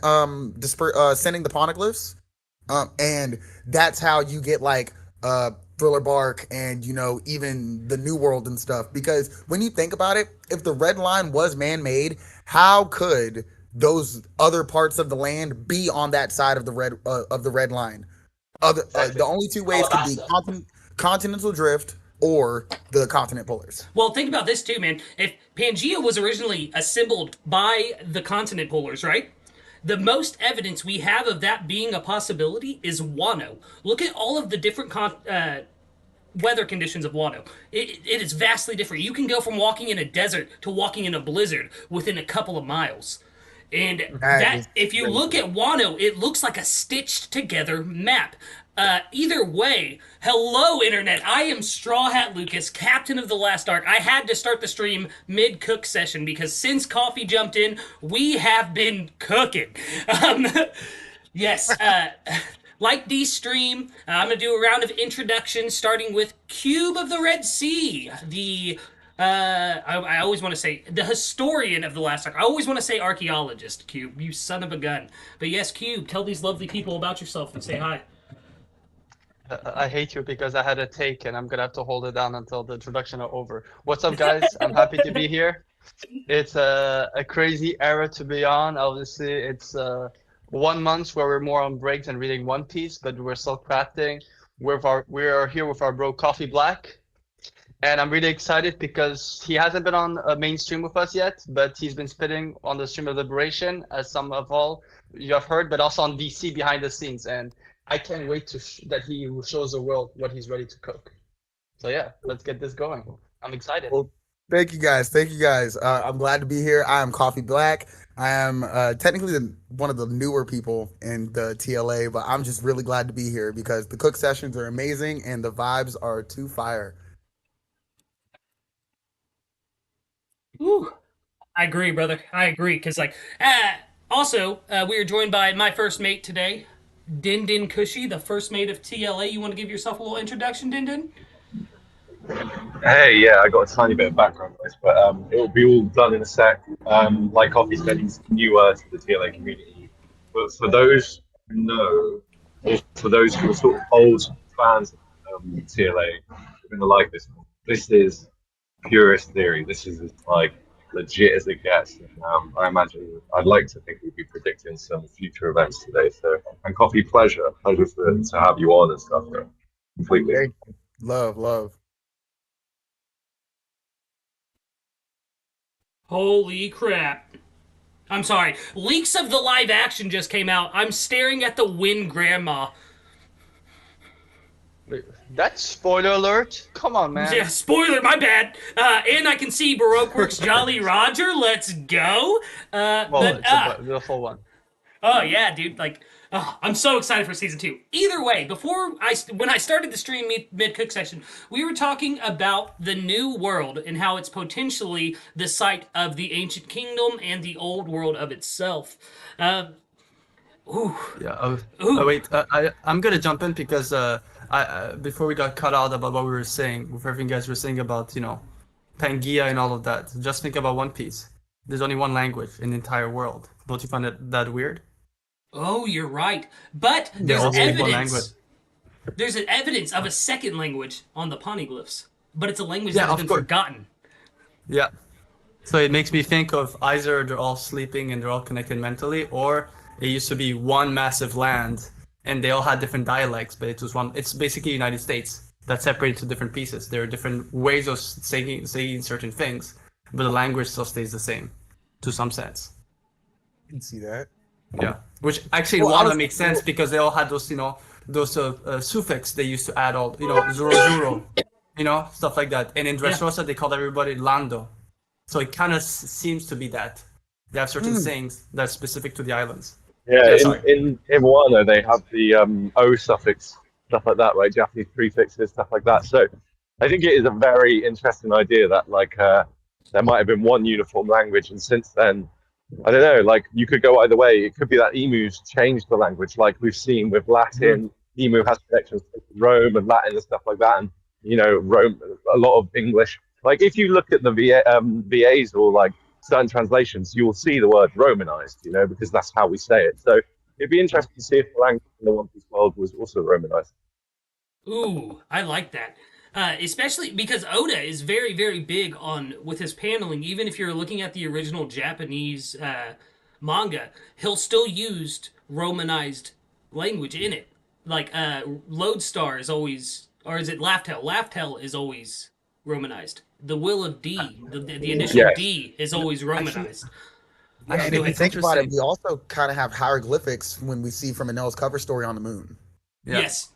sending the poneglyphs, and that's how you get like Thriller Bark and even the New World and stuff. Because when you think about it, if the red line was man-made, how could those other parts of the land be on that side of the red line? The Exactly. only two ways could be Alabasta. continental drift or the continent pullers. Well, think about this too, man. If Pangea was originally assembled by the continent pullers, right? The most evidence we have of that being a possibility is Wano. Look at all of the different weather conditions of Wano. It is vastly different. You can go from walking in a desert to walking in a blizzard within a couple of miles. And That that, is if you look crazy. at Wano, it looks like a stitched together map. Either way, hello, Internet. I am Straw Hat Lucas, captain of the last arc. I had to start the stream mid cook session because since Coffee jumped in, we have been cooking. Um, yes, like D stream, I'm going to do a round of introductions starting with Cube of the Red Sea, I always want to say the historian of the last arc. I always want to say archaeologist, Cube, you son of a gun. But yes, Cube, tell these lovely people about yourself and say hi. I hate you because I had a take and I'm gonna have to hold it down until the introduction are over. What's up, guys? I'm happy to be here. It's a crazy era to be on. Obviously, it's 1 month where we're more on breaks and reading One Piece, but we're still crafting. We are here with our bro Coffee Black, and I'm really excited because he hasn't been on a mainstream with us yet, but he's been spitting on the stream of Liberation, as some of all you have heard, but also on VC behind the scenes. And I can't wait to that he shows the world what he's ready to cook. So yeah, let's get this going. I'm excited. Well, thank you guys. Thank you guys. I'm glad to be here. I am Coffee Black. I am technically one of the newer people in the TLA, but I'm just really glad to be here because the cook sessions are amazing and the vibes are too fire. Ooh, I agree, brother. I agree. Because, like, also, we are joined by my first mate today, Din Din Kushi, the first mate of TLA. You want to give yourself a little introduction, Din Din? Hey, yeah, I got a tiny bit of background noise, but it will be all done in a sec. Like Coffee said, he's newer to the TLA community. But for those who know, or for those who are sort of old fans of TLA, you're going to like this one. This is purest theory. This is as like legit as it gets. I imagine I'd like to think we'd be predicting some future events today. So, and Coffee, pleasure to have you on and stuff. Completely. Thank you. Love, love. Holy crap. I'm sorry. Leaks of the live action just came out. I'm staring at the Win Grandma. That's spoiler alert. Come on, man. Yeah, spoiler, my bad. And I can see Baroque Works Jolly Roger. Let's go. Well, it's the full one. Oh yeah, dude. Like, oh, I'm so excited for season two. Either way, when I started the stream mid cook session, we were talking about the new world and how it's potentially the site of the ancient kingdom and the old world of itself. Uh, ooh, Yeah. ooh. Wait. I'm gonna jump in because before we got cut out about what we were saying, with everything you guys were saying about Pangaea and all of that. Just think about One Piece. There's only one language in the entire world. Don't you find that weird? Oh, you're right. But They there's all speak one language. evidence. There's an evidence of a second language on the poneglyphs, but it's a language that Yeah, has of been course. forgotten. Yeah. So it makes me think of either they're all sleeping and they're all connected mentally, or it used to be one massive land and they all had different dialects, but it was one. It's basically United States that's separated to different pieces. There are different ways of saying certain things, but the language still stays the same, to some sense. I can see that. Yeah. Which actually in Well, Wanda honestly, makes sense because they all had those suffix they used to add all, zero zero, stuff like that. And in Yeah. Dressrosa they called everybody Lando. So it kind of seems to be that they have certain sayings that's specific to the islands. Yeah, Yeah, in sorry. in Wano they have the O suffix, stuff like that, right? Japanese prefixes, stuff like that. So I think it is a very interesting idea that there might have been one uniform language, and since then, I don't know. Like you could go either way. It could be that emus changed the language, like we've seen with Mhm. Latin. Emu has connections to Rome and Latin and stuff like that, and Rome a lot of English. Like if you look at the VAs or like certain translations, you'll see the word Romanized, because that's how we say it. So it'd be interesting to see if the language in the One Piece world was also Romanized. Ooh, I like that. Especially because Oda is very, very big on with his paneling. Even if you're looking at the original Japanese manga, he'll still use Romanized language in it. Like Lodestar is always, or is it Laugh-Tell? Laugh-Tell is always Romanized. The Will of D, the initial Yes. D is always Romanized. Yeah, and Actually, if you it's think about it, interesting. we also kind of have hieroglyphics when we see from Enel's cover story on the moon. Yeah. Yes.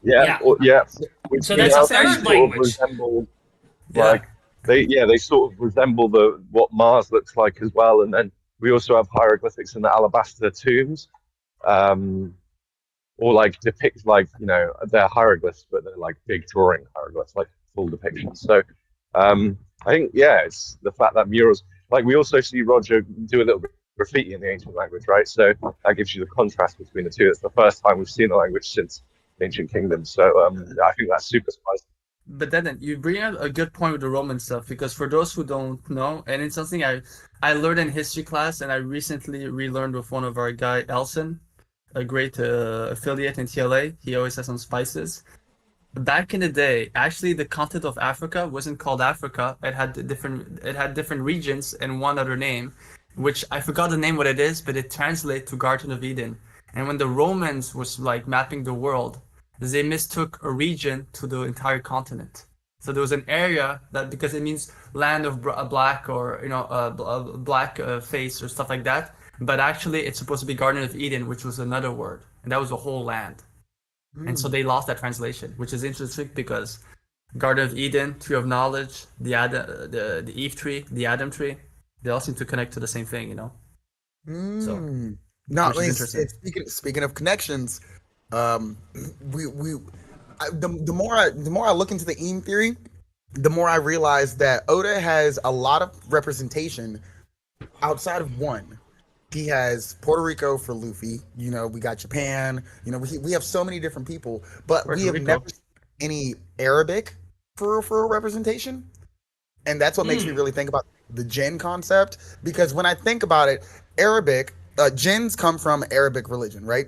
Yeah, Yeah. yeah. We So see that's a how they third sort of language. resemble, Yeah. like they sort of resemble what Mars looks like as well. And then we also have hieroglyphics in the alabaster tombs, um, or like depict they're hieroglyphs, but they're like big drawing hieroglyphs, like full depictions. So I think it's the fact that murals, like we also see Roger do a little bit of graffiti in the ancient language, right? So that gives you the contrast between the two. It's the first time we've seen the language since ancient kingdom. So I think that's super spicy. But then you bring up a good point with the Roman stuff, because for those who don't know, and it's something I learned in history class, and I recently relearned with one of our guy Elson, a great affiliate in TLA. He always has some spices. Back in the day, actually, the continent of Africa wasn't called Africa. It had different regions and one other name, which I forgot the name what it is, but it translates to Garden of Eden. And when the Romans was like mapping the world, they mistook a region to the entire continent. So there was an area that, because it means land of a black, or a black face or stuff like that, but actually it's supposed to be Garden of Eden, which was another word, and that was the whole land. And so they lost that translation, which is interesting because Garden of Eden, Tree of Knowledge, the Eve tree, the Adam tree, they all seem to connect to the same thing. So, No, which is interesting. speaking of connections, um, the more I look into the Eam theory, the more I realize that Oda has a lot of representation outside of one. He has Puerto Rico for Luffy. We got Japan. We have so many different people, but we Puerto have never Rico. seen any Arabic for a representation, and that's what makes me Hmm. really think about the jinn concept. Because when I think about it, Arabic jinns come from Arabic religion, right?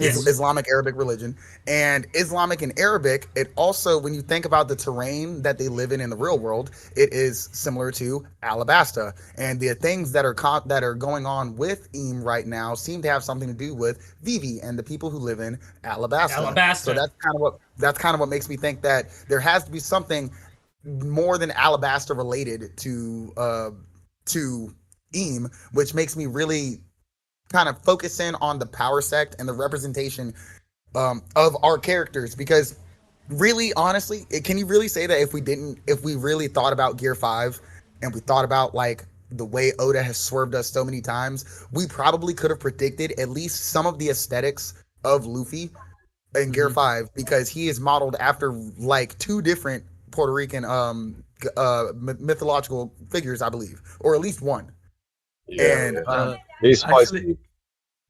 Yes. Islamic Arabic religion, and Islamic and Arabic. It also, when you think about the terrain that they live in the real world, it is similar to Alabasta, and the things that are going on with Eam right now seem to have something to do with Vivi and the people who live in Alabasta. So Alabasta. that's kind of what makes me think that there has to be something more than Alabasta related to Eam, which makes me really kind of focus in on the power sect and the representation of our characters. Because really, honestly, can you really say that if we really thought about Gear 5 and we thought about like the way Oda has swerved us so many times, we probably could have predicted at least some of the aesthetics of Luffy in Gear Hmm. 5, because he is modeled after like two different Puerto Rican mythological figures, I believe, or at least one. Yeah, And yeah. Uh, These actually, spicy,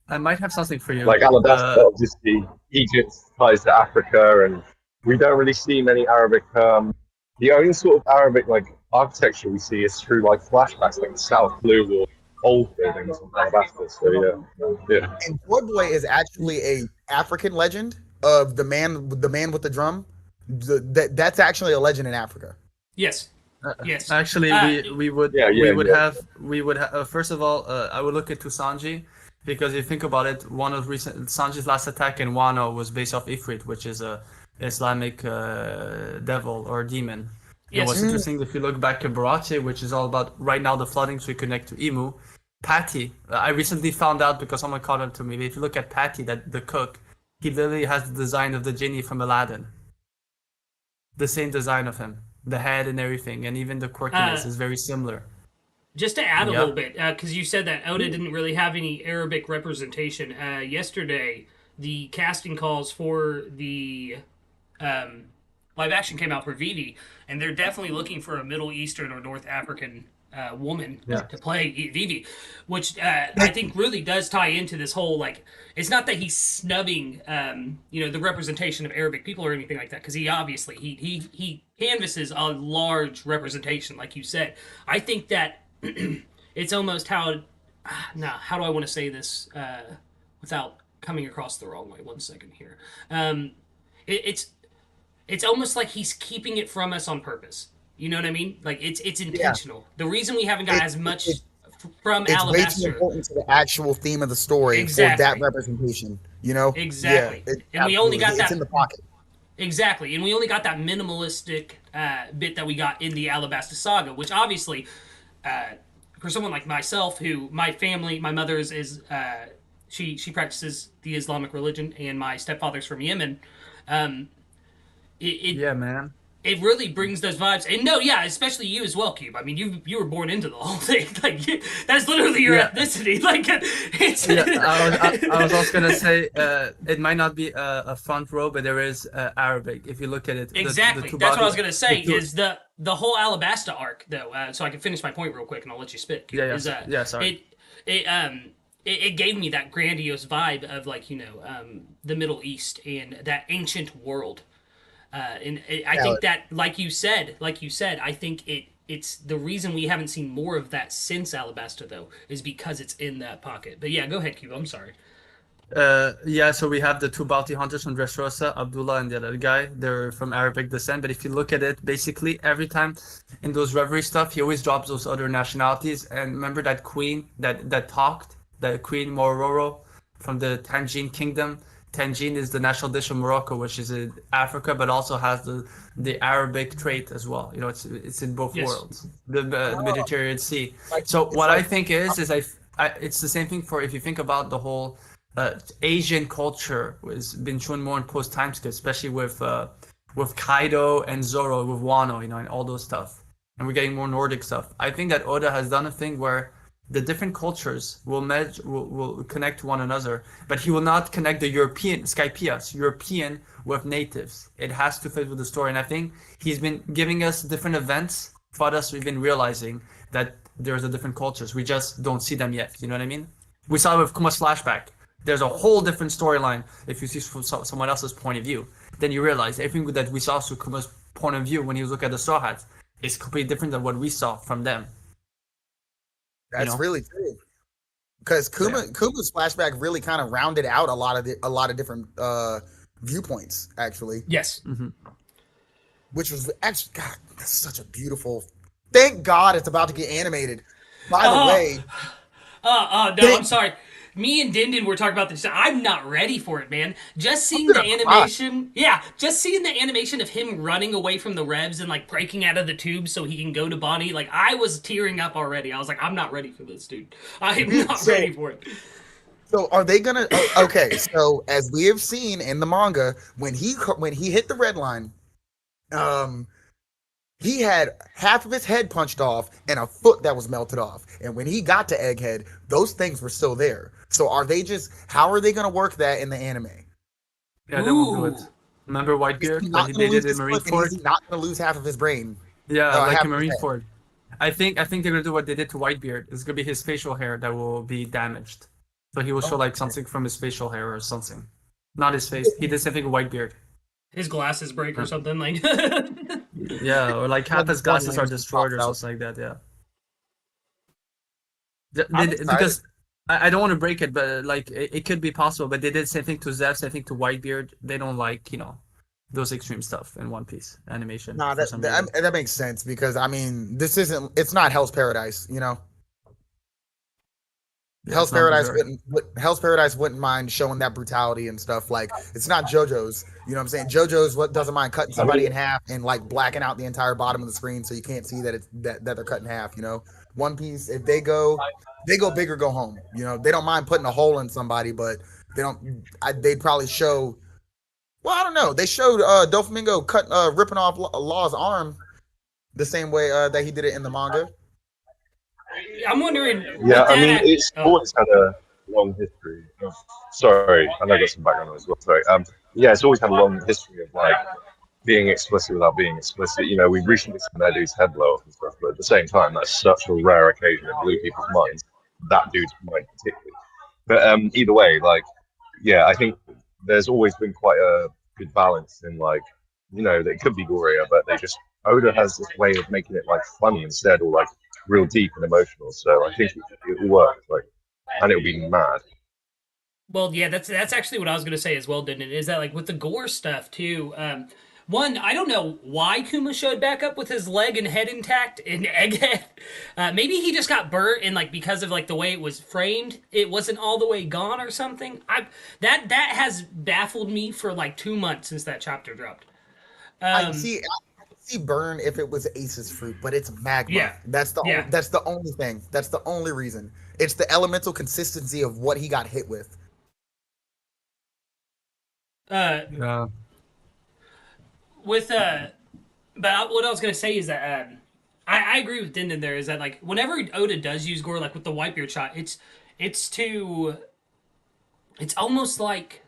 I might have something for you. like Alabasta, obviously Egypt ties to Africa, and we don't really see many Arabic. The only sort of Arabic like architecture we see is through like flashbacks, like the South Blue or old buildings of Alabasta. So yeah. And Joy Boy is actually a African legend of the man with the drum. That's actually a legend in Africa. Yes. Uh, Yes. Actually, Uh, we would Yeah, we yeah, would yeah. have we would ha first of all, I would look into Sanji, because if you think about it, one of recent Sanji's last attack in Wano was based off Ifrit, which is a Islamic devil or demon. And yes. what's interesting, if you look back at Barache, which is all about right now the floodings we connect to Imu, Patty. I recently found out because someone called it to me. If you look at Patty, that the cook, he literally has the design of the genie from Aladdin, the same design of him, the head and everything, and even the Uh, quirkiness is very similar. just to add a little Yeah. bit, because you said that Oda didn't really have any Arabic representation. Yesterday, the casting calls for the um, live action came out for Vivi, and they're definitely looking for a Middle Eastern or North African woman Yeah. to play Vivi, which I think really does tie into this whole like. It's not that he's snubbing, the representation of Arabic people or anything like that, because he obviously he canvases a large representation, like you said. I think that it's almost how now how do I want to say this without coming across the wrong way? One second here. Um, it's almost like he's keeping it from us on purpose. You know what I mean? Like it's Yeah, intentional. The reason we haven't got it, as it much from it's way too Alabaster. important to the actual theme of the story for that Exactly. representation. You know? Yeah, Exactly. it And we only absolutely got it's in that the pocket. exactly. And we only got that minimalistic bit that we got in the Alabasta saga, which obviously uh, for someone like myself, who my family, my mother's is she practices the Islamic religion, and my stepfather's from Yemen. Um, it Yeah, man. it really brings those vibes. And no, yeah, especially you as well, Cube. I mean, you were born into the whole thing. Like that's literally your Yeah, ethnicity. Like it's yeah. I was also gonna say it might not be a front row, but there is Arabic. If you look at it, the exactly. two That's what I body, was gonna the say. two. Is the whole Alabasta arc though? So I can finish my point real quick, and I'll let you spit. Yeah, Cube. yeah, Is yeah. Sorry. it it it gave me that grandiose vibe of like the Middle East and that ancient world. And I Yeah, think that, like you said, I think it's the reason we haven't seen more of that since Alabasta though is because it's in that pocket. But yeah, go ahead, Cube. I'm sorry. Yeah, so we have the two bounty hunters from Dressrosa, Abdullah and the other guy. They're from Arabic descent, but if you look at it, basically every time in those reverie stuff, he always drops those other nationalities. And remember that queen that talked, the Queen Mororo from the Tangine Kingdom. Tangine is the national dish of Morocco, which is in Africa, but also has the Arabic trait as well. You know, it's in both Yes. worlds, the Mediterranean Sea. like So it's what I like think is it's the same thing for if you think about the whole Asian culture has been shown more in post timeskip, especially with Kaido and Zoro, with Wano, you know, and all those stuff. And we're getting more Nordic stuff. I think that Oda has done a thing where the different cultures will connect to one another, but he will not connect the European Skypias, European with natives. It has to fit with the story. And I think he's been giving us different events for us. We've been realizing that there's a different cultures. We just don't see them yet. You know what I mean? We saw it with Kuma's flashback. There's a whole different storyline if you see from someone else's point of view. Then you realize everything that we saw through Kuma's point of view when he was looking at the Straw Hats is completely different than what we saw from them. You that's know? really true. Because So yeah. Kuma's flashback really kind of rounded out a lot of different viewpoints actually, Yes. Hmm. which was actually God, that's such a beautiful. Thank God it's about to get animated. By the Oh, way, no, I'm thank sorry. Me and Din were talking about this. I'm not ready for it, man. Just I'm seeing the gonna cry. animation, yeah, just seeing the animation of him running away from the Revs and like breaking out of the tube so he can go to Bonnie. Like I was tearing up already. I was like, I'm not ready for this, dude. I am not So ready for it. so are they gonna? Okay, so as we have seen in the manga, when he hit the red line, um, he had half of his head punched off and a foot that was melted off. And when he got to Egghead, those things were still there. So how are they going to work that in the anime? Yeah, they won't do it. Ooh. Remember Is he Whitebeard? not They going to did lose in his foot and is Marineford? he not going to lose half of his brain? Yeah, like Half in of his head. Marineford. I think they're gonna do what they did to Whitebeard. It's gonna be his facial hair that will be damaged. So he will show Oh, like something from his facial hair or something. Not his face. He did something with Whitebeard. His glasses break or Yeah. something like. Yeah, or like half when his one glasses are lens just destroyed pops or out. something like that, yeah. I'm excited. Because I don't want to break it, but like it could be possible. But they did same thing to Zev, same thing to Whitebeard. They don't like, those extreme stuff in One Piece animation Nah, for some reason. that makes sense because I mean, it's not Hell's Paradise, you know. Yeah, it's not Berserk. Hell's Paradise wouldn't mind showing that brutality and stuff. Like it's not JoJo's. You know what I'm saying? JoJo's what doesn't mind cutting I somebody mean, in half and like blacking out the entire bottom of the screen so you can't see that that they're cut in half. You know, One Piece if they go big or go home. You know, they don't mind putting a hole in somebody, but they don't. They'd probably show. Well, I don't know. They showed Doflamingo ripping off Law's arm the same way that he did it in the manga. I'm wondering yeah, with I mean, that. it's always had a long history. Sorry, I know I got some background noise as well. Sorry. Yeah, it's always had a long history of like being explicit without being explicit. You know, we recently seen that dude's head blow off and stuff, but at the same time, that's such a rare occasion. It blew people's minds. That dude's mind particularly. But either way, like, yeah, I think there's always been quite a good balance in like, you know, that it could be gorier, but Oda has this way of making it like funny instead, or like real deep and emotional. So I think it will work, like, and it'll be mad. Well, yeah, that's actually what I was gonna say as well, didn't it? Is that like with the gore stuff too? One, I don't know why Kuma showed back up with his leg and head intact in Egghead. Maybe he just got burnt and like because of like the way it was framed, it wasn't all the way gone or something. That has baffled me for like 2 months since that chapter dropped. I could see burn if it was Ace's fruit, but it's magma. Yeah, yeah. That's the only thing. That's the only reason. It's the elemental consistency of what he got hit with. Yeah. With but what I was gonna say is that I agree with Dindin there. Is that like whenever Oda does use gore, like with the Whitebeard shot, it's to it's almost like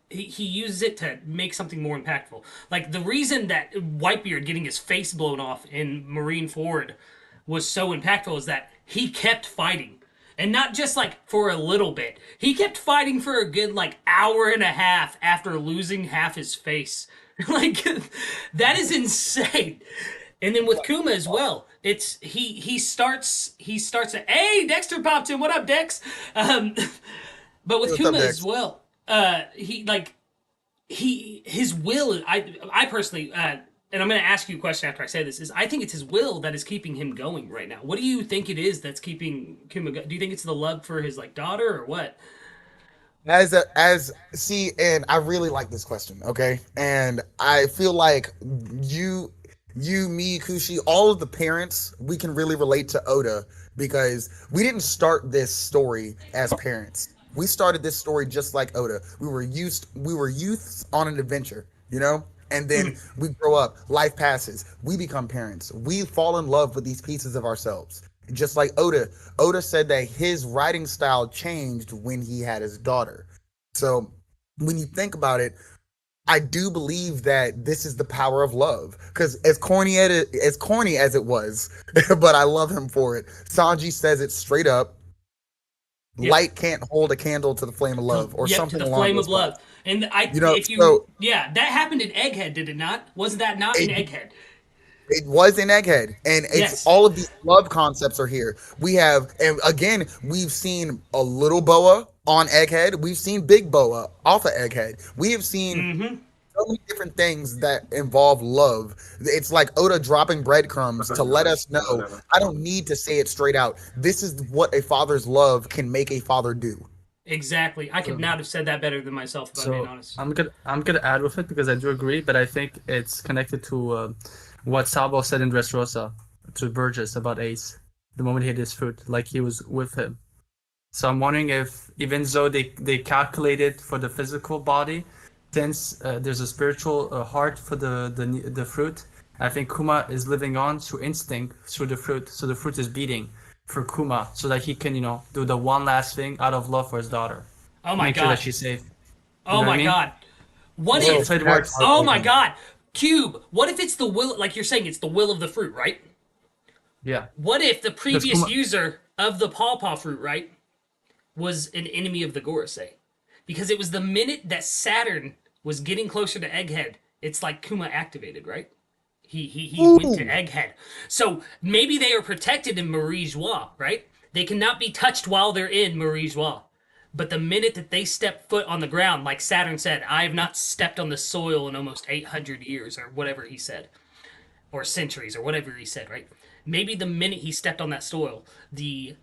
he uses it to make something more impactful. Like the reason that Whitebeard getting his face blown off in Marineford was so impactful is that he kept fighting. And not just like for a little bit. He kept fighting for a good like hour and a half after losing half his face. Like that is insane. And then with Kuma as well, it's he starts to, hey, Dexter popped in. What up, Dex? But with What's Kuma up, as Dex? well, his will. I personally, and I'm going to ask you a question after I say this. Is I think it's his will that is keeping him going right now. What do you think it is that's keeping Kuma? Do you think it's the love for his like daughter or what? And I really like this question, okay? And I feel like me, Kushi, all of the parents, we can really relate to Oda because we didn't start this story as parents. We started this story just like Oda. We were youths on an adventure, you know? And then we grow up, life passes, we become parents. We fall in love with these pieces of ourselves. Just like Oda. Oda said that his writing style changed when he had his daughter. So when you think about it, I do believe that this is the power of love. Because as corny as it was, but I love him for it. Sanji says it straight up. Yep. Light can't hold a candle to the flame of love, or Yep, something to the along flame those of love. lines. And So that happened in Egghead, did it not? Was that not in Egghead? it was in Egghead, and it's Yes. all of these love concepts are here. We have, and again, we've seen a little boa on Egghead. We've seen big boa off of Egghead. We have seen so many different things that involve love. It's like Oda dropping breadcrumbs to let us know. I don't need to say it straight out. This is what a father's love can make a father do. Exactly. I could not have said that better than myself, if I'm being So honest. I'm gonna add with it because I do agree, but I think it's connected to what Sabo said in Dressrosa to Burgess about Ace, the moment he hit his foot, like he was with him. So I'm wondering if even though they calculated for the physical body, since there's a spiritual heart for the fruit, I think Kuma is living on through instinct through the fruit. So the fruit is beating for Kuma so that he can do the one last thing out of love for his daughter. Oh my Make sure that god. she's safe. Oh know what my I mean? god. What Whoa, if So it works. Oh my god. Cube, what if it's the will, like you're saying, it's the will of the fruit, right? Yeah. What if the previous Kuma- user of the pawpaw fruit, right, was an enemy of the Gorosei? Because it was the minute that Saturn was getting closer to Egghead, it's like Kuma activated, right? He went to Egghead. So maybe they are protected in Marie Joie, right? They cannot be touched while they're in Marie Joie. But the minute that they step foot on the ground, like Saturn said, I have not stepped on the soil in almost 800 years, or whatever he said, or centuries, or whatever he said, right? Maybe the minute he stepped on that soil, the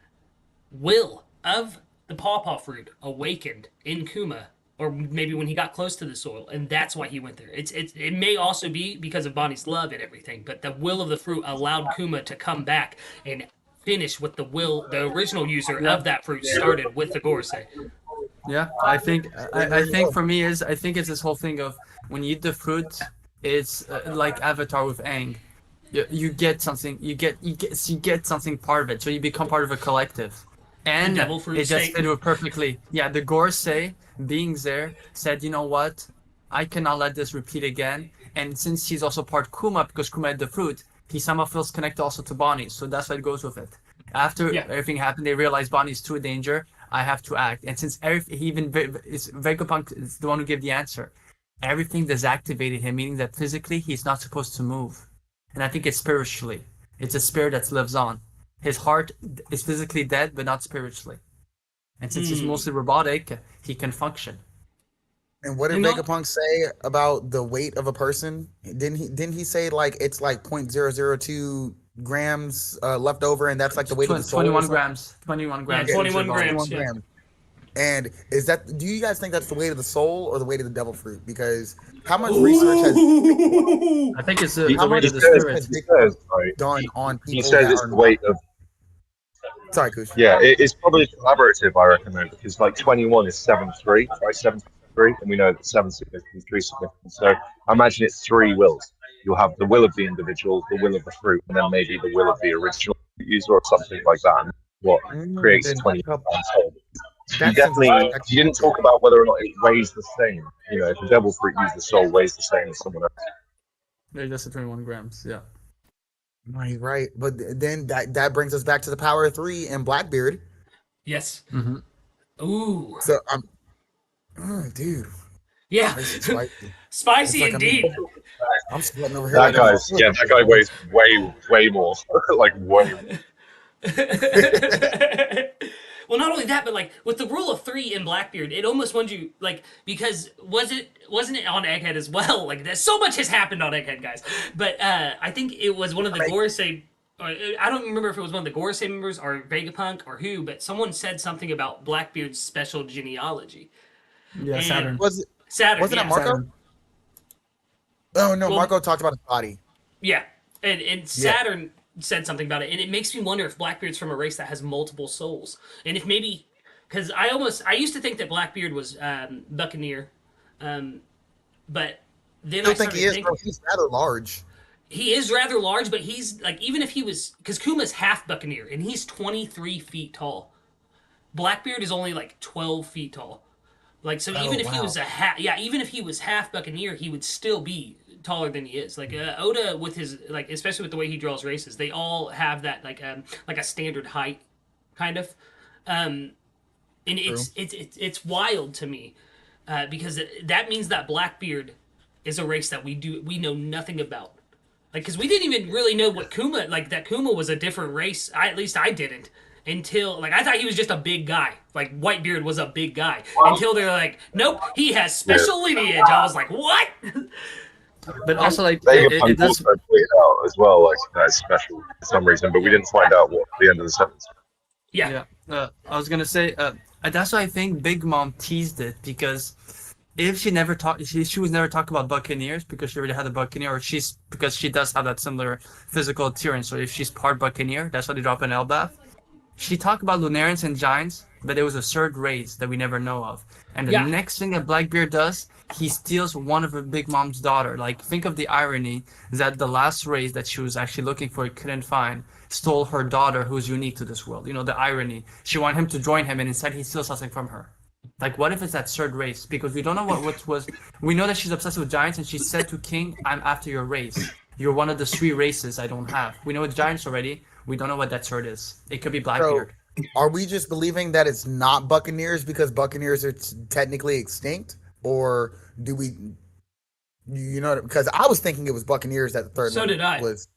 will of the pawpaw fruit awakened in Kuma, or maybe when he got close to the soil, and that's why he went there. It may also be because of Bonnie's love and everything, but the will of the fruit allowed Kuma to come back and finish what the original user of that fruit started with the Gorosei. Yeah, I think for me I think it's this whole thing of when you eat the fruit, it's like Avatar with Aang. You get something, you get something part of it, so you become part of a collective. And The devil fruit it just steak. fit with perfectly. Yeah, the Gorosei being there said, you know what, I cannot let this repeat again. And since he's also part Kuma because Kuma had the fruit, he somehow feels connected also to Bonnie, so that's why it goes with it. After Yeah. everything happened, they realized Bonnie's too in danger. I have to act, and since Vegapunk is the one who gave the answer, everything desactivated him, meaning that physically he's not supposed to move, and I think it's spiritually. It's a spirit that lives on. his heart is physically dead, but not spiritually. And since he's Hmm. mostly robotic, he can function. And what You did know, Vegapunk say about the weight of a person? Didn't he say like it's like 0.002 grams left over, and that's like the weight of the soul or 21 something? grams. 21 yeah, grams leaves your 21 body. grams. 21 Yeah. grams. And is that? Do you guys think that's the weight of the soul or the weight of the devil fruit? Because how much research has Ooh. I think it's He, the how weight much he of the says, research spirit. has he Vegapunk says, right, done on he people says that it's are the not? weight of. Sorry, Kush. Yeah, it's probably collaborative, I reckon, though, because like 21 is 7-3, right? 7-3, and we know that 7 significant, 3 significant. So I imagine it's three wills. You'll have the will of the individual, the will of the fruit, and then maybe the will of the original user or something like that. And what creates Then 21 soul. He that seems definitely, that he didn't talk about whether or not it weighs the same. You know, if the devil fruit used the soul weighs the same as someone else. Yeah, just the 21 grams. Yeah. right. But then that brings us back to the power of three and Blackbeard. Yes. Mm-hmm. Ooh. So dude, Yeah. this is spicy. It's Spicy like indeed. I'm sweating over here That like I'm. guy's, yeah, that guy weighs way more. Like, way more. Well, not only that, but like with the rule of three in Blackbeard, it almost won you like because wasn't it on Egghead as well? Like there's so much has happened on Egghead, guys. But I think it was one of the Gorosei. I don't remember if it was one of the Gorosei members or Vegapunk or who, but someone said something about Blackbeard's special genealogy. Yeah, And Saturn. Was it? Saturn, Wasn't yeah. it Marco? Saturn. Oh no, Well, Marco talked about his body. Yeah, and Yeah. Saturn said something about it, and it makes me wonder if Blackbeard's from a race that has multiple souls, and if maybe because I used to think that Blackbeard was Buccaneer, but then I I still think started he is, thinking bro. He's rather large. he is rather large, but he's like even if he was because Kuma's half Buccaneer and he's 23 feet tall. Blackbeard is only like 12 feet tall. Like so, Oh even if he wow. was even if he was half Buccaneer, he would still be taller than he is. Like Oda with his like, especially with the way he draws races, they all have that like a standard height, kind of. And True. it's wild to me because that means that Blackbeard is a race that we know nothing about. Like, because we didn't even really know what Kuma like that Kuma was a different race. At least I didn't until like I thought he was just a big guy. Like Whitebeard was a big guy until they're like, nope, he has Yeah. special lineage. I was like, what? But also, like, Vegapunk it does. also pointed out as well, like that's special for some reason, but we didn't find out what at the end of the sentence. Yeah. Yeah. I was gonna say, that's why I think Big Mom teased it because if she never talked, she was never talking about Buccaneers because she already had a Buccaneer, or she's because she does have that similar physical appearance. So if she's part Buccaneer, that's why they drop an Elbaf. She talked about Lunarians and Giants, but there was a third race that we never know of. And the Yeah. next thing that Blackbeard does, he steals one of her Big Mom's daughter. Like, think of the irony that the last race that she was actually looking for, couldn't find, stole her daughter, who's unique to this world. You know, the irony. She wanted him to join him, and instead he steals something from her. Like, what if it's that third race? Because we don't know what was. We know that she's obsessed with giants, and she said to King, "I'm after your race. You're one of the three races I don't have." We know it's giants already. We don't know what that third is. It could be Bro, Blackbeard. are we just believing that it's not Buccaneers because Buccaneers are technically extinct, or do we? You know, because I was thinking it was Buccaneers that the third So one did I. was.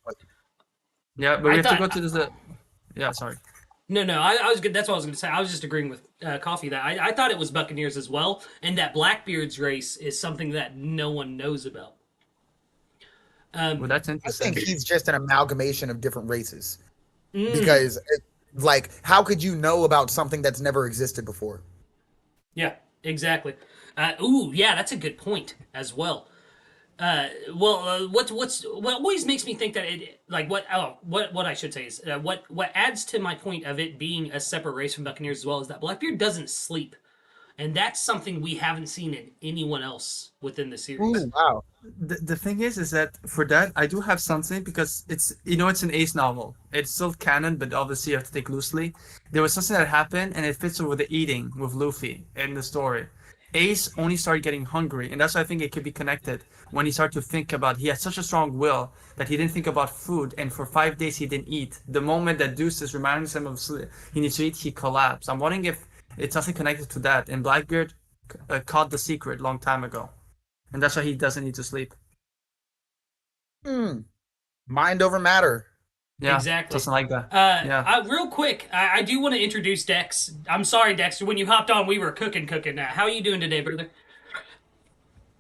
Yeah, but we I have to go thought- to the. Yeah, sorry. No, I was good. That's what I was going to say. I was just agreeing with Coffee that I thought it was Buccaneers as well, and that Blackbeard's race is something that no one knows about. Well, that's I interesting. think he's just an amalgamation of different races. Mm. Because, like, how could you know about something that's never existed before? Yeah, exactly. Yeah, that's a good point as well. What always makes me think that it like what I should say is what adds to my point of it being a separate race from Buccaneers as well is that Blackbeard doesn't sleep, and that's something we haven't seen in anyone else within the series. Ooh, wow. The thing is that for that I do have something because it's it's an Ace novel. It's still canon, but obviously you have to take loosely. There was something that happened, and it fits with the eating with Luffy in the story. Ace only started getting hungry, and that's why I think it could be connected when he started to think about. He had such a strong will that he didn't think about food, and for 5 days he didn't eat. The moment that Deuces reminds him of he needs to eat, he collapsed. I'm wondering if it's something connected to that. And Blackbeard caught the secret long time ago, and that's why he doesn't need to sleep. Mind over matter. Yeah, Exactly. something like that. Yeah. Real quick, I do want to introduce Dex. I'm sorry, Dexter. When you hopped on, we were cooking. How are you doing today, brother?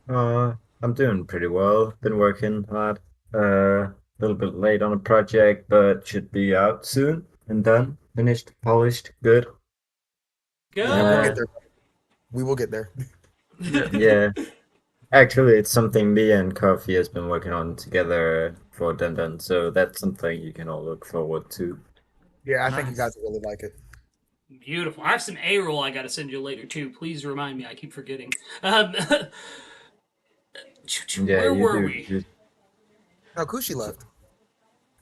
I'm doing pretty well. Been working hard. A little bit late on a project, but should be out soon and done, finished, polished, good. Yeah, we'll get Uh, Good. there. We will get there. Yeah. yeah. Actually, it's something me and Coffee has been working on together for Dun, so that's something you can all look forward to. Yeah, I think you guys Nice. will really like it. Beautiful. I have some A roll I got to send you later too. Please remind me. I keep forgetting. Yeah, Where you were do. we? No, Kushi left.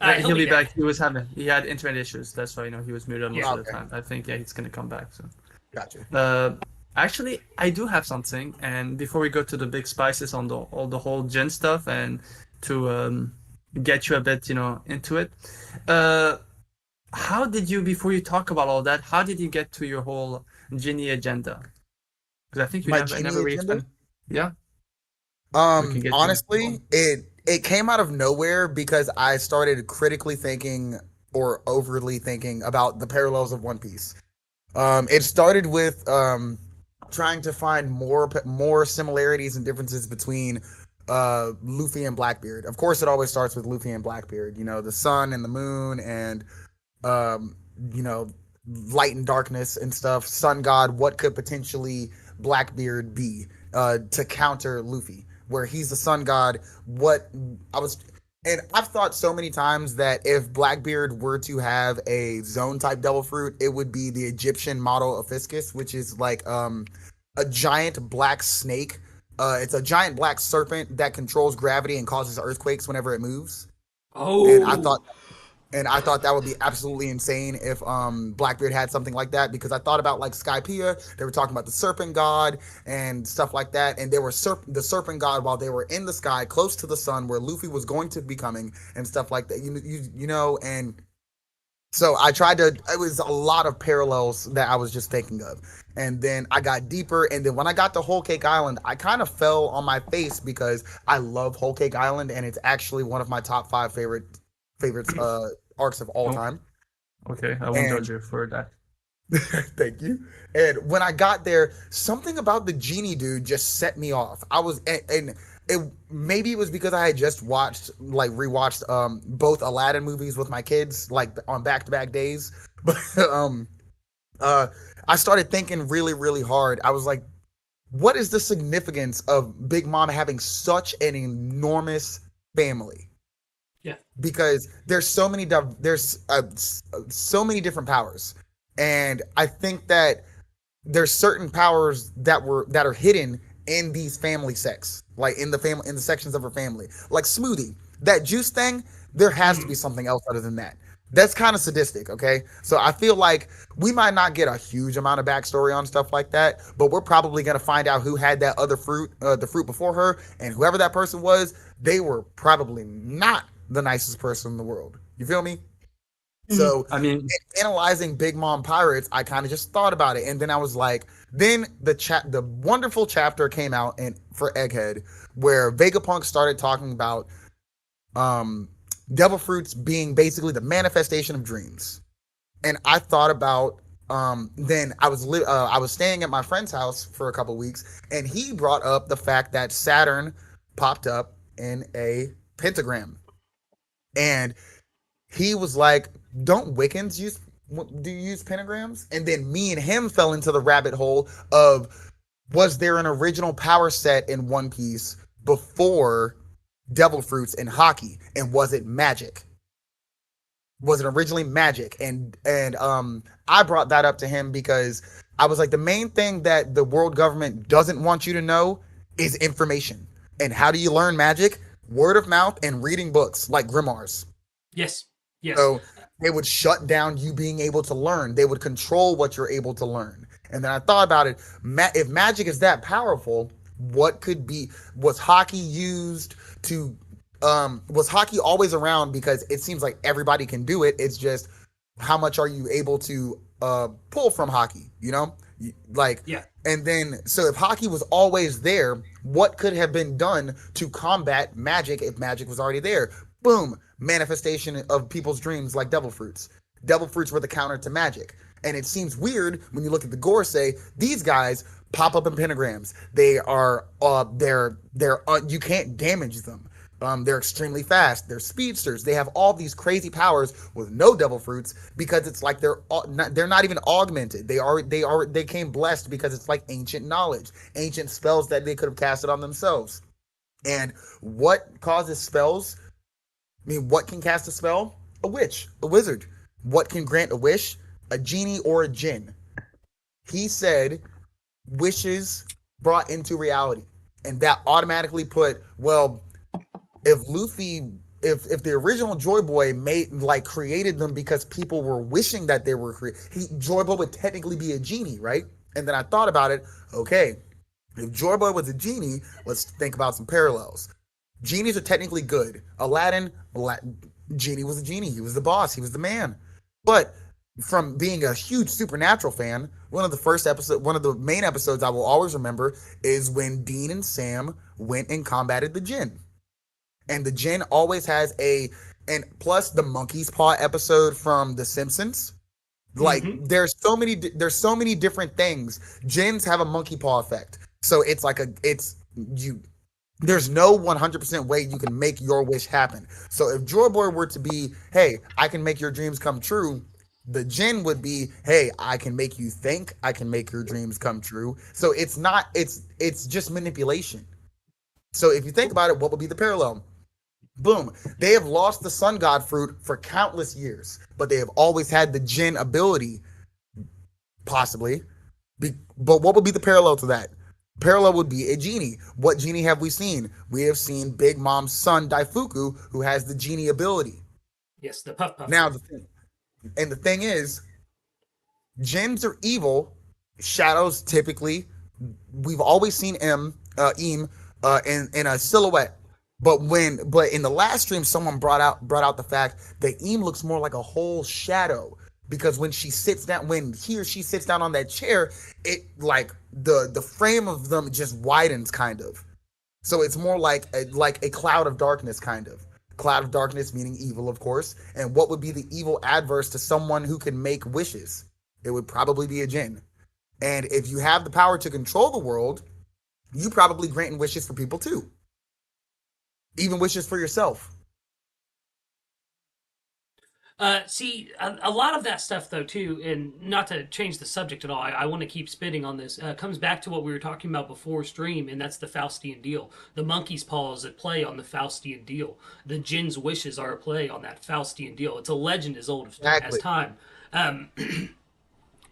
Yeah, He'll he'll be back. back. He had internet issues. That's why he was muted most Yeah. of the Okay. time. I think he's gonna come back soon. Gotcha. Actually, I do have something. And before we go to the big spices on the whole gin stuff and to get you a bit into it, how did you before you talk about all that? How did you get to your whole Ginny agenda? Because I think you My never genie really agenda? explained. Yeah, we can get you. Honestly, it came out of nowhere because I started critically thinking or overly thinking about the parallels of One Piece. It started with trying to find more similarities and differences between Luffy and Blackbeard. Of course, it always starts with Luffy and Blackbeard. You know, the sun and the moon, and um, you know, light and darkness and stuff. Sun God, what could potentially Blackbeard be to counter Luffy? Where he's the sun god, what I was, and I've thought so many times that if Blackbeard were to have a zone type devil fruit, it would be the Egyptian model of Fiscus, which is like a giant black snake. It's a giant black serpent that controls gravity and causes earthquakes whenever it moves. And I Oh. thought and I thought that would be absolutely insane if Blackbeard had something like that, because I thought about like Skypiea, they were talking about the serpent god and stuff like that, and they were the serpent god while they were in the sky close to the sun where Luffy was going to be coming and stuff like that. You know, and so I tried to, it was a lot of parallels that I was just thinking of. And then I got deeper, and then when I got to Whole Cake Island, I kind of fell on my face because I love Whole Cake Island, and it's actually one of my top 5 favorites arcs of all Oh, time. okay, I won't And judge you for that. thank you. And when I got there, something about the genie dude just set me off. I was, and it maybe it was because I had just rewatched both Aladdin movies with my kids like on back-to-back days. But I started thinking really, really hard. I was like, what is the significance of Big Mom having such an enormous family? Yeah. Because there's so many so many different powers, and I think that there's certain powers that are hidden in these family sects, like in the sections of her family, like Smoothie, that juice thing. There has to be something else other than that. That's kind of sadistic, okay? So I feel like we might not get a huge amount of backstory on stuff like that, but we're probably gonna find out who had that other fruit, the fruit before her, and whoever that person was, they were probably not the nicest person in the world. You feel me? So I mean, analyzing Big Mom Pirates, I kind of just thought about it, and then I was like, then the wonderful chapter came out for Egghead, where Vegapunk started talking about devil fruits being basically the manifestation of dreams, and I thought about then I was staying at my friend's house for a couple weeks, and he brought up the fact that Saturn popped up in a pentagram, and he was like, don't Wiccans use pentagrams? And then me and him fell into the rabbit hole of, was there an original power set in One Piece before devil fruits and hockey, and was it magic? Was it originally magic? And I brought that up to him because I was like, the main thing that the world government doesn't want you to know is information. And how do you learn magic? Word of mouth and reading books like grimoires. Yes. Yes. So they would shut down you being able to learn. They would control what you're able to learn. And then I thought about it. If magic is that powerful, what could be? Was hockey used to? Was hockey always around? Because it seems like everybody can do it. It's just how much are you able to pull from hockey? You know, like Yeah. And then so if hockey was always there, what could have been done to combat magic if magic was already there? Boom. manifestation of people's dreams like devil fruits. Devil fruits were the counter to magic. And it seems weird when you look at the gore, say these guys pop up in pentagrams. They're you can't damage them. They're extremely fast. They're speedsters. They have all these crazy powers with no devil fruits because it's like they're not even augmented. They came blessed because it's like ancient knowledge, ancient spells that they could have casted on themselves. And what causes spells? I mean, what can cast a spell? A witch, a wizard. What can grant a wish? A genie or a jinn. He said wishes brought into reality. And that automatically put, well, if Luffy, if the original Joy Boy created them because people were wishing that they were Joy Boy would technically be a genie, right? And then I thought about it, okay, if Joy Boy was a genie, let's think about some parallels. Genies are technically good. Aladdin, genie was a genie. He was the boss. He was the man. But from being a huge Supernatural fan, one of the main episodes I will always remember is when Dean and Sam went and combated the Jinn. And the Jinn always has and plus the monkey's paw episode from The Simpsons. Like there's so many different things. Jinns have a monkey paw effect. So it's like there's no 100% way you can make your wish happen. So if Joy Boy were to be, hey, I can make your dreams come true, the Jinn would be, hey, I can make you think, I can make your dreams come true. So it's just manipulation. So if you think about it, what would be the parallel? Boom. They have lost the sun god fruit for countless years, but they have always had the Jinn ability, possibly. But what would be the parallel to that? Parallel would be a genie. What genie have we seen? We have seen Big Mom's son, Daifuku, who has the genie ability. Yes, the puff puff. Now, the thing is, jinns are evil. Shadows typically, we've always seen Im in a silhouette. But in the last stream, someone brought out the fact that Im looks more like a whole shadow. Because when he or she sits down on that chair, it like the frame of them just widens kind of. So it's more like a cloud of darkness kind of. Cloud of darkness meaning evil, of course. And what would be the evil adverse to someone who can make wishes? It would probably be a jinn. And if you have the power to control the world, you probably grant wishes for people too. Even wishes for yourself. See, a lot of that stuff, though, too, and not to change the subject at all, I want to keep spitting on this, comes back to what we were talking about before stream, and that's the Faustian deal. The monkey's paw is at play on the Faustian deal. The Jinn's wishes are at play on that Faustian deal. It's a legend as old as time. And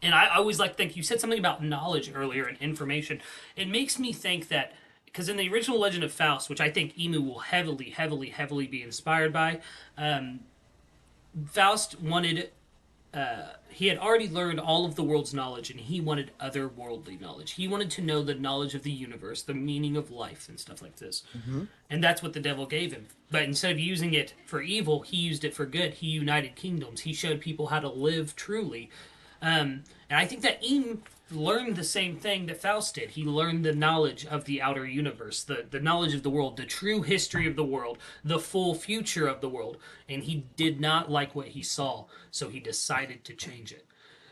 I always like to think, you said something about knowledge earlier and information. It makes me think that, because in the original Legend of Faust, which I think Emu will heavily, heavily, heavily be inspired by, Faust wanted, he had already learned all of the world's knowledge, and he wanted otherworldly knowledge. He wanted to know the knowledge of the universe, the meaning of life, and stuff like this. And that's what the devil gave him. But instead of using it for evil, he used it for good. He united kingdoms. He showed people how to live truly. And I think that Im learned the same thing that Faust did. He learned the knowledge of the outer universe, the knowledge of the world, the true history of the world, the full future of the world. And he did not like what he saw, so he decided to change it.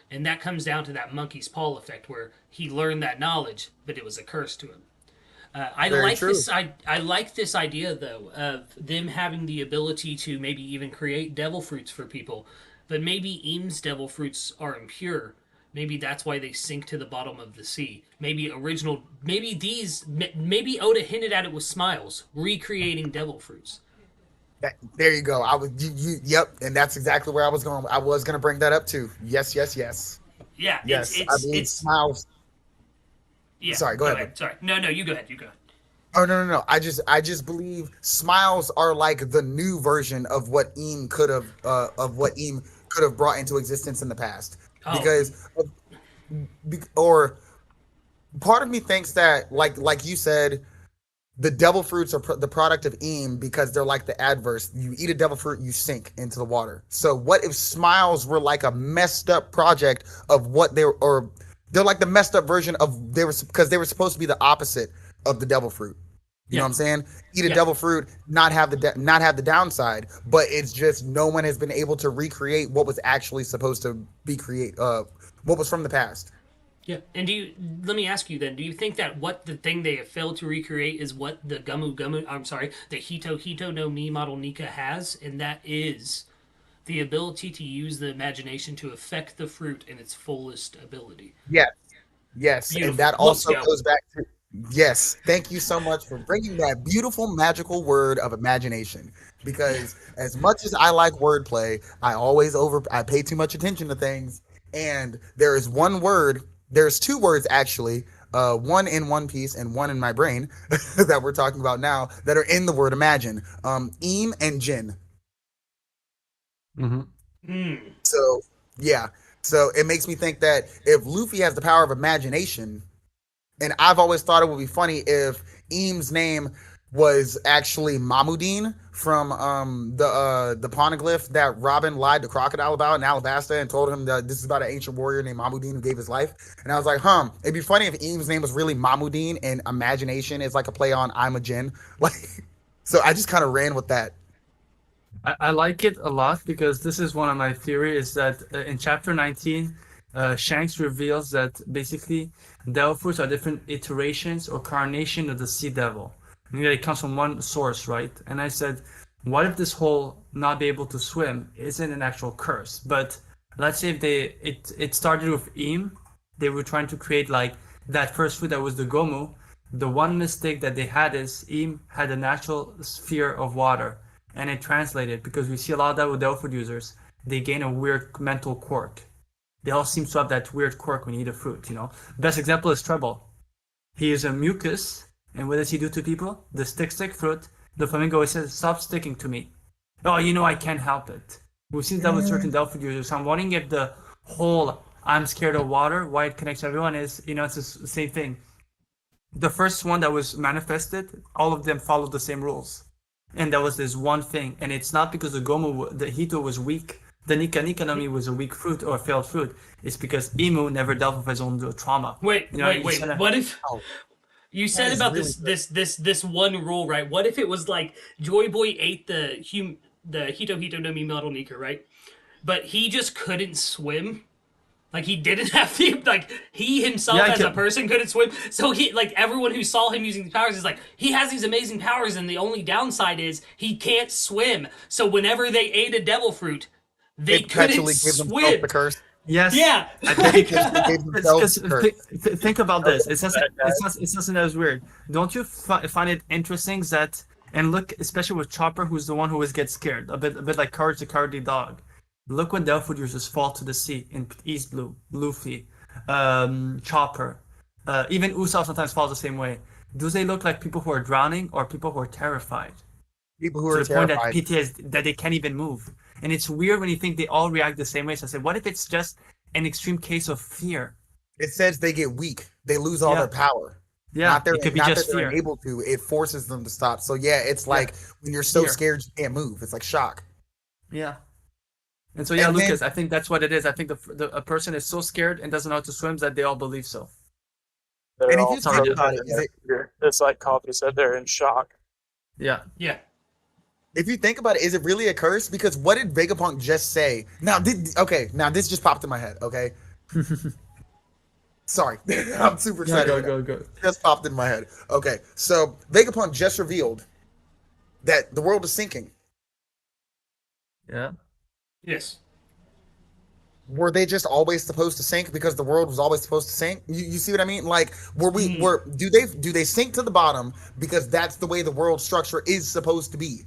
And that comes down to that monkey's paw effect, where he learned that knowledge, but it was a curse to him. I like this idea, though, of them having the ability to maybe even create devil fruits for people. But maybe Im's devil fruits are impure. Maybe that's why they sink to the bottom of the sea. Maybe Oda hinted at it with Smiles, recreating devil fruits. There you go. Yep, and that's exactly where I was going. I was going to bring that up too. Yes. Yeah, yes. I believe Smiles. Yeah. Sorry, go ahead. Sorry, no, you go ahead. Oh no! I just believe Smiles are like the new version of what Im could have brought into existence in the past. Because, or part of me thinks that, like you said, the devil fruits are the product of Im because they're like the adverse. You eat a devil fruit, you sink into the water. So what if Smiles were like a messed up project of what they're like the messed up version of because they were supposed to be the opposite of the devil fruit. You know Yeah. what I'm saying? Eat a Yeah. devil fruit, not have the downside, but it's just no one has been able to recreate what was actually supposed to be what was from the past. Yeah. And let me ask you then, do you think that what the thing they have failed to recreate is what the I'm sorry, the Hito Hito no Mi model Nika has, and that is the ability to use the imagination to affect the fruit in its fullest ability. Yes, yes, and Beautiful. that Let's also go. goes back to yes. Thank you so much for bringing that beautiful magical word of imagination. Because as much as I like wordplay, I pay too much attention to things. And there is one word. There's two words actually. One in One Piece and one in my brain that we're talking about now that are in the word imagine. Eam and Jin. Mm-hmm. Hmm. So yeah. So it makes me think that if Luffy has the power of imagination, and I've always thought it would be funny if Eam's name was actually Mamudine from the poneglyph that Robin lied to Crocodile about in Alabasta and told him that this is about an ancient warrior named Mamudine who gave his life. And I was like, it'd be funny if Eam's name was really Mamudine and imagination is like a play on I'm a Jinn. Like, so I just kind of ran with that. I like it a lot because this is one of my theories is that in chapter 19, Shanks reveals that basically devil fruits are different iterations or carnation of the sea devil. I mean, it comes from one source, right? And I said, what if this whole not be able to swim isn't an actual curse? But let's say if it started with Im, they were trying to create like that first fruit that was the Gomu. The one mistake that they had is Im had a natural sphere of water, and it translated because we see a lot of that with devil fruit users. They gain a weird mental quirk. They all seem to have that weird quirk when you eat a fruit, you know. Best example is Treble. He is a mucus, and what does he do to people? The stick fruit. The flamingo always says, "Stop sticking to me." Oh, I can't help it. We've seen that with certain Delphi users. So I'm wondering if the whole "I'm scared of water," why it connects everyone is, it's the same thing. The first one that was manifested, all of them followed the same rules, and that was this one thing. And it's not because the Hito was weak. The Nika no Mi was a weak fruit or a failed fruit. It's because Imu never dealt with his own trauma. Wait. What if Oh, you that said is about really this one rule, right? What if it was like Joy Boy ate the Hito Hito no Mi model Nika, right? But he just couldn't swim. Like he didn't have the he himself Yeah, as a person couldn't swim. So he everyone who saw him using these powers is like he has these amazing powers, and the only downside is he can't swim. So whenever they ate a devil fruit, they it couldn't perpetually gave themselves swim. the curse. Yes. Yeah. I think They gave themselves because the curse. think about this. It's something that was weird. Don't you find it interesting that and look, especially with Chopper, who's the one who always gets scared, a bit like Courage the Cowardly Dog. Look when Devil Fruit users fall to the sea in East Blue, Luffy, Chopper, even Usopp sometimes falls the same way. Do they look like people who are drowning or people who are terrified? People who To are the point that terrified. PTSD that they can't even move. And it's weird when you think they all react the same way. So I said, what if it's just an extreme case of fear? It says they get weak. They lose all Yeah. their power. Yeah, Not, it could be not just that they're fear. able to. It forces them to stop. So yeah, it's like when you're so Fear. scared you can't move. It's like shock. Yeah. And so yeah, And then- Lucas, I think that's what it is. I think a person is so scared and doesn't know how to swim that they all believe so. They're And if all you think about frozen it, in their fear. It's like Coffee said, they're in shock. Yeah. Yeah. If you think about it, is it really a curse? Because what did Vegapunk just say? Now this just popped in my head. Okay, sorry, I'm super excited. Go. Just popped in my head. Okay, so Vegapunk just revealed that the world is sinking. Yeah. Yes. Were they just always supposed to sink because the world was always supposed to sink? You see what I mean? Like, do they sink to the bottom because that's the way the world structure is supposed to be?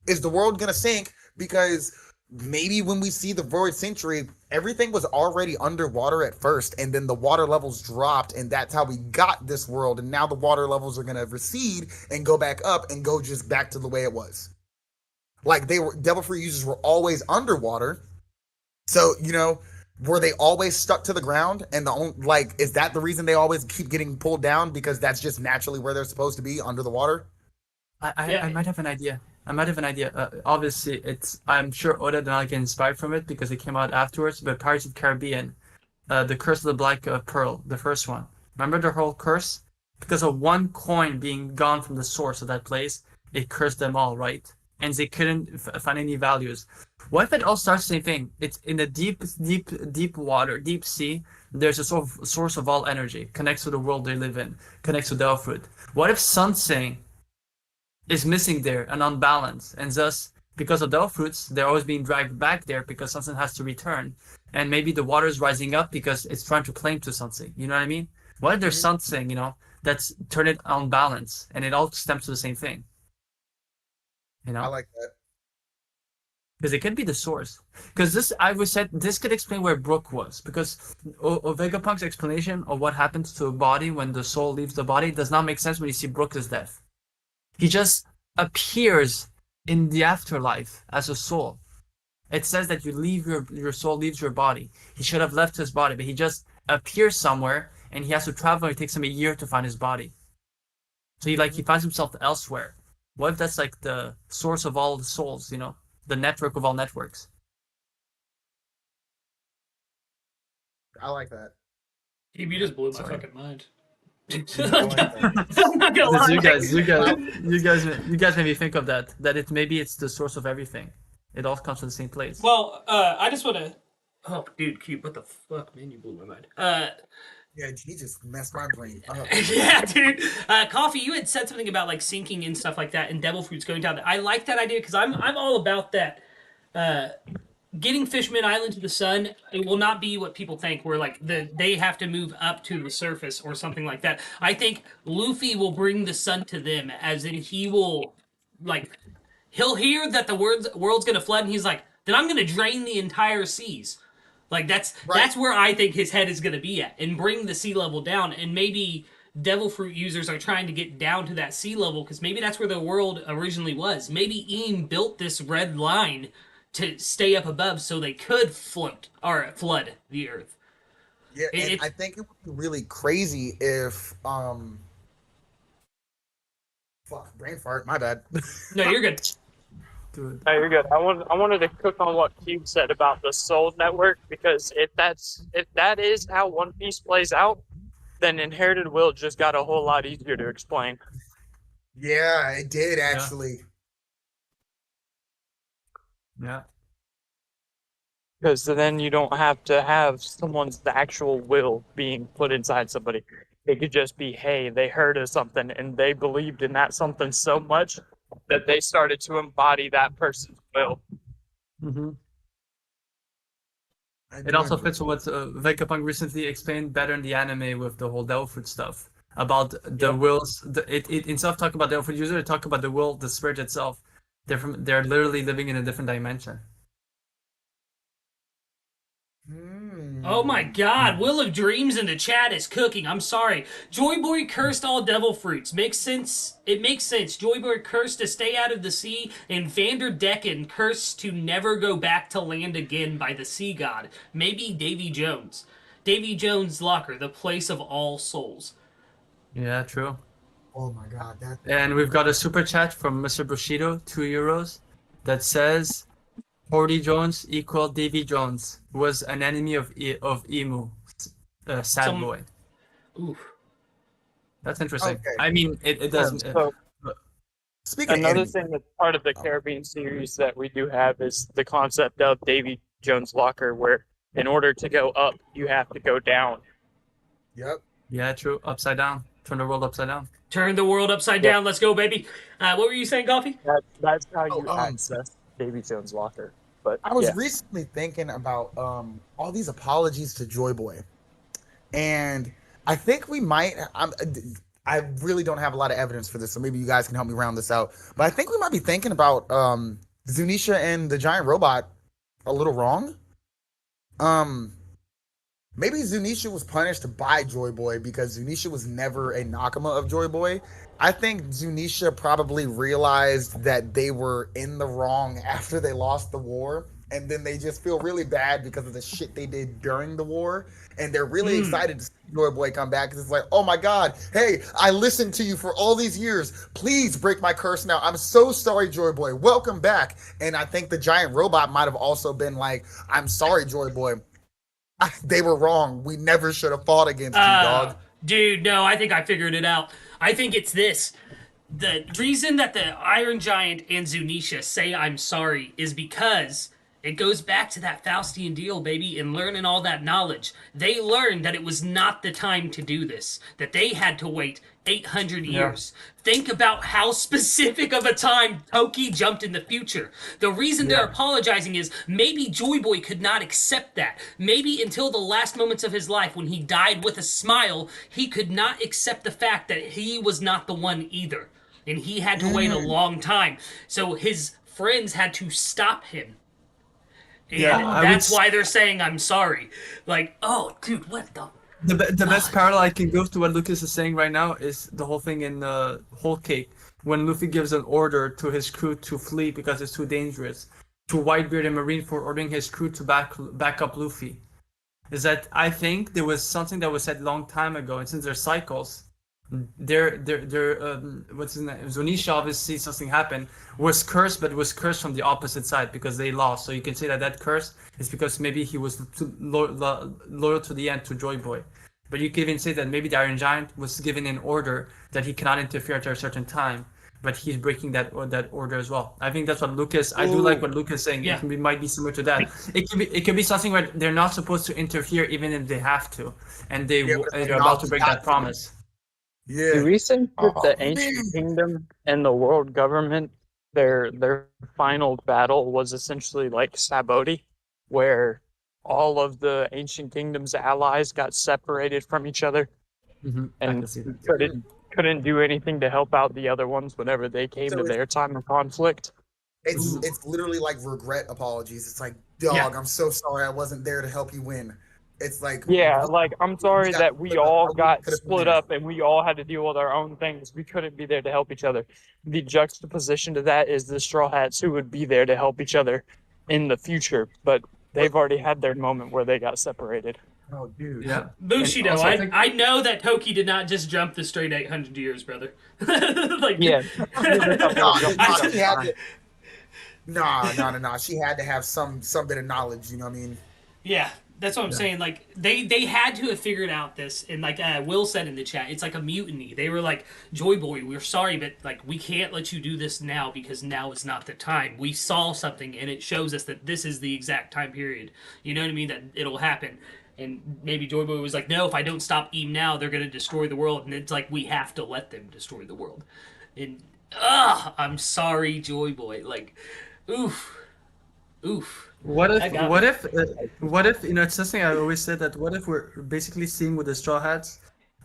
Is the world gonna sink because maybe when we see the Void Century, everything was already underwater at first, and then the water levels dropped, and that's how we got this world, and now the water levels are gonna recede and go back up and go just back to the way it was. Like Devil Fruit users were always underwater. So, were they always stuck to the ground? And is that the reason they always keep getting pulled down? Because that's just naturally where they're supposed to be, under the water? I might have an idea. Obviously, I'm sure Oda did not get inspired from it because it came out afterwards. But Pirates of the Caribbean, the Curse of the Black Pearl, the first one. Remember the whole curse? because of one coin being gone from the source of that place, it cursed them all, right? And they couldn't find any values. What if it all starts the same thing? It's in the deep water, deep sea. There's a source of all energy, connects to the world they live in, connects to Delphoot. What if something is missing there and unbalanced, and thus, because of Delphoots, they're always being dragged back there because something has to return, and maybe the water is rising up because it's trying to claim to something. You know what I mean? What if there's something, that's turned it unbalanced, and it all stems to the same thing? I like that. Because it could be the source. Because this could explain where Brook was. Because Vegapunk's explanation of what happens to a body when the soul leaves the body does not make sense when you see Brook's death. He just appears in the afterlife as a soul. It says that your soul leaves your body. He should have left his body, but he just appears somewhere, and he has to travel. It takes him a year to find his body. So he finds himself elsewhere. What if that's like the source of all the souls, the network of all networks? I like that. You just blew my fucking mind. I like that. I'm not gonna lie. You guys made me think of that. That maybe it's the source of everything. It all comes from the same place. Well, I just want to. Oh, dude, Cube, what the fuck, man? You blew my mind. Yeah, he just messed my brain up. Yeah, dude. Coffee, you had said something about like sinking and stuff like that, and devil fruits going down. I like that idea because I'm all about that. Getting Fishman Island to the sun, it will not be what people think, where like they have to move up to the surface or something like that. I think Luffy will bring the sun to them, as in he will like he'll hear that the world's gonna flood, and he's like, then I'm gonna drain the entire seas. Like that's where I think his head is gonna be at, and bring the sea level down. And maybe devil fruit users are trying to get down to that sea level because maybe that's where the world originally was. Maybe Ian built this red line to stay up above so they could float or flood the earth. Yeah, and I think it would be really crazy if fuck, brain fart, my bad. No, you're good. Dude. No, you're good. I wanted to cook on what Cube said about the Soul Network, because if that is how One Piece plays out, then Inherited Will just got a whole lot easier to explain. Yeah, it did actually. Yeah. Because then you don't have to have someone's actual will being put inside somebody. It could just be, hey, they heard of something and they believed in that something so much that they started to embody that person's will. Mm-hmm. It also fits with what Vegapunk recently explained better in the anime with the whole Delphoot stuff about the wills. Instead of talking about Delphoot user, talk about the will, the spirit itself. They're literally living in a different dimension. Oh my god, Will of Dreams in the chat is cooking. I'm sorry. Joy Boy cursed all devil fruits. Makes sense. It makes sense. Joy Boy cursed to stay out of the sea, and Vanderdecken cursed to never go back to land again by the sea god. Maybe Davy Jones. Davy Jones' locker, the place of all souls. Yeah, true. Oh my god, that. And we've got a super chat from Mr. Bushido, €2, that says Hordy Jones equal Davy Jones was an enemy of Emu, sad boy. Oof. That's interesting. Okay. I mean, it doesn't. So, Speaking of another enemies, thing that's part of the Caribbean series that we do have is the concept of Davy Jones' locker, where in order to go up, you have to go down. Yep. Yeah, true. Upside down. Turn the world upside down. Turn the world upside down. Let's go, baby. What were you saying, Coffee? That's how you Oh, access Davy Jones' locker. But I was yeah. recently thinking about all these apologies to Joy Boy, and I think we might. I really don't have a lot of evidence for this, so maybe you guys can help me round this out. But I think we might be thinking about Zunisha and the giant robot a little wrong. Maybe Zunisha was punished by Joy Boy because Zunisha was never a Nakama of Joy Boy. I think Zunisha probably realized that they were in the wrong after they lost the war, and then they just feel really bad because of the shit they did during the war, and they're really excited to see Joy Boy come back because it's like, oh my god, hey, I listened to you for all these years. Please break my curse now. I'm so sorry, Joy Boy. Welcome back. And I think the giant robot might have also been like, I'm sorry, Joy Boy. They were wrong. We never should have fought against you, dog. Dude, no, I think I figured it out. I think it's this. The reason that the Iron Giant and Zunisha say I'm sorry is because it goes back to that Faustian deal, baby, and learning all that knowledge. They learned that it was not the time to do this, that they had to wait 800 Yeah. years. Think about how specific of a time Toki jumped in the future. The reason they're Yeah. apologizing is maybe Joy Boy could not accept that. Maybe until the last moments of his life, when he died with a smile, he could not accept the fact that he was not the one either. And he had to wait a long time. So his friends had to stop him. And Yeah, I would that's why they're saying I'm sorry. Like, oh, dude, what the? The best parallel I can go to what Lucas is saying right now is the whole thing in Whole Cake when Luffy gives an order to his crew to flee because it's too dangerous. To Whitebeard and Marineford ordering his crew to back up Luffy. Is that I think there was something that was said long time ago, and since there's cycles, what's his name? Zonisha, obviously something happened, was cursed, but was cursed from the opposite side because they lost. So you can say that that curse is because maybe he was loyal to the end to Joy Boy. But you can even say that maybe the Iron Giant was given an order that he cannot interfere at a certain time, but he's breaking that order as well. I think that's what Lucas. I do like what Lucas is saying. Yeah. It might be similar to that. It could be something where they're not supposed to interfere even if they have to, and Yeah, but they're they're about not to break got that to. promise. Do Yeah. we think that Oh, the ancient kingdom and the world government, their final battle was essentially like Saboti, where all of the ancient kingdom's allies got separated from each other I and can see that. couldn't do anything to help out the other ones whenever they came So to their time of conflict? it's literally like regret apologies. It's like, dog, Yeah. I'm so sorry I wasn't there to help you win. It's like, Yeah, like I'm sorry got that we split up. all I wish got we could've been split there. up and we all had to deal with our own things. We couldn't be there to help each other. The juxtaposition to that is the Straw Hats who would be there to help each other in the future, but they've already had their moment where they got separated. Oh, dude. Yeah. Bushido, also, I think- I know that Toki did not just jump the straight 800 years, brother. Like, Yeah. Nah, she had to. Nah. She had to have some bit of knowledge. You know what I mean? yeah, that's what I'm saying. Like, they had to have figured out this, and like Will said in the chat, it's like a mutiny. They were like, Joy Boy, we're sorry, but like we can't let you do this now because now is not the time. We saw something, and it shows us that this is the exact time period. You know what I mean? That it'll happen. And maybe Joy Boy was like, no, if I don't stop Eve now, they're going to destroy the world. And it's like, we have to let them destroy the world. And, I'm sorry, Joy Boy. Like, oof. What I got what if it's something I always said that what if we're basically seeing with the Straw Hats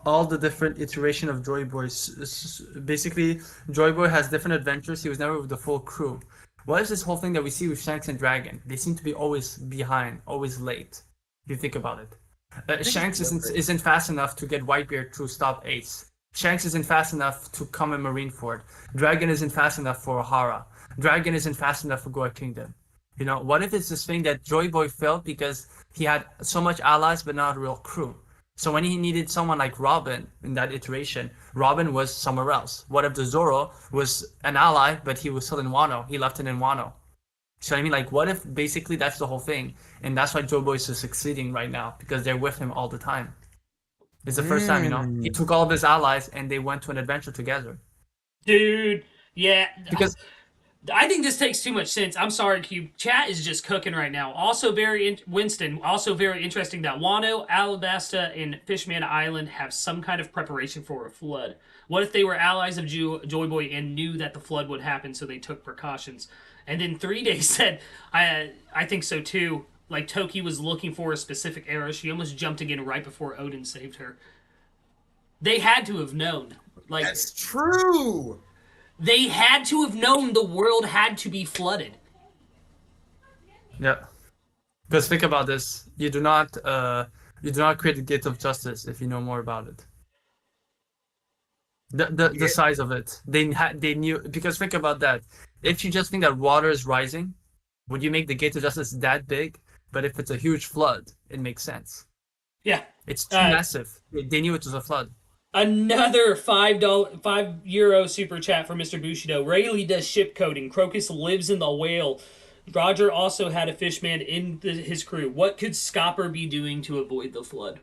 all the different iteration of Joy Boys. Basically, Joy Boy has different adventures. He was never with the full crew. What is this whole thing that we see with Shanks and Dragon? They seem to be always behind, always late. If you think about it, Shanks isn't fast enough to get Whitebeard to stop Ace. Shanks isn't fast enough to come in Marineford. Dragon isn't fast enough for Ohara. Dragon isn't fast enough for Goa Kingdom. You know, what if it's this thing that Joy Boy felt because he had so much allies but not a real crew? So when he needed someone like Robin in that iteration, Robin was somewhere else. What if the Zoro was an ally but he was still in Wano? He left it in Wano. So I mean, like, what if basically that's the whole thing, and that's why Joy Boy is succeeding right now because they're with him all the time. It's the first time, he took all of his allies and they went to an adventure together. Dude, yeah. Because I think this takes too much sense. I'm sorry, Cube. Chat is just cooking right now. Also Winston, also very interesting that Wano, Alabasta, and Fishman Island have some kind of preparation for a flood. What if they were allies of Joy Boy and knew that the flood would happen, so they took precautions? And then 3 Days said, I think so too. Like, Toki was looking for a specific arrow. She almost jumped again right before Odin saved her. They had to have known. Like, That's true. they had to have known the world had to be flooded. yeah, because think about this: you do not create the gate of justice if you know more about it. The size of it, they knew, because think about that. If you just think that water is rising, would you make the gate of justice that big? But if it's a huge flood, it makes sense. Yeah. It's too massive. They knew it was a flood. Another €5 super chat for Mr. Bushido. Rayleigh does ship coding. Crocus lives in the whale. Roger also had a fishman in his crew. What could Scopper be doing to avoid the flood?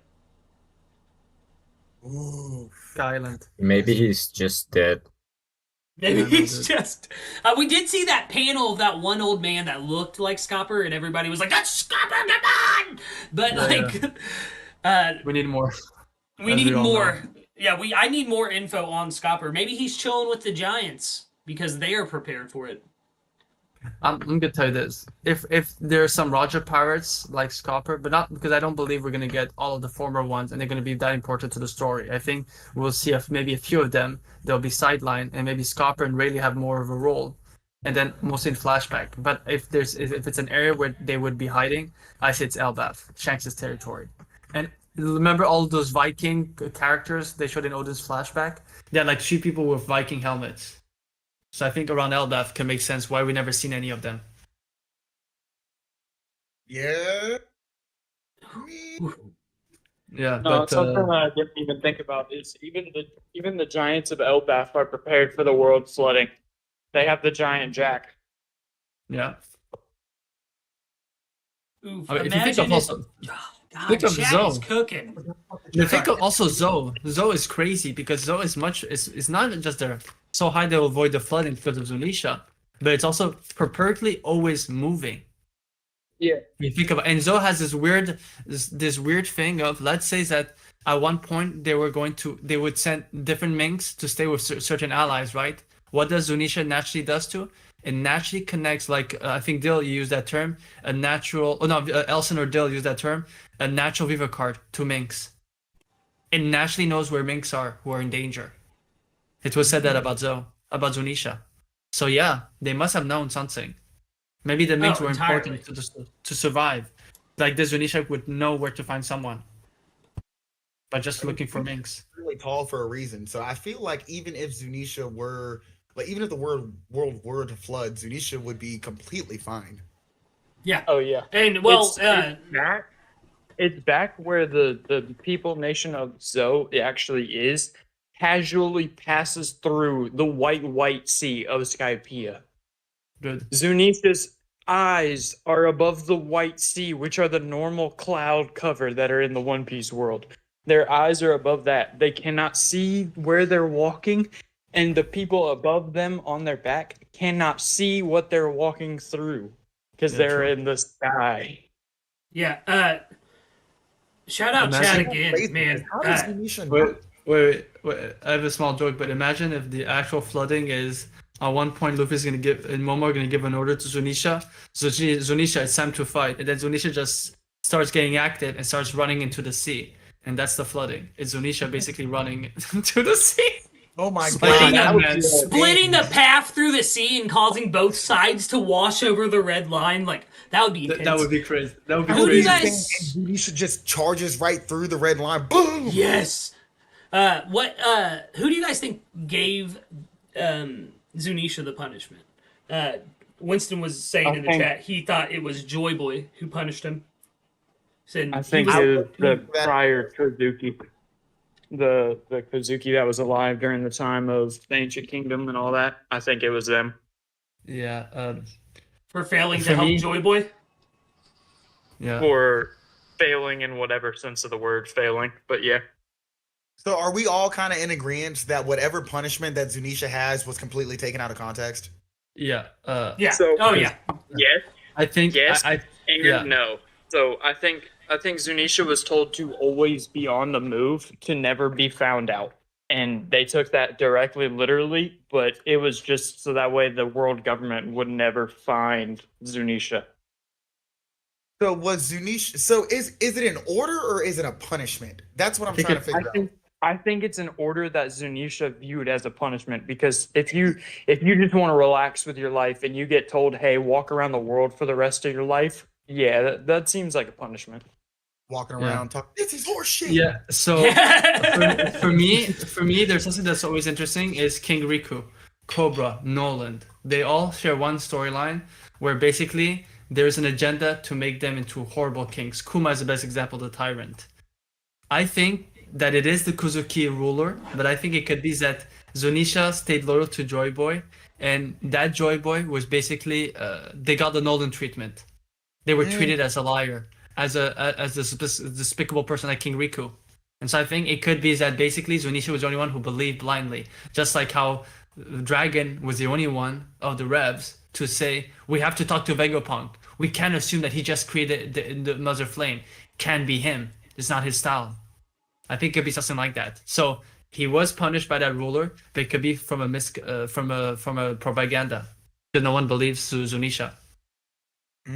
Ooh. Skyland. Maybe he's just dead. Maybe Yeah, no, he's dude. just. We did see that panel of that one old man that looked like Scopper, and everybody was like, "That's Scopper, come on!" But Yeah, like, uh, We need more. we As need we all more. know. Yeah, I need more info on Scopper. Maybe he's chilling with the Giants because they are prepared for it. I'm gonna tell you this. If there are some Roger pirates like Scopper, but not because I don't believe we're gonna get all of the former ones and they're gonna be that important to the story. I think we'll see maybe a few of them. They'll be sidelined, and maybe Scopper and Rayleigh have more of a role, and then mostly in flashback. But if it's an area where they would be hiding, I say it's Elbaf, Shanks' territory. And remember all those Viking characters they showed in Odin's flashback? They had like 3 people with Viking helmets. So I think around Elbaf can make sense why we never seen any of them. Yeah. Yeah, No, but something that I didn't even think about is even the giants of Elbaf are prepared for the world flooding. They have the giant jack. yeah. Oof, I mean, if you think imagine of if. also, Oh, God, think of chat is Zoe. cooking. think of also Zoe. Zoe is crazy because Zoe is not just there so high they'll avoid the flooding because of Zunisha, but it's also purposely always moving. Yeah. You think about, and Zoe has this weird thing of, let's say that at one point they would send different minks to stay with certain allies, right? What does Zunisha naturally does to? It naturally connects, like I think Dill used that term, a natural. Oh no, Elson or Dill used that term, a natural Viva card to minks. It naturally knows where minks are who are in danger. It was said that about Zunisha. So yeah, they must have known something. Maybe the minks were entirely. important to survive. Like this Zunisha would know where to find someone by just looking for minks. Really tall for a reason. So I feel like even if Zunisha were like, even if the world were to flood, Zunisha would be completely fine. Yeah. Oh yeah. And well, It's back where the people nation of Zoe actually is, casually passes through the white sea of Skypiea. Good. Zunisha's eyes are above the white sea, which are the normal cloud cover that are in the One Piece world. Their eyes are above that. They cannot see where they're walking, and the people above them on their back cannot see what they're walking through because they're in the sky. yeah. Shout out Imagine- chat again, man. How does Zunisha know? Wait. I have a small joke, but imagine if the actual flooding is at one point Luffy's gonna give and Momo are gonna give an order to Zunisha. So Zunisha, it's time to fight, and then Zunisha just starts getting active and starts running into the sea, and that's the flooding. It's Zunisha basically running into the sea. Oh my Splitting god. up- that would be Splitting the path through the sea and causing both sides to wash over the red line, like that would be intense. That would be crazy. That would be Who do you crazy. guys- Zunisha just charges right through the red line. Boom! Yes. Who do you guys think gave Zunisha the punishment? Winston was saying in the chat he thought it was Joy Boy who punished him. Said I he think was- it was the prior Kozuki. The Kozuki that was alive during the time of the Ancient Kingdom and all that. I think it was them. Yeah. for failing to For help me- Joy Boy. Yeah. For failing in whatever sense of the word failing. But yeah. So are we all kind of in agreement that whatever punishment that Zunisha has was completely taken out of context? Yeah. Yeah. So- oh yeah. Yes. I think. Yes. I And Yeah. no. So I think Zunisha was told to always be on the move, to never be found out. And they took that directly literally, but it was just so that way the world government would never find Zunisha. So was Zunisha? So is it an order or is it a punishment? That's what I'm think trying to it- figure out. I think it's an order that Zunisha viewed as a punishment, because if you just want to relax with your life and you get told, hey, walk around the world for the rest of your life, yeah, that seems like a punishment. Walking Yeah. around talking, this is horseshit. Yeah. So for me, there's something that's always interesting is King Riku, Cobra, Noland. They all share one storyline where basically there's an agenda to make them into horrible kings. Kuma is the best example, the tyrant. I think that it is the Kuzuki ruler, but I think it could be that Zunisha stayed loyal to Joy Boy, and that Joy Boy was basically they got the Nolan treatment. They were treated as a liar, as a despicable person like King Riku. And so I think it could be that basically Zunisha was the only one who believed blindly, just like how the Dragon was the only one of the Revs to say we have to talk to Vegapunk. We can't assume that he just created the Mother Flame. Can be him. It's not his style. I think it could be something like that. So he was punished by that ruler, but it could be from a propaganda because no one believes Zunisha.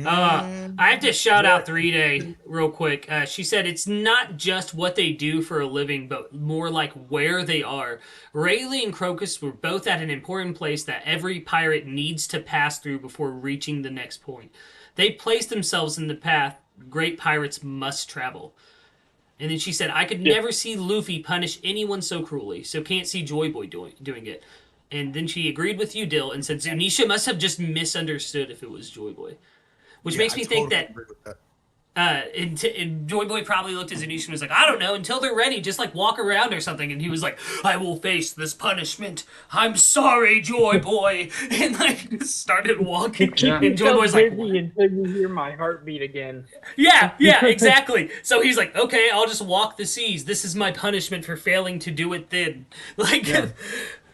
I have to shout out 3-Day real quick. She said it's not just what they do for a living, but more like where they are. Rayleigh and Crocus were both at an important place that every pirate needs to pass through before reaching the next point. They place themselves in the path great pirates must travel. And then she said, I could never see Luffy punish anyone so cruelly, so can't see Joy Boy doing it. And then she agreed with you, Dill, and said Zunisha must have just misunderstood if it was Joy Boy. Which makes me think that and Joy Boy probably looked at Zunisha and was like, I don't know, until they're ready, just like walk around or something. And he was like, I will face this punishment. I'm sorry, Joy Boy. And like started walking. Yeah. And Joy Boy's like, busy until you hear my heartbeat again. yeah, exactly. So he's like, okay, I'll just walk the seas. This is my punishment for failing to do it then. Like, Yeah.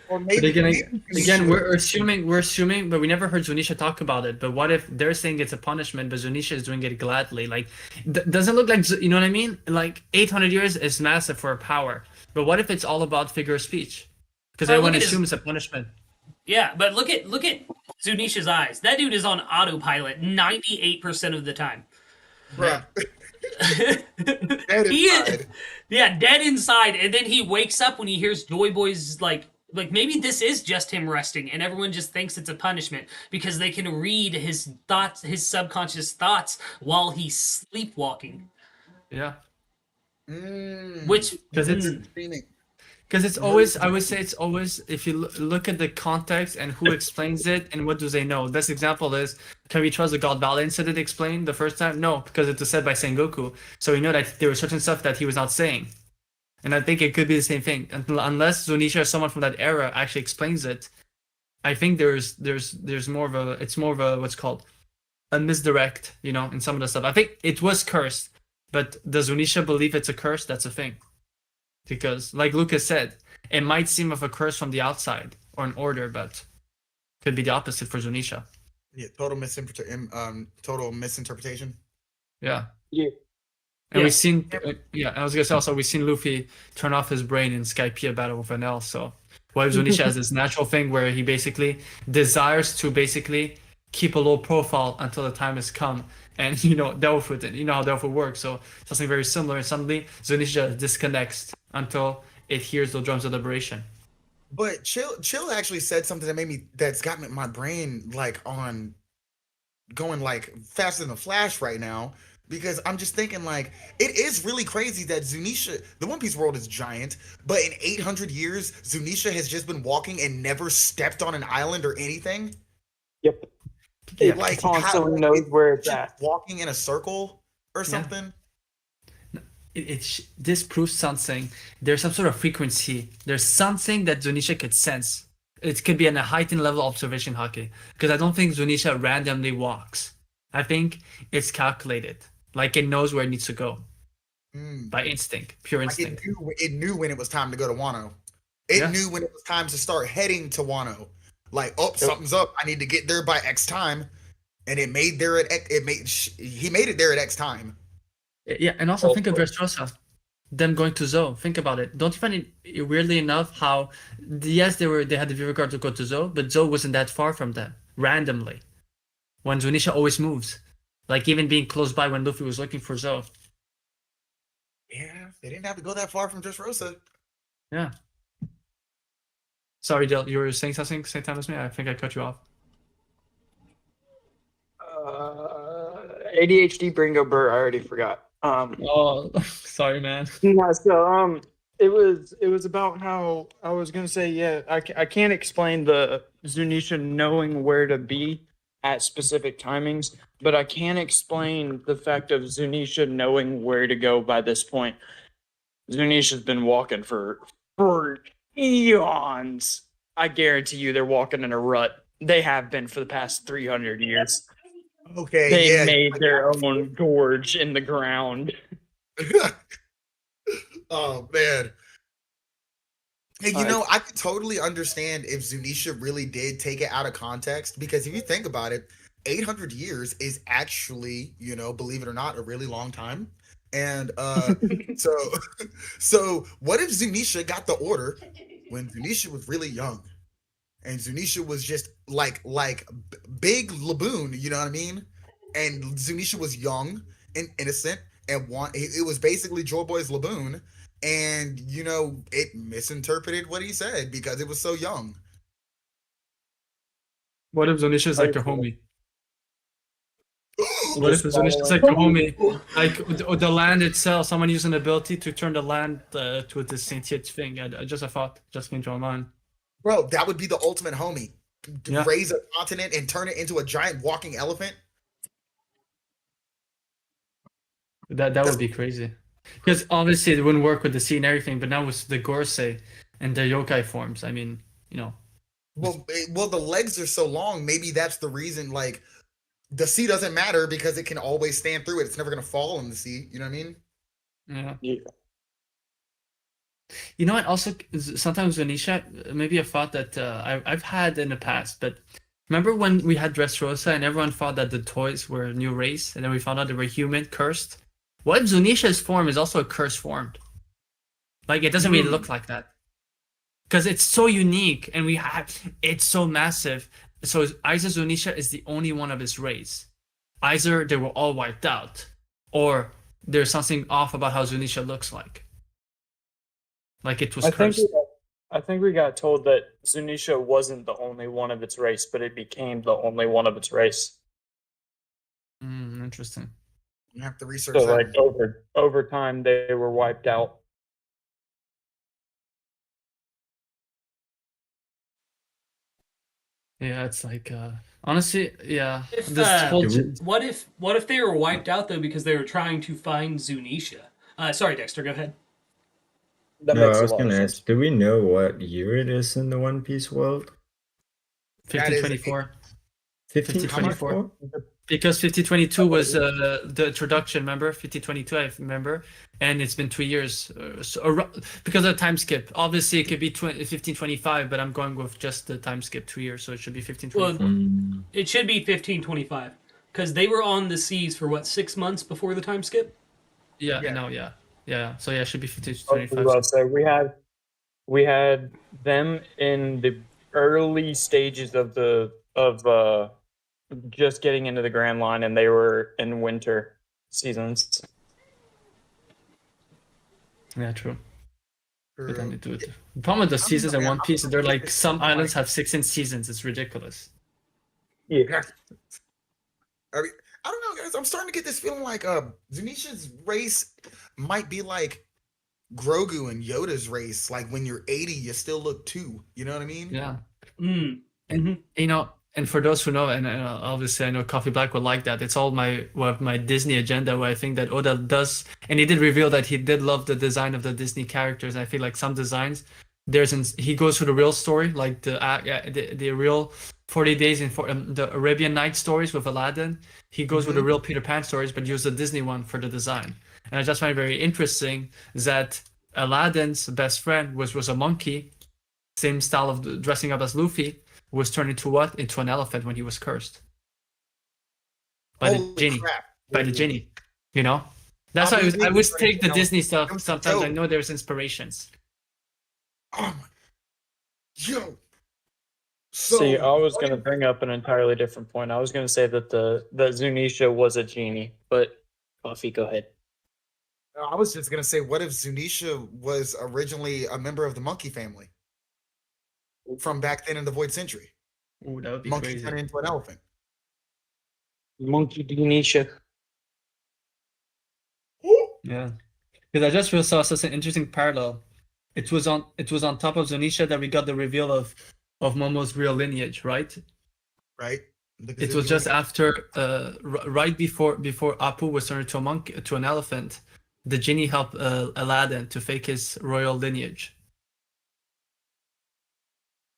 Or But again, we're assuming, but we never heard Zunisha talk about it. But what if they're saying it's a punishment, but Zunisha is doing it gladly? Like, doesn't look like, you know what I mean? Like, 800 years is massive for power. But what if it's all about figure of speech? Because everyone assumes it's a punishment. yeah, but look at Zunisha's eyes. That dude is on autopilot 98% of the time. Bruh. Dead He is, inside. yeah, dead inside, and then he wakes up when he hears Joy Boy's like maybe this is just him resting, and everyone just thinks it's a punishment because they can read his thoughts, his subconscious thoughts while he's sleepwalking. Yeah. Which Because it's always, I would say it's always, if you look at the context and who explains it and what do they know. Best example is, can we trust the God Valley incident explained the first time? No, because it was said by Sengoku. So we know that there was certain stuff that he was not saying. And I think it could be the same thing. Unless Zunisha or someone from that era actually explains it, I think there's more of a, it's more of a, what's called, a misdirect, you know, in some of the stuff. I think it was cursed, but does Zunisha believe it's a curse? That's a thing. Because, like Lucas said, it might seem of a curse from the outside or an order, but could be the opposite for Zunisha. Yeah, total misinterpretation. Yeah. Yeah. And we've seen, I was gonna say also, we've seen Luffy turn off his brain in Skypiea battle with Enel. So, what if Zunisha has this natural thing where he basically desires to basically keep a low profile until the time has come, and you know, delve with it. You know how delve works. So something very similar. And suddenly Zunisha disconnects until it hears the drums of liberation. But Chill actually said something that's got my brain like on going like faster than a flash right now. Because I'm just thinking, like, it is really crazy that Zunisha, the One Piece world is giant, but in 800 years, Zunisha has just been walking and never stepped on an island or anything. Yep. Yeah. It Like, constantly knows where it's just at. walking in a circle or something. This proves something. There's some sort of frequency. There's something that Zunisha could sense. It could be in a heightened level observation hockey. Because I don't think Zunisha randomly walks. I think it's calculated. Like it knows where it needs to go. By instinct. Pure Like instinct. it knew when it was time to go to Wano. It knew when it was time to start heading to Wano. Like, oh, something's up. I need to get there by X time. And it made there at he made it there at X time. Yeah, and also think of Dressrosa. Them going to Zou. Think about it. Don't you find it weirdly enough how they had the viewer card to go to Zou, but Zou wasn't that far from them randomly. When Zunisha always moves, like even being close by when Luffy was looking for Zou. Yeah, they didn't have to go that far from Dressrosa. Yeah. Sorry, Dill, you were saying something same time as me. I think I cut you off. ADHD Bringo Burr, I already forgot. Oh, sorry, man. Yeah, so it was about how I was gonna say, yeah, I can't explain the Zunisha knowing where to be at specific timings, but I can explain the fact of Zunisha knowing where to go by this point. Zunisha's been walking for eons. I guarantee you they're walking in a rut. They have been for the past 300 years. Okay, They made their own gorge in the ground. Oh man. Hey, All right. I could totally understand if Zunisha really did take it out of context because if you think about it, 800 years is actually, believe it or not, a really long time. And so so what if Zunisha got the order when Zunisha was really young and Zunisha was just big Laboon, you know what I mean? And Zunisha was young and innocent and it was basically Joy Boy's Laboon and it misinterpreted what he said because it was so young. What if Zunisha is like a homie? What if Just Zunisha is like a homie? Like the land itself, someone using an ability to turn the land to a sentient thing. Just a thought, just came to my mind. Bro, that would be the ultimate homie. Yeah. Raise a continent and turn it into a giant walking elephant. That would be crazy. Because obviously it wouldn't work with the sea and everything, but now with the Gorsei and the yokai forms, I mean, Well, the legs are so long. Maybe that's the reason. Like, the sea doesn't matter because it can always stand through it. It's never gonna fall in the sea. You know what I mean? Yeah. Yeah. You know what? Also, sometimes Venetia, maybe a thought that I've had in the past, but remember when we had Dressrosa and everyone thought that the toys were a new race, and then we found out they were human, cursed? What if Zunisha's form is also a curse formed? Like, it doesn't really look like that. Because it's so unique, and it's so massive. So either Zunisha is the only one of his race. Either they were all wiped out, or there's something off about how Zunisha looks like. Like it was cursed. I think we got told that Zunisha wasn't the only one of its race, but it became the only one of its race. Interesting. You have to research So that. like over time they were wiped out. Yeah, it's like honestly, yeah. If, This whole What if they were wiped out though because they were trying to find Zunisha? Sorry, Dexter, go ahead. That No, makes I a was lot of gonna sense. ask, do we know what year it is in the One Piece world? That is 1524. 1524? Because 5022 was the introduction, remember? 5022, I remember. And it's been 2 years. Because of the time skip. Obviously, it could be 1525, but I'm going with just the time skip, 2 years. So it should be 1524. Mm, It should be 1525 because they were on the seas for what 6 months before the time skip. Yeah, Yeah. no, yeah. Yeah, so yeah, it should be I was 1525. about to say, we had them in the early stages of just getting into the Grand Line, and they were in winter seasons. Yeah, true. But then True. they do it. The problem with the seasons in man. One Piece, they're like some islands have 16 seasons. It's ridiculous. Yeah. I mean, I don't know, guys. I'm starting to get this feeling like Zunisha's race might be like Grogu and Yoda's race. Like when you're 80, you still look 2. You know what I mean? Yeah. Mm. And and for those who know, and obviously I know Coffee Black would like that. It's all my Disney agenda where I think that Oda does, and he did reveal that he did love the design of the Disney characters. I feel like some designs, he goes through the real story, like the real 40 Days in the Arabian Night stories with Aladdin. He goes with the real Peter Pan stories, but used the Disney one for the design. And I just find it very interesting that Aladdin's best friend was a monkey, same style of dressing up as Luffy, was turned into what? Into an elephant when he was cursed. By Holy the genie. crap. By the genie. You know? That's why I always take the Disney stuff. Sometimes I know there's inspirations. Oh my. Yo. So, See, I was going to bring up an entirely different point. I was going to say that that Zunisha was a genie, but Coffee, go ahead. I was just gonna say, what if Zunisha was originally a member of the monkey family from back then in the Void Century? Ooh, that would be Monkey crazy. turned into an elephant. Monkey Zunisha. Yeah. Because I just saw such an interesting parallel. It was on top of Zunisha that we got the reveal of Momo's real lineage, right? Right? It was just after right before Apu was turned to an elephant. The genie helped Aladdin to fake his royal lineage.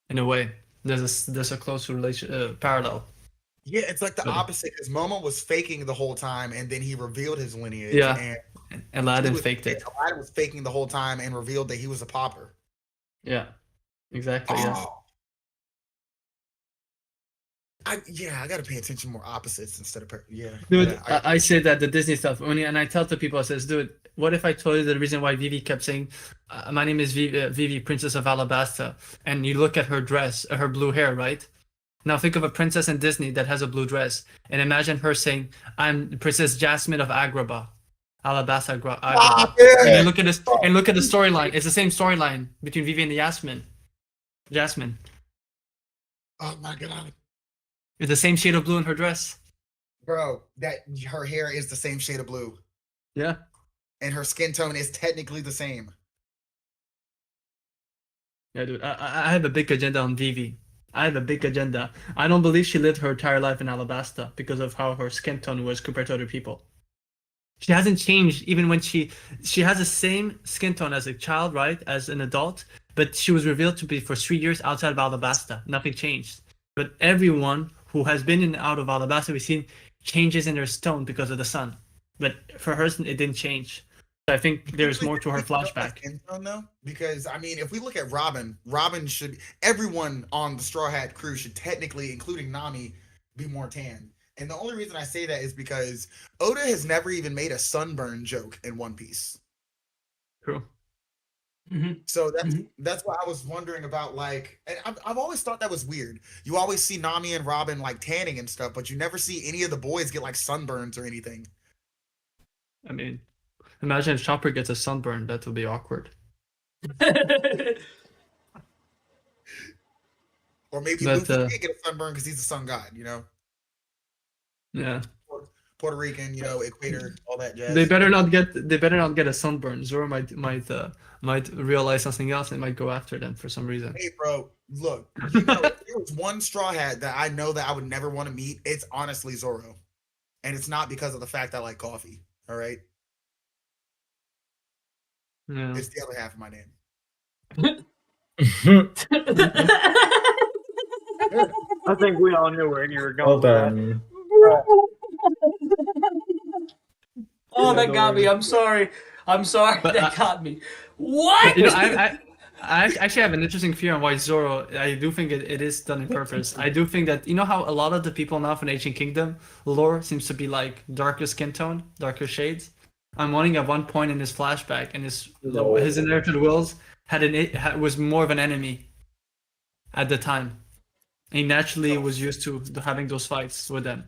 In a way, there's a close relation parallel. Yeah, it's like the opposite because Momo was faking the whole time, and then he revealed his lineage. Yeah. And And He Aladdin was, faked it. Aladdin was faking the whole time and revealed that he was a pauper. Yeah, exactly. Yes. Oh. I gotta pay attention more opposites instead of Dude, yeah, I say that the Disney stuff and I tell to people, I says, dude, what if I told you the reason why Vivi kept saying, my name is Vivi, Princess of Alabasta, and you look at her dress, her blue hair, right? Now think of a princess in Disney that has a blue dress, and imagine her saying, "I'm Princess Jasmine of Agrabah, Alabasta Agrabah." And then look at this, and look at the storyline. It's the same storyline between Vivi and Jasmine. Oh my god. With the same shade of blue in her dress. Bro, that her hair is the same shade of blue. Yeah. And her skin tone is technically the same. Yeah, dude. I have a big agenda on Vivi. I have a big agenda. I don't believe she lived her entire life in Alabasta because of how her skin tone was compared to other people. She hasn't changed even when she has the same skin tone as a child, right? As an adult, but she was revealed to be for 3 years outside of Alabasta. Nothing changed. But everyone who has been in and out of Alabasta, we've seen changes in their stone because of the sun. But for her, it didn't change. So I think there's more to her flashback. Though, because I mean, if we look at Robin should, everyone on the Straw Hat crew should technically, including Nami, be more tan. And the only reason I say that is because Oda has never even made a sunburn joke in One Piece. True. So that's why I was wondering about, like, and I've always thought that was weird. You always see Nami and Robin like tanning and stuff, but you never see any of the boys get like sunburns or anything. I mean, imagine if Chopper gets a sunburn, that would be awkward. Or maybe Luffy can't get a sunburn because he's a sun god, you know? Yeah. Puerto Rican, you know, equator, all that jazz. They better not get a sunburn. Zoro might realize something else and might go after them for some reason. Hey, bro, look, you know, if there was one Straw Hat that I know that I would never want to meet, it's honestly Zoro. And it's not because of the fact I like coffee, all right? Yeah. It's the other half of my name. I think we all knew where you were going. Well done. Oh, that got me. I'm sorry. That got me. What? You know, I actually have an interesting fear on why Zoro. I do think it is done on purpose. I do think that, you know how a lot of the people now from Ancient Kingdom lore seems to be like darker skin tone, darker shades. I'm wondering at one point in his flashback and his inherited wills was more of an enemy at the time. And he naturally was used to having those fights with them.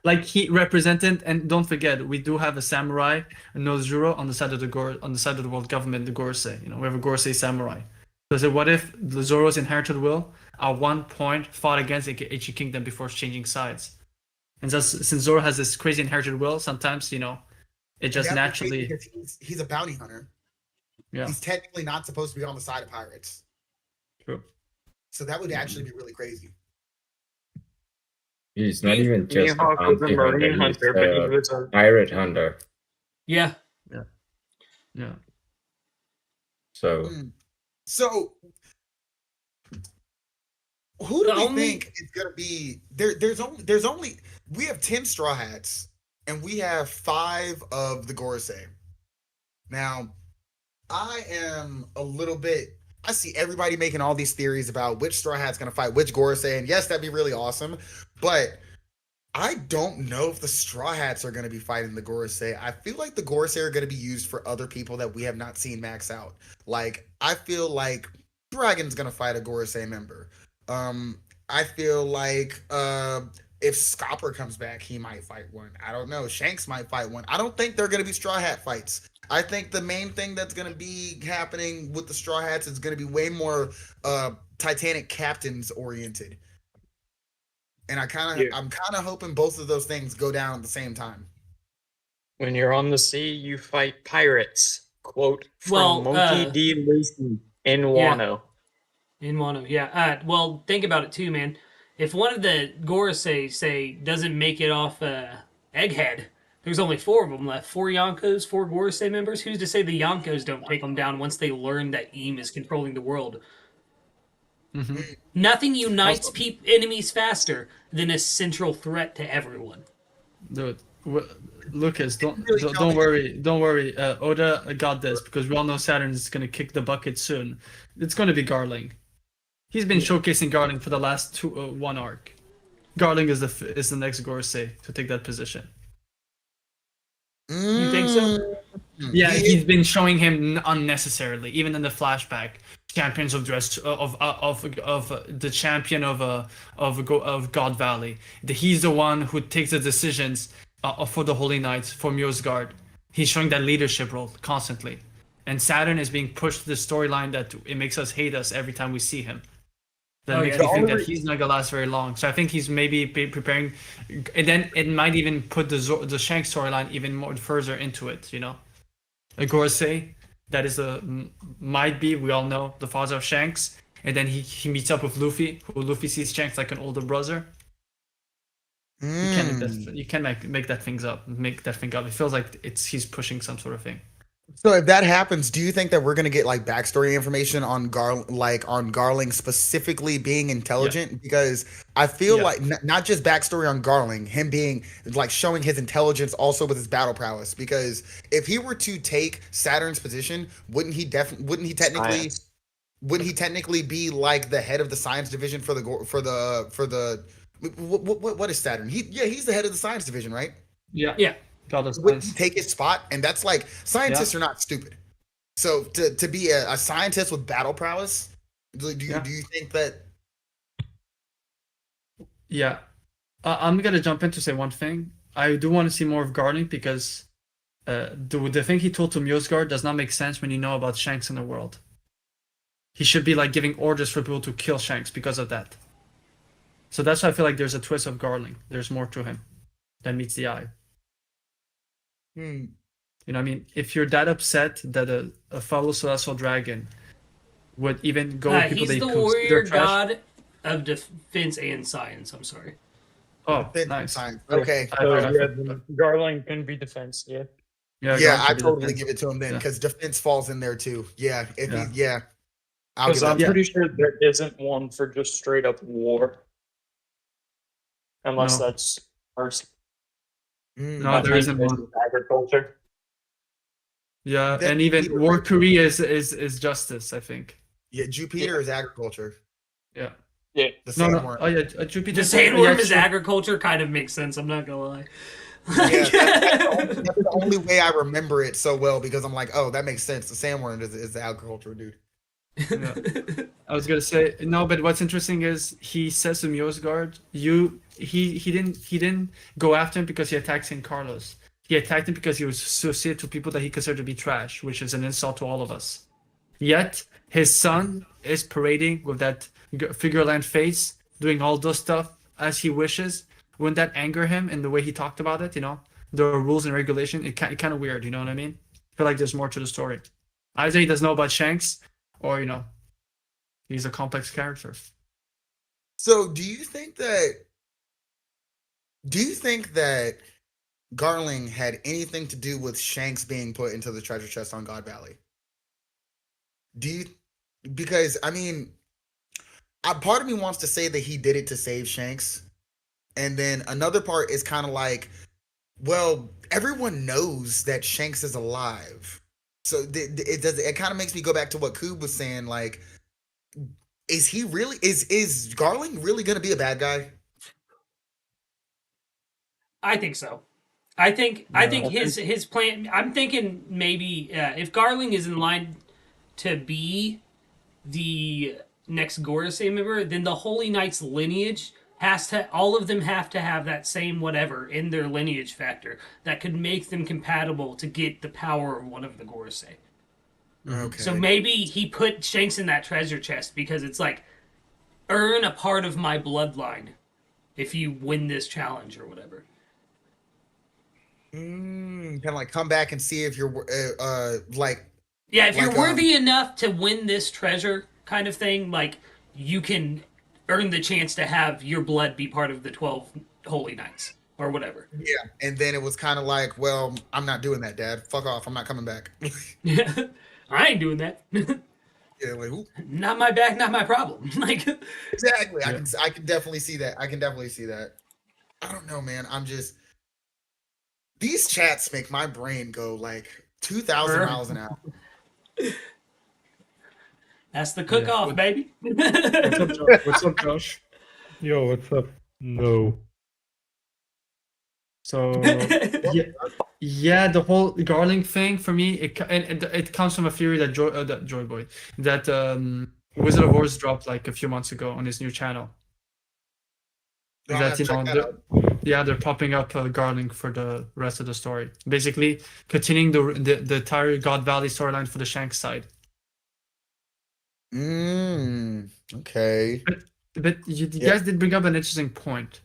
Like he represented, and don't forget, we do have a samurai, no Zoro, on the side of the world government, the Gorosei. You know, we have a Gorosei samurai. So what if the Zoro's inherited will at one point fought against the Ancient Kingdom before changing sides? And since Zoro has this crazy inherited will, sometimes, you know, it just naturally. He's a bounty hunter. Yeah. He's technically not supposed to be on the side of pirates. True. So that would actually be really crazy. He's not even just a bounty marine hunter, but he he's was a pirate hunter. Yeah. So who do we think is gonna be there? There's only we have 10 Straw Hats and we have 5 of the Gorosei. Now, I am a little bit. I see everybody making all these theories about which Straw Hat's gonna fight which Gorosei, and yes, that'd be really awesome. But I don't know if the Straw Hats are gonna be fighting the Gorosei. I feel like the Gorosei are gonna be used for other people that we have not seen max out. Like, I feel like Dragon's gonna fight a Gorosei member. I feel like if Scopper comes back, he might fight one. I don't know. Shanks might fight one. I don't think they're gonna be Straw Hat fights. I think the main thing that's going to be happening with the Straw Hats is going to be way more Titanic captains oriented. And I'm kind of hoping both of those things go down at the same time. When you're on the sea, you fight pirates. Quote from Monkey D. Lucy in Wano. In Wano, yeah. Well, think about it too, man. If one of the Gorosei, say, doesn't make it off Egghead, there's only 4 of them left. 4 Yonkos, 4 Gorosei members. Who's to say the Yonkos don't take them down once they learn that Eam is controlling the world? Mm-hmm. Nothing unites enemies faster than a central threat to everyone. Dude, Lucas, Really don't tell me- don't worry. Oda got this because we all know Saturn is gonna kick the bucket soon. It's gonna be Garling. He's been showcasing Garling for the last one arc. Garling is the next Gorosei to take that position. You think so? Yeah, he's been showing him unnecessarily, even in the flashback. Champions of dress of the champion of God Valley. He's the one who takes the decisions for the Holy Knights for Mjosgard. He's showing that leadership role constantly, and Saturn is being pushed to the storyline that it makes us hate us every time we see him. That makes me think that he's not gonna last very long. So I think he's maybe preparing, and then it might even put the Shanks storyline even more further into it. You know, a Gorosei that is might be, we all know, the father of Shanks, and then he meets up with Luffy, who Luffy sees Shanks like an older brother. You can make that thing up. It feels like he's pushing some sort of thing. So if that happens, do you think that we're gonna get like backstory information on Garling specifically being intelligent? Because I feel like not just backstory on Garling, him being like showing his intelligence also with his battle prowess. Because if he were to take Saturn's position, wouldn't he technically be like the head of the science division for the what is Saturn? He's the head of the science division, right? Yeah. Would he take his spot? And that's like, scientists are not stupid. So to be a scientist with battle prowess, do you think that? Yeah, I'm gonna jump in to say one thing. I do want to see more of Garling because the thing he told to Mjosgard does not make sense when you know about Shanks in the world. He should be like giving orders for people to kill Shanks because of that. So that's why I feel like there's a twist of Garling. There's more to him than meets the eye. You know what I mean? If you're that upset that a fellow celestial dragon would even go with people he's that the you warrior consider trash. god of defense and science. I'm sorry. Oh, nice. Okay. Garling can be defense. Yeah. Yeah, I totally give it to him then because defense falls in there too. Yeah, Because I'm pretty sure there isn't one for just straight up war, unless that's first. No, there isn't one. Agriculture. Yeah, and even War Korea is justice, I think. Yeah, Jupiter is agriculture. Yeah. Yeah. The sandworm. Oh yeah, Jupiter. The sandworm is agriculture. Kind of makes sense. I'm not gonna lie. Yeah, that's the only way I remember it so well because I'm like, oh, that makes sense. The sandworm is the agriculture dude. Yeah. I was gonna say no, but what's interesting is he says to Mjosgard, he didn't go after him because he attacked St. Carlos. He attacked him because he was associated to people that he considered to be trash, which is an insult to all of us. Yet his son is parading with that figureland face, doing all those stuff as he wishes. Wouldn't that anger him in the way he talked about it? You know, the rules and regulation. It kind of weird. You know what I mean? I feel like there's more to the story. Either he doesn't know about Shanks, or he's a complex character. So do you think that Garling had anything to do with Shanks being put into the treasure chest on God Valley? Because I mean, part of me wants to say that he did it to save Shanks, and then another part is kind of like, well, everyone knows that Shanks is alive. So it kind of makes me go back to what Kube was saying. Like, is Garling really going to be a bad guy? I think so. I think his plan. I'm thinking maybe if Garling is in line to be the next Gorosei member, then the Holy Knights lineage all of them have to have that same whatever in their lineage factor that could make them compatible to get the power of one of the Gorosei. Okay. So maybe he put Shanks in that treasure chest because it's like, earn a part of my bloodline if you win this challenge or whatever. Kind of like come back and see if you're if you're worthy enough to win this treasure kind of thing, like you can earn the chance to have your blood be part of the 12 Holy Knights or whatever. Yeah, and then it was kind of like, well, I'm not doing that, Dad. Fuck off. I'm not coming back. I ain't doing that. Yeah, like, who? Not my back, not my problem. Like exactly. Yeah. I can definitely see that. I don't know, man. These chats make my brain go like 2,000 miles an hour. That's the cook-off, baby. What's up, Josh? What's up, Josh? Yo, what's up? No. So yeah, the whole garling thing for me, it comes from a theory that Joy Boy, that Wizard of Wars dropped like a few months ago on his new channel. I'll That have to you know, check that out. they're popping up garling for the rest of the story, basically continuing the entire God Valley storyline for the Shanks side. Okay. But you guys did bring up an interesting point.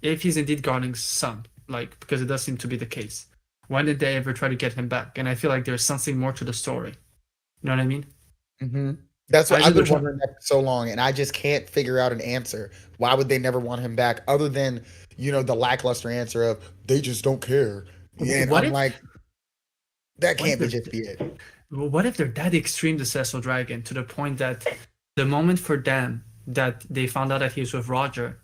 If he's indeed Garling's son, like, because it does seem to be the case, when did they ever try to get him back? And I feel like there's something more to the story. You know what I mean? Mm-hmm. That's what Either I've been they're wondering that for so long, and I just can't figure out an answer. Why would they never want him back, other than the lackluster answer of they just don't care? And What I'm if- like, that what can't if just be it. Well, what if they're that extreme, the Cecil Dragon, to the point that the moment for them that they found out that he was with Roger,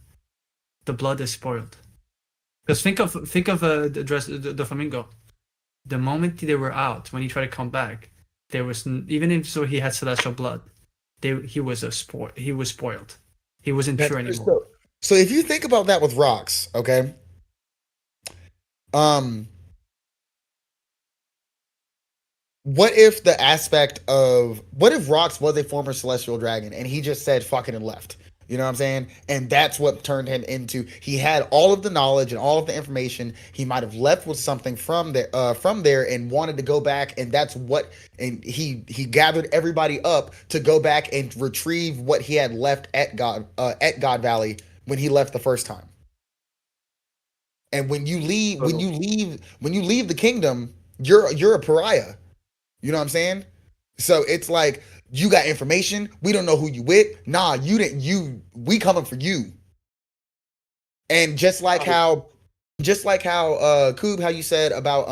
the blood is spoiled. Because think of the flamingo. The moment they were out, when he tried to come back, there was even if so he had celestial blood, he was spoiled. He wasn't pure anymore. So if you think about that with rocks, okay, what if Rox was a former celestial dragon and he just said fuck it and left? You know what I'm saying? And that's what turned him into. He had all of the knowledge and all of the information. He might have left with something from there and wanted to go back, and that's what. And he gathered everybody up to go back and retrieve what he had left at God Valley when he left the first time. And when you leave the kingdom, you're a pariah. You know what I'm saying? So it's like, you got information. We don't know who you with. Nah, you didn't. We coming for you. And just like how Kube, how you said about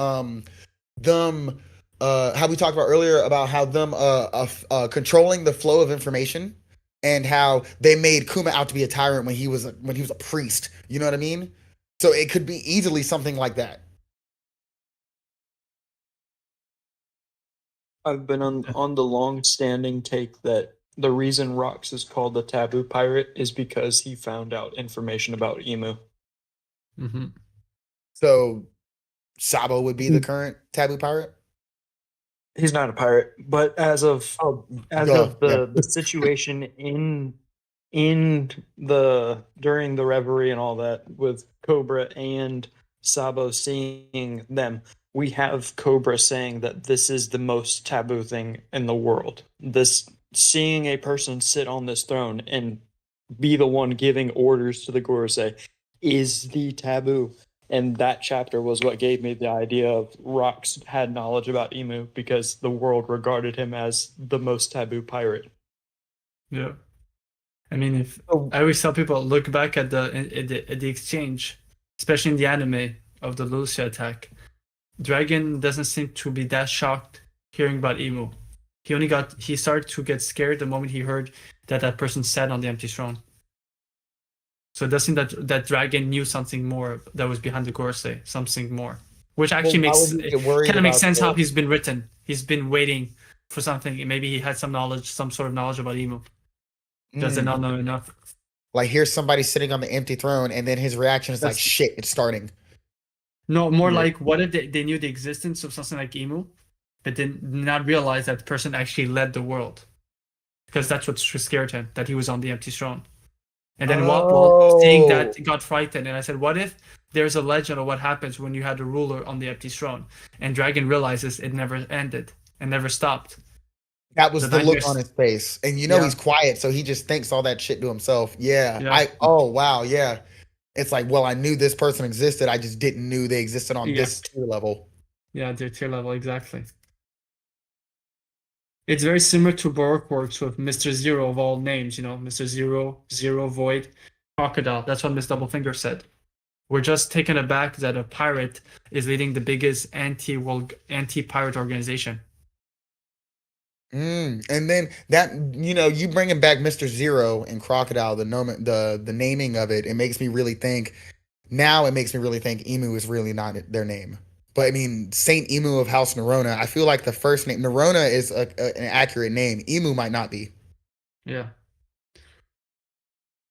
them, how we talked about earlier about how them controlling the flow of information, and how they made Kuma out to be a tyrant when he was a priest. You know what I mean? So it could be easily something like that. I've been on the long-standing take that the reason Rox is called the taboo pirate is because he found out information about Emu. Mm-hmm. So Sabo would be the current taboo pirate. He's not a pirate, but as of the situation during the reverie and all that, with Cobra and Sabo seeing them, we have Cobra saying that this is the most taboo thing in the world. This seeing a person sit on this throne and be the one giving orders to the Gorosei is the taboo. And that chapter was what gave me the idea of Rox had knowledge about Emu, because the world regarded him as the most taboo pirate. Yeah. I mean, I always tell people, look back at the exchange, especially in the anime of the Lucia attack. Dragon doesn't seem to be that shocked hearing about Emu. He started to get scared the moment he heard that person sat on the empty throne. So it does seem that Dragon knew something more that was behind the Gorosei, something more. Which actually kind of makes sense how he's been written. He's been waiting for something. Maybe he had some sort of knowledge about Emu. Does it not know enough? Like, here's somebody sitting on the empty throne, and then his reaction is like, shit, it's starting. No, more like, what if they knew the existence of something like Emu, but did not realize that person actually led the world? Because that's what scared him, that he was on the empty throne. And then Wapol, seeing that, got frightened. And I said, what if there's a legend of what happens when you had a ruler on the empty throne? And Dragon realizes it never ended and never stopped. That was the look on his face. And he's quiet, so he just thinks all that shit to himself. Yeah. Wow, yeah. It's like, well, I knew this person existed. I just didn't know they existed on this tier level. Yeah, their tier level, exactly. It's very similar to Baroque works with Mr. Zero of all names, Mr. Zero, Zero, Void, Crocodile. That's what Miss Doublefinger said. We're just taken aback that a pirate is leading the biggest anti-pirate organization. And then that, you bringing back Mr. Zero and Crocodile, the naming of it makes me really think now it makes me really think Emu is really not their name. But I mean, Saint Emu of House Nerona. I feel like the first name Nerona is an accurate name. Emu might not be. Yeah.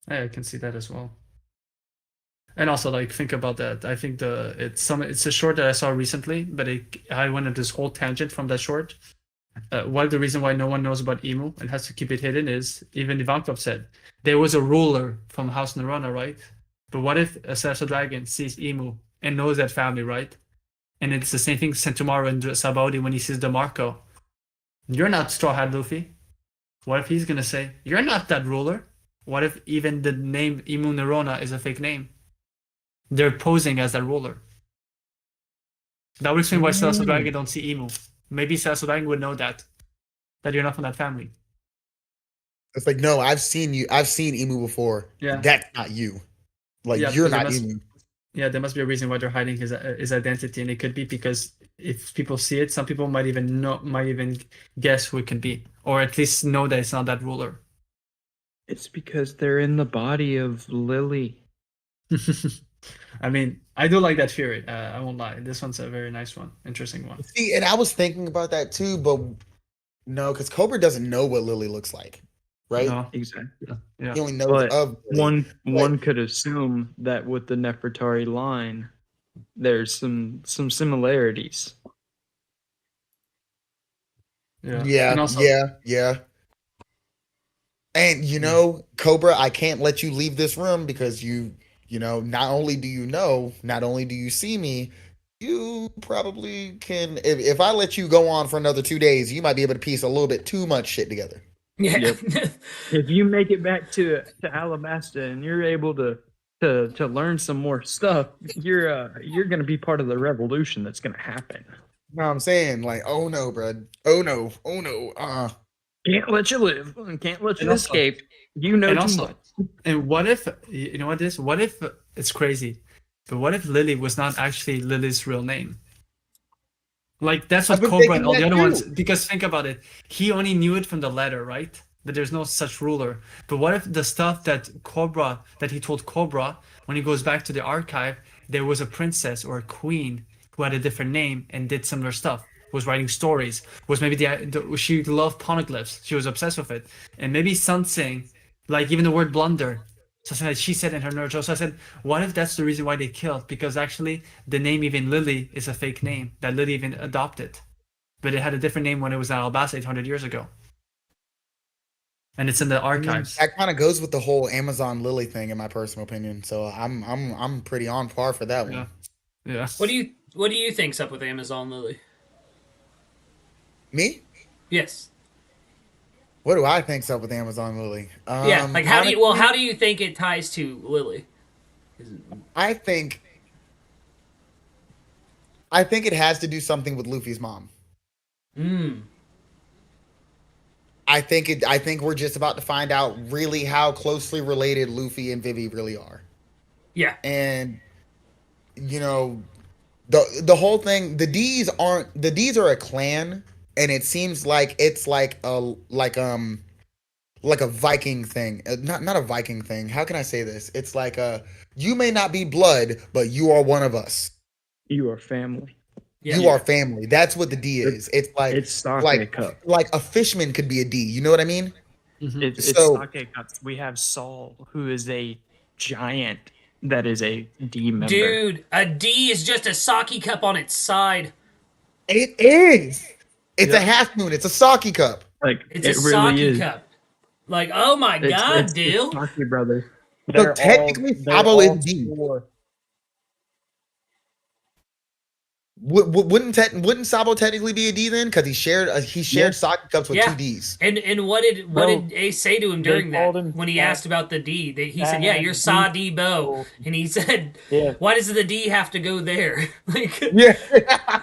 I can see that as well. And also, like, think about that. I think it's a short that I saw recently, but I went on this whole tangent from that short. One of the reason why no one knows about Emu and has to keep it hidden is, even Vykthor said, there was a ruler from House Nerona, right? But what if a Celestial Dragon sees Emu and knows that family, right? And it's the same thing Sentomaru and Sabaody when he sees DeMarco. You're not Straw Hat Luffy. What if he's gonna say, you're not that ruler? What if even the name Emu Nerona is a fake name? They're posing as that ruler. That would explain why Celestial Dragon don't see Emu. Maybe Celestial Dragon would know that you're not from that family. It's like, no, I've seen Emu before. Yeah. That's not you. Like, Yeah, you're because not there Emu. Yeah, there must be a reason why they're hiding his identity, and it could be because if people see it, some people might even guess who it can be, or at least know that it's not that ruler. It's because they're in the body of Lily. I mean, I do like that theory. I won't lie. This one's a very nice one, interesting one. See, and I was thinking about that too, but no, because Cobra doesn't know what Lily looks like, right? No, Exactly. yeah. He only knows But of Lily. one could assume that with the Nefertari line, there's some similarities. Yeah, Yeah, and also, yeah. And Cobra, I can't let you leave this room because not only do you see me, you probably can. If I let you go on for another 2 days, you might be able to piece a little bit too much shit together. Yeah. Yep. If you make it back to Alabasta and you're able to learn some more stuff, you're gonna be part of the revolution that's gonna happen. You know what I'm saying? Like, oh no, bro. Oh no. Can't let you live and can't let you And also- escape. You know and too also, much. and what if you know what it is? What if it's crazy? But what if Lily was not actually Lily's real name? Like, that's what I've been Cobra and all the thinking other that ones. Because think about it, he only knew it from the letter, right? That there's no such ruler. But what if the stuff that he told Cobra when he goes back to the archive, there was a princess or a queen who had a different name and did similar stuff, was writing stories, was maybe she loved poneglyphs, she was obsessed with it, and maybe something like even the word blunder, something that she said in her Naruto. So I said, what if that's the reason why they killed? Because actually the name even Lily is a fake name that Lily even adopted, but it had a different name when it was in Alabasta 800 years ago, and it's in the archives. That kind of goes with the whole Amazon Lily thing, in my personal opinion. So I'm pretty on par for that one. Yeah. What do you think's up with Amazon Lily? Me? Yes. What do I think's up with Amazon Lily? Yeah. Like, how do you think it ties to Lily? I think it has to do something with Luffy's mom. I think we're just about to find out really how closely related Luffy and Vivi really are. Yeah. And the whole thing, the D's are a clan, and it seems like it's like a Viking thing. Not a Viking thing. How can I say this? It's like you may not be blood, but you are one of us. You are family. Yeah. You are family. That's what the D is. It's like It's sake cup. like a fishman could be a D. You know what I mean? It's So- sake cups. We have Saul, who is a giant that is a D member. Dude, a D is just a sake cup on its side. It is. It's a half moon. It's a sake cup. Like It's it a really sake is. cup. Like, oh my god, it's Dill. Sake brothers. So technically, Sabo is D. Wouldn't Sabo technically be a D then? Because he shared sake cups with Yeah. two Ds. And what did Ace say to him during that called him when he that- asked about the D? He said, that "Yeah, had you're D. Sa D Bo," and he said, Yeah. "Why does the D have to go there?" Like, Yeah.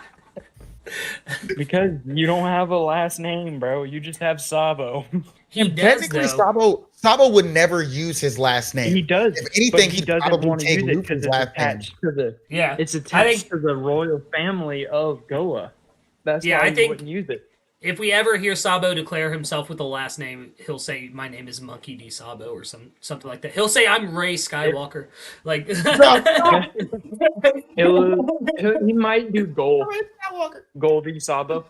Because you don't have a last name, bro. You just have Sabo. he does Technically, though. Sabo would never use his last name. He does. If anything, but he he'd doesn't probably want to take use it Luffy's because it's last name. attached to the. Yeah, It's I attached think to the royal family of Goa. That's Yeah, why I he think- wouldn't use it. If we ever hear Sabo declare himself with the last name, he'll say, "My name is Monkey D. Sabo," or something like that. He'll say, "I'm Ray Skywalker." Like, He might do Goldie Sabo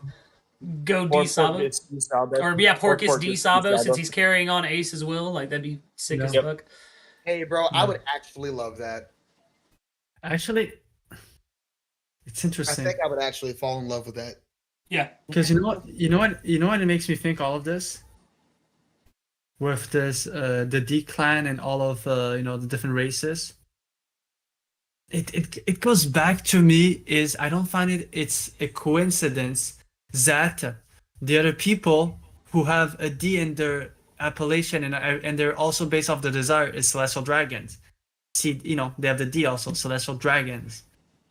go or D. Sabo. Porpoise D Sabo Or yeah, Porcus D. Porpoise Sabo, since he's carrying on Ace's will. Like, that'd be sick as Yeah. fuck. Hey, bro, I would actually love that. Actually, it's I interesting. think I would actually fall in love with that. Yeah. Because you know what it makes me think all of this with this the D clan and all of the different races. It goes back to me is I don't find it's a coincidence that the other people who have a D in their appellation and they're also based off the desire is celestial dragons. See, they have the D also, celestial dragons.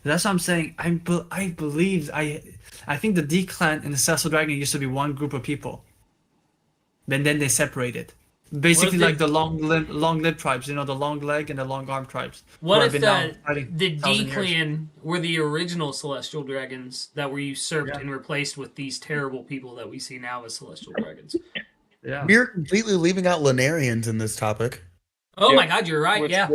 That's what I'm saying. I believe I think the D clan and the celestial dragon used to be one group of people. And then they separated. Basically, like the long limb tribes, the long leg and the long arm tribes. What who if have been now fighting the D 1,000 years. clan were the original celestial dragons that were usurped Yeah. and replaced with these terrible people that we see now as celestial dragons? Yeah. We're completely leaving out Lunarians in this topic. Oh Yeah. my god, you're right. which Yeah.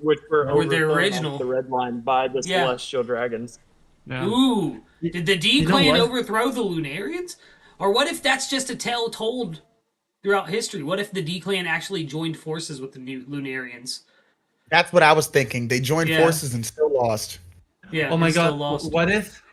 which were Or the overthrown off original. the red line by the Yeah. celestial dragons. Yeah. Ooh. Did the D You know clan what? overthrow the Lunarians? Or what if that's just a tale told throughout history? What if the D clan actually joined forces with the new Lunarians? That's what I was thinking. They joined Yeah. forces and still lost. Yeah. Oh my and still god! lost.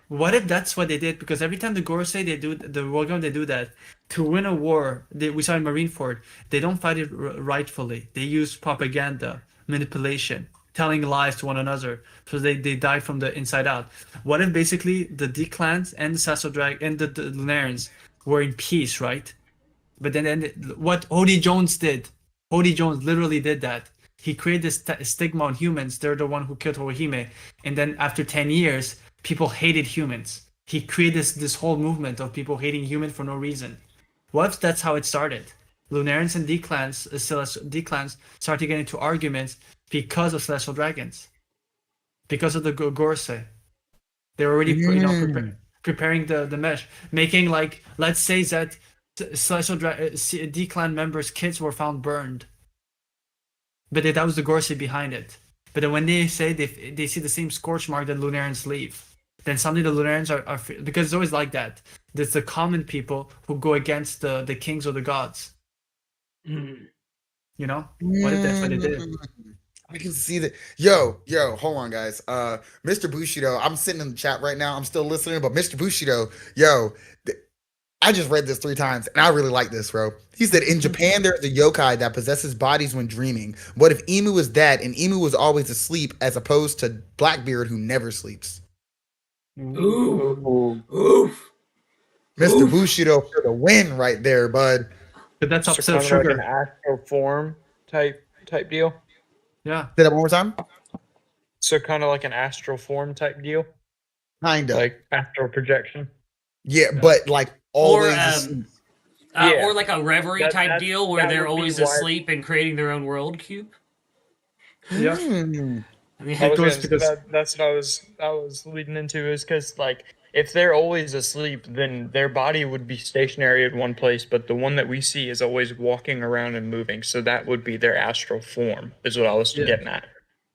What if that's what they did? Because every time the Gorsei they do the Rogan they do that to win a war. We saw in Marineford they don't fight it rightfully. They use propaganda, manipulation, telling lies to one another, so they die from the inside out. What if basically the D clans and the Sasso Drag and the Lunarians were in peace, right? But then what Hody Jones did, Hody Jones literally did that. He created this stigma on humans. They're the one who killed Horihime. And then after 10 years, people hated humans. He created this whole movement of people hating humans for no reason. What if that's how it started? Lunarians and D-clans started getting into arguments because of celestial dragons. Because of the Gorsei. They were already preparing the mesh. Making let's say that celestial D-clan members' kids were found burned. But that was the Gorsei behind it. But then when they say they see the same scorch mark that Lunarians leave, then suddenly the Lunarians are because it's always like that. There's the common people who go against the kings or the gods. Mm. What if that's what they did? I can see that. Yo, hold on, guys. Mr. Bushido, I'm sitting in the chat right now. I'm still listening, but Mr. Bushido, I just read this 3 times, and I really like this, bro. He said, in Japan, there's a yokai that possesses bodies when dreaming. What if Emu was that, and Emu was always asleep, as opposed to Blackbeard, who never sleeps? Ooh. Oof. Mr. Bushido for the win right there, bud. But that's So upset kind of like sugar. an astral form type deal. Yeah. Say that one more time. So kind of like an astral form type deal, Kinda. like astral projection. Yeah, but like Or, always. asleep. Yeah. Or like a reverie type that- deal where that they're would be always why- asleep and creating their own world cube. Yeah. Hmm. I mean, I was goes gonna- because- that's what I was leading into is because if they're always asleep, then their body would be stationary at one place, but the one that we see is always walking around and moving. So that would be their astral form, is what I was Yeah. getting at.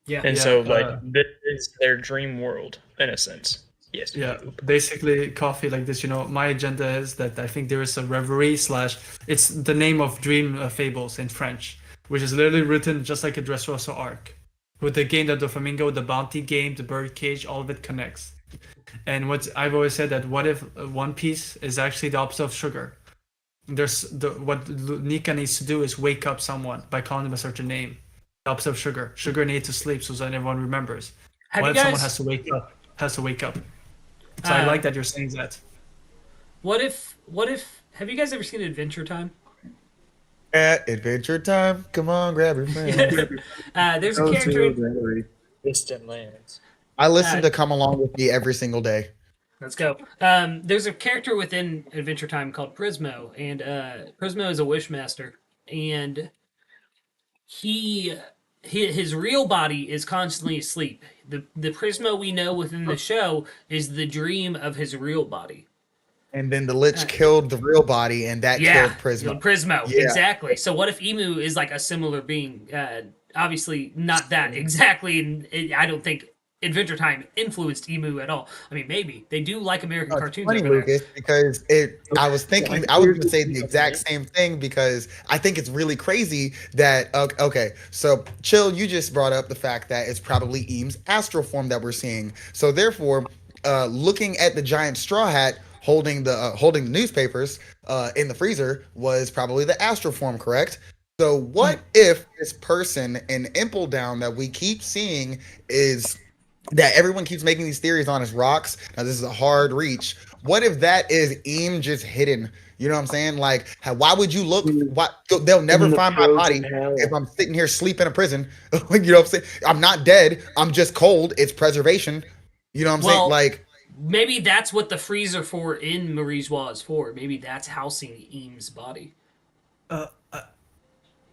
yeah. And Yeah, so this is their dream world in a sense. Yes. Yeah, basically, coffee like this. My agenda is that I think there is a reverie / it's the name of dream fables in French, which is literally written just like a Dressrosa arc, with the game, the Doflamingo, the bounty game, the birdcage, all of it connects. And what I've always said that what if One Piece is actually the opposite of sugar? What Nika needs to do is wake up someone by calling them a certain name. The opposite of sugar. Sugar needs to sleep so that everyone remembers. Have What you if someone guys? has to wake up? So I like that you're saying that. What if? Have you guys ever seen Adventure Time? At Adventure Time, come on, grab your friends. There's a character. Distant lands. I listen to Come Along With Me every single day. Let's go. There's a character within Adventure Time called Prismo, and Prismo is a wishmaster, and his real body is constantly asleep. The Prismo we know within the show is the dream of his real body. And then the Lich killed the real body, and that killed Prisma. Prismo, Yeah. exactly. So what if Emu is like a similar being? Obviously not that exactly, and I don't think Adventure Time influenced Emu at all. I mean, maybe they do like American It's cartoons funny, over there. Lucas, because I was thinking I was going to say the exact same thing because I think it's really crazy that okay, so Chill, you just brought up the fact that it's probably Eames' astral form that we're seeing. So therefore, looking at the giant straw hat holding the newspapers in the freezer was probably the astral form, correct? So what if this person in Impel Down that we keep seeing is that everyone keeps making these theories on as rocks? Now this is a hard reach. What if that is Eam just hidden? You know what I'm saying? Like, why would you look? Why they'll never find my body if I'm sitting here sleep in a prison? You know what I'm saying? I'm not dead. I'm just cold. It's preservation. You know what I'm saying? Like, maybe that's what the freezer for in Marie's Wall is for. Maybe that's housing Eames' body.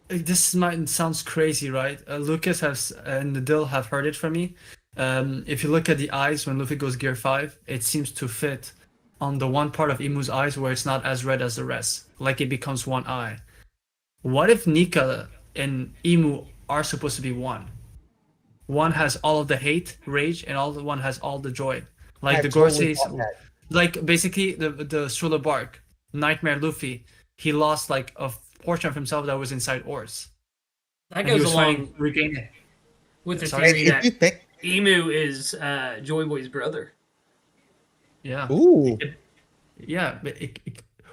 This might sounds crazy, right? Lucas has and the Dill have heard it from me. If you look at the eyes when Luffy goes Gear 5, it seems to fit on the one part of Emu's eyes where it's not as red as the rest, like it becomes one eye. What if Nika and Emu are supposed to be one? One has all of the hate, rage, and all the one has all the joy. Like the Gorseys, like basically the Thriller Bark, Nightmare Luffy, he lost like a portion of himself that was inside Ors. That goes along regain it. With the theory that Emu is Joy Boy's brother. Yeah. Ooh. Yeah.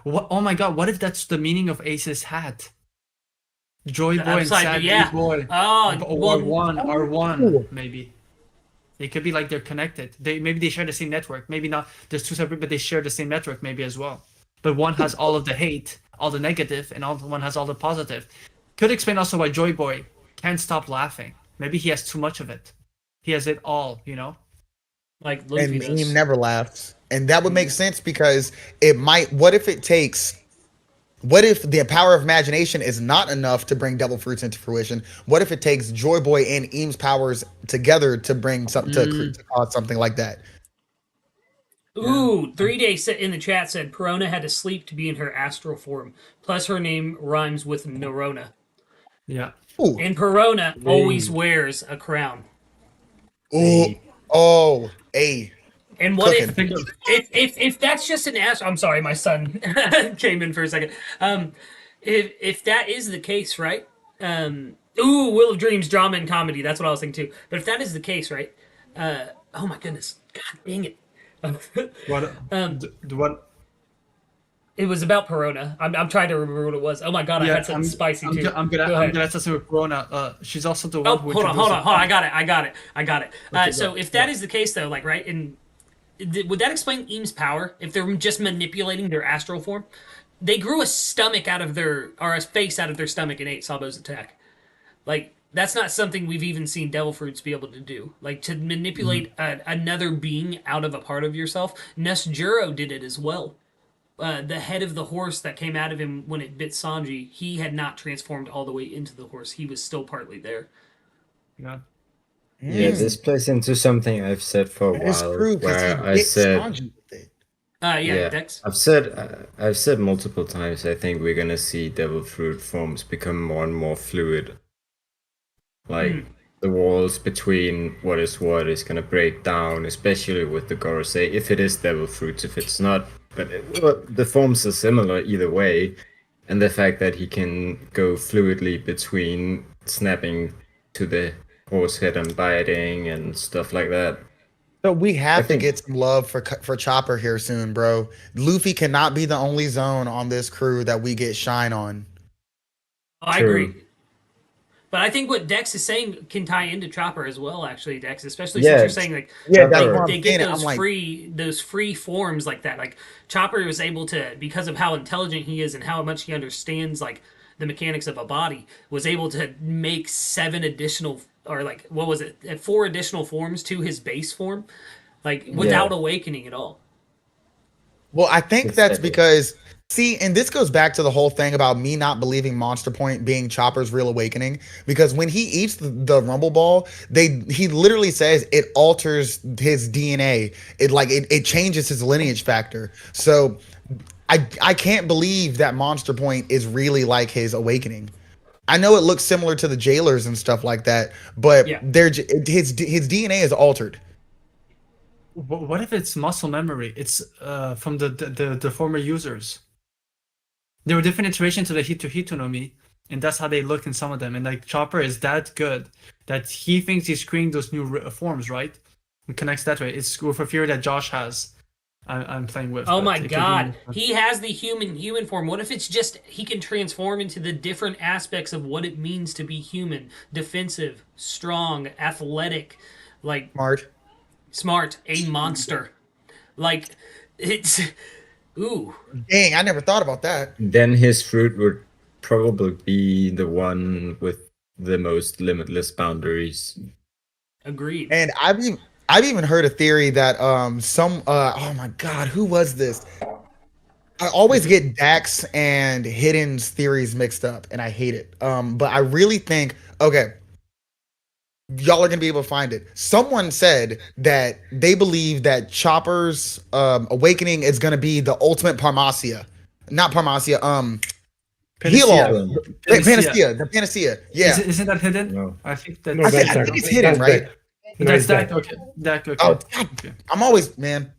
What? Oh my God! What if that's the meaning of Ace's hat? Joy Boy and Sad Boy. Oh, or one, maybe. They could be like they're connected. Maybe they share the same network. Maybe not. There's two separate, but they share the same network maybe as well. But one has all of the hate, all the negative, and one has all the positive. Could explain also why Joy Boy can't stop laughing. Maybe he has too much of it. He has it all, you know? Like Luffy and does. Eam never laughs. And that would make sense because it might. What if the power of imagination is not enough to bring devil fruits into fruition? What if it takes Joy Boy and Eam's powers together to bring something to cause something like that? Ooh, 3 Days in the chat said Perona had to sleep to be in her astral form. Plus her name rhymes with Nerona. Yeah. Ooh. And Perona always wears a crown. Ooh. Oh, a. And what if that's just an ass? I'm sorry, my son came in for a second. If that is the case, right? Will of Dreams, drama and comedy. That's what I was thinking too. But if that is the case, right? Oh my goodness, God dang it! What? It was about Perona. I'm trying to remember what it was. Oh my God, I had something spicy too. I'm gonna say with Perona. She's also the one. Hold on. I got it. So if that is the case, though, like right, would that explain Eam's power? If they're just manipulating their astral form, they grew a stomach out of a face out of their stomach and ate Sabo's attack. Like that's not something we've even seen devil fruits be able to do. Like to manipulate another being out of a part of yourself. Nesjuro did it as well. The head of the horse that came out of him when it bit Sanji, he had not transformed all the way into the horse. He was still partly there. Yeah. Yeah, this plays into something I've said for a while, where I said, Dex. I've said multiple times. I think we're gonna see devil fruit forms become more and more fluid. Like the walls between what is gonna break down, especially with the Gorosei. If it is devil fruits, if it's not, but the forms are similar either way, and the fact that he can go fluidly between snapping to the horse head and biting and stuff like that. So we have to get some love for Chopper here soon, bro. Luffy cannot be the only zone on this crew that we get shine on. I agree. But I think what Dex is saying can tie into Chopper as well, actually, Dex. Especially since you're saying they get those free forms like that. Like Chopper was able to, because of how intelligent he is and how much he understands like the mechanics of a body, was able to make 7 additional, or like what was it, 4 additional forms to his base form, like without awakening at all. Well, I think that's because, see, and this goes back to the whole thing about me not believing Monster Point being Chopper's real awakening, because when he eats the Rumble Ball, he literally says it alters his DNA. It changes his lineage factor. So I can't believe that Monster Point is really like his awakening. I know it looks similar to the jailers and stuff like that, but Yeah. his DNA is altered. What if it's muscle memory? It's from the former users. There were different iterations of the Hito-Hitonomi, and that's how they look in some of them. And like Chopper is that good that he thinks he's creating those new forms, right? And connects that way. It's with a theory that Josh has. I'm playing with. Oh but my it could be- god. He has the human form. What if it's just he can transform into the different aspects of what it means to be human? Defensive, strong, athletic, like smart, a monster. Like it's ooh. Dang, I never thought about that. Then his fruit would probably be the one with the most limitless boundaries. Agreed. And I've even heard a theory that oh my god, who was this? I always get Dax and Hidden's theories mixed up, and I hate it. But I really think, okay, y'all are gonna be able to find it. Someone said that they believe that Chopper's awakening is gonna be the ultimate Parmasia, not Parmasia. Heal all, Panacea, the Panacea. Yeah, Isn't that hidden? No. I think that. No, I that's think it's hidden, right? That's that. that. Okay. That. Okay. Oh, God, Okay. I'm always man.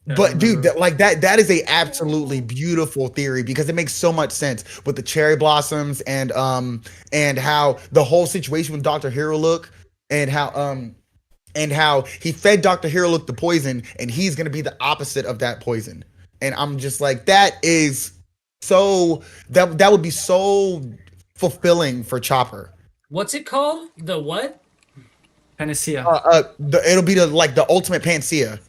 Yeah, I But dude, remember. that is a absolutely beautiful theory because it makes so much sense with the cherry blossoms and how the whole situation with Dr. Hero look and how he fed Dr. Hero look the poison and he's gonna be the opposite of that poison. And I'm just like, that is so that would be so fulfilling for Chopper. What's it called? The what? Panacea. It'll be the ultimate panacea.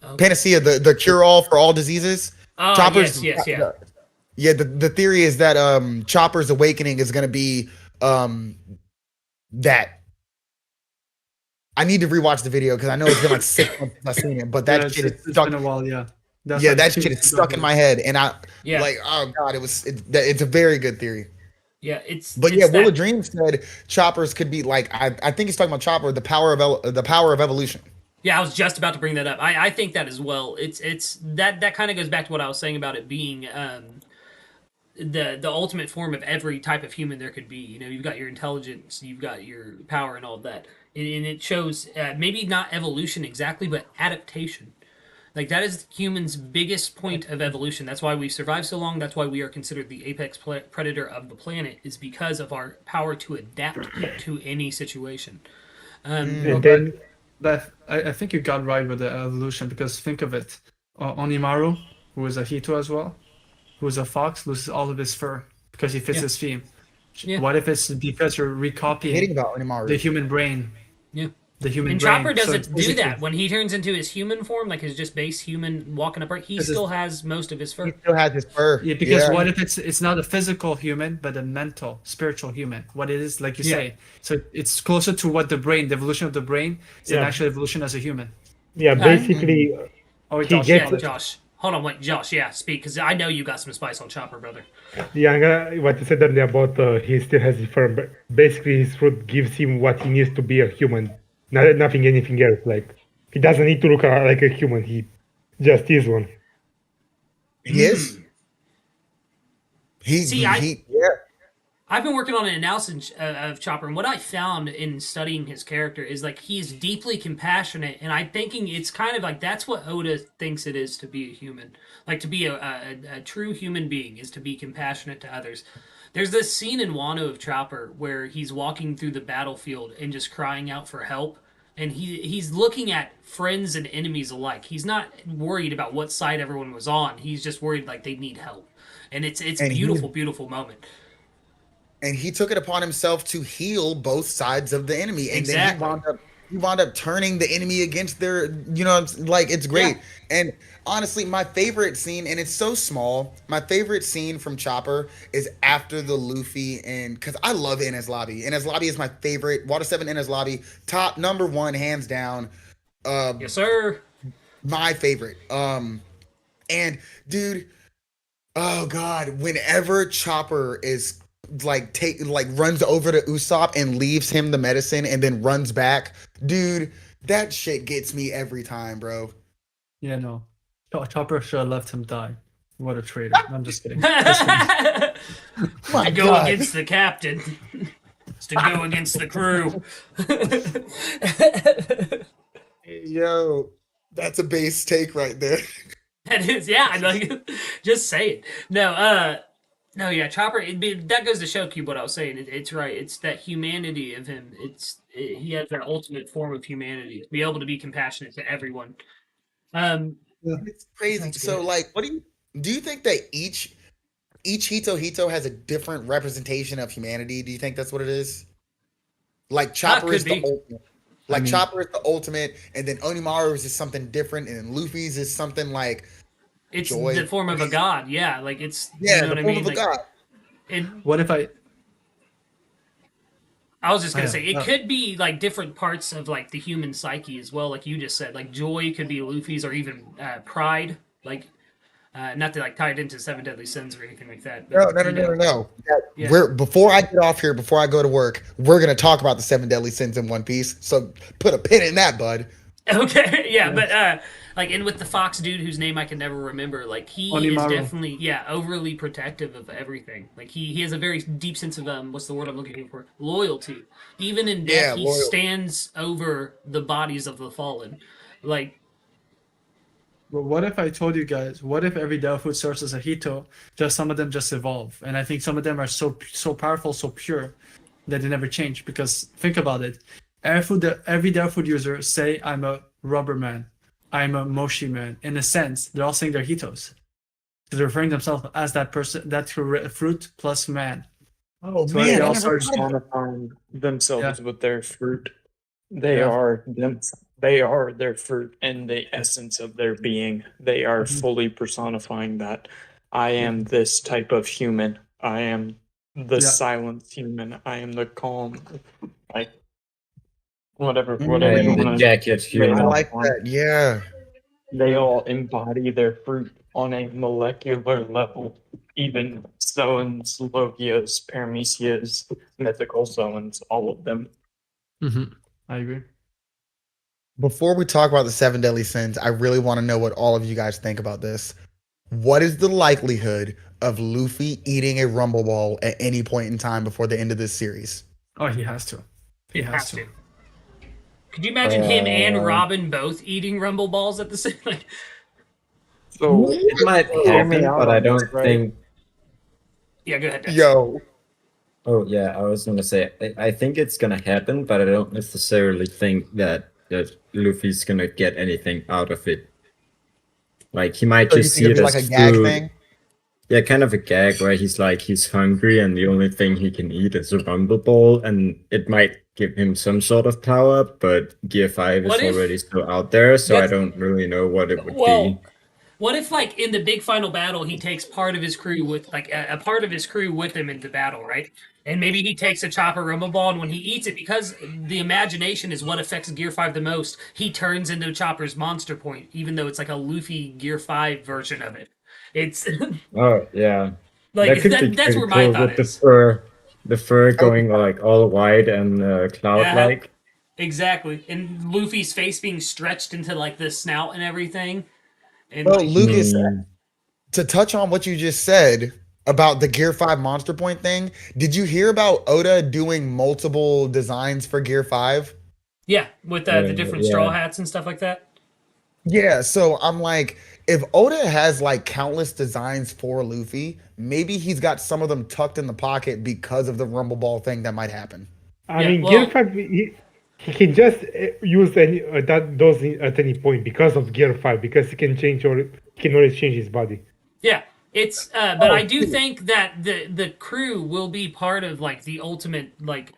Okay. Panacea, the cure all for all diseases. Oh, Chopper's yes. Yeah, the theory is that Chopper's awakening is gonna be that. I need to rewatch the video because I know it's been like 6 months since I've seen it, but that Yeah, shit is it's stuck. been a while. Yeah. That shit is stuck in my head, and Yeah. like, oh god, it's a very good theory. Yeah, it's But it's yeah, Will that- of Dreams said Choppers could be like I think he's talking about Chopper, the power of evolution. Yeah, I was just about to bring that up. I think that as well. It's that kind of goes back to what I was saying about it being the ultimate form of every type of human there could be. You know, you've got your intelligence, you've got your power, and all of that, and it shows maybe not evolution exactly, but adaptation. Like that is humans' biggest point of evolution. That's why we survive so long. That's why we are considered the apex predator of the planet. Is because of our power to adapt to any situation. And then I think you got right with the evolution because think of it. Onimaru, who is a Hito as well, who is a fox, loses all of his fur because he fits his theme. Yeah. What if it's because you're Hating recopying about Onimaru. the human brain? Yeah. The human And brain. Chopper So doesn't it's do basically- that. When he turns into his human form, like his just base human walking upright, he This is- still has most of his He fur. still has his fur. Yeah, because what if it's not a physical human, but a mental, spiritual human? What it is, like you say. So it's closer to what the brain, the evolution of the brain, is an Yeah. actual evolution as a human. yeah, basically Oh, wait, He Josh, gets- yeah, Josh. Hold on, wait, Josh, yeah, speak, because I know you got some spice on Chopper, brother. what you said earlier about he still has his firm. But basically, his fruit gives him what he needs to be a human. Nothing, anything else. Like he doesn't need to look like a human. He just is one. He is. See, Yeah. I've been working on an analysis of Chopper, and what I found in studying his character is like he's deeply compassionate, and I'm thinking it's kind of like that's what Oda thinks it is to be a human. Like to be a true human being is to be compassionate to others. There's this scene in Wano of Chopper where he's walking through the battlefield and just crying out for help, and he's looking at friends and enemies alike. He's not worried about what side everyone was on. He's just worried like they need help, and it's And beautiful, beautiful moment. And he took it upon himself to heal both sides of the enemy, and Exactly. then he wound up turning the enemy against their, like it's great. Yeah. And honestly, my favorite scene, and it's so small, my favorite scene from Chopper is after the Luffy, and because I love Ines Lobby. Ines Lobby is my favorite. Water 7 Ines Lobby, top number one, hands down. Yes, sir. My favorite. And dude, oh god, whenever Chopper is runs over to Usopp and leaves him the medicine and then runs back, dude, that shit gets me every time, bro. Yeah, no. Chopper should have left him die. What a traitor. I'm just kidding. Just kidding. My To go God. against the captain. It's to go against the crew. Yo, that's a base take right there. That is, yeah. I like, just say it. No, yeah. Chopper. That goes to show Cube what I was saying. It's right. It's that humanity of him. He has that ultimate form of humanity. To be able to be compassionate to everyone. It's crazy. So, like, do you think that each Hito has a different representation of humanity? Do you think that's what it is? Like Chopper could is the be. ultimate. Like Chopper is the ultimate, and then Onimaru's is something different, and then Luffy's is something like It's joy. the form of a god. Yeah, like it's. Yeah, you know the what I form mean? of a Like, god. What if I was just gonna yeah. say it could be like different parts of like the human psyche as well, like you just said. Like joy could be Luffy's, or even pride. Like not to like tie it into Seven Deadly Sins or anything like that. No, But, no. Yeah. Before I get off here, before I go to work, we're gonna talk about the Seven Deadly Sins in One Piece. So put a pin in that, bud. Okay, yeah, but like, and with the fox dude whose name I can never remember, like he is Onimaru. definitely overly protective of everything. Like he has a very deep sense of what's the word I'm looking for? Loyalty. Even in death, Yeah, he loyal. stands over the bodies of the fallen. Like But what if I told you guys, what if every Devil Fruit starts as a Hito, just some of them just evolve? And I think some of them are so powerful, so pure, that they never change. Because think about it. Every Devil Fruit user say, I'm a rubber man, I'm a moshi man. In a sense, they're all saying they're Hitos. They're referring themselves as that person, that fruit plus man. Oh So man, they I all never start thought of that. Personifying themselves with their fruit. They Yeah. are them. They are their fruit and the essence of their being. They are fully personifying that. I am this type of human. I am the silent human. I am the calm. Like whatever you I am the want to. jacket I human. like that. Yeah. They all embody their fruit on a molecular level. Even Zoans, Logias, Paramecias, mythical Zoans, all of them. I agree. Before we talk about the Seven Deadly Sins, I really want to know what all of you guys think about this. What is the likelihood of Luffy eating a Rumble Ball at any point in time before the end of this series? Oh, he has to. He has to. could you imagine him and Robin both eating Rumble Balls at the same like So It might hear me happen, out but on I this, don't right? think. Yeah, go ahead, Dex. Yo. Oh yeah, I was gonna say I think it's gonna happen, but I don't necessarily think that Luffy's gonna get anything out of it. Like he might So you just think see it'd it be as like a gag food. thing? Yeah, kind of a gag where he's like he's hungry and the only thing he can eat is a rumble ball, and it might give him some sort of power, but Gear 5 is What if- already still out there, so I That's- don't really know what it would Well, be. what if, like, in the big final battle, he takes part of his crew with, like, a part of his crew with him into battle, right? And maybe he takes a Chopper Rumble Ball, and when he eats it, because the imagination is what affects Gear 5 the most, he turns into Chopper's Monster Point, even though it's like a Luffy Gear 5 version of it. It's Oh yeah, like that could be that's pretty where my cool thought with is. the fur going like all white and cloud-like. Exactly, and Luffy's face being stretched into like the snout and everything. And Well, like, Lucas, Hmm. to touch on what you just said about the Gear 5 Monster Point thing, did you hear about Oda doing multiple designs for Gear 5? yeah, with the different Yeah. straw hats and stuff like that. Yeah, so I'm like, if Oda has like countless designs for Luffy, maybe he's got some of them tucked in the pocket because of the Rumble Ball thing that might happen. I Yeah, mean, well- Gear 5, he can just use those at any point because of Gear 5, because he can always change his body. Yeah, it's but I do think that the crew will be part of like the ultimate like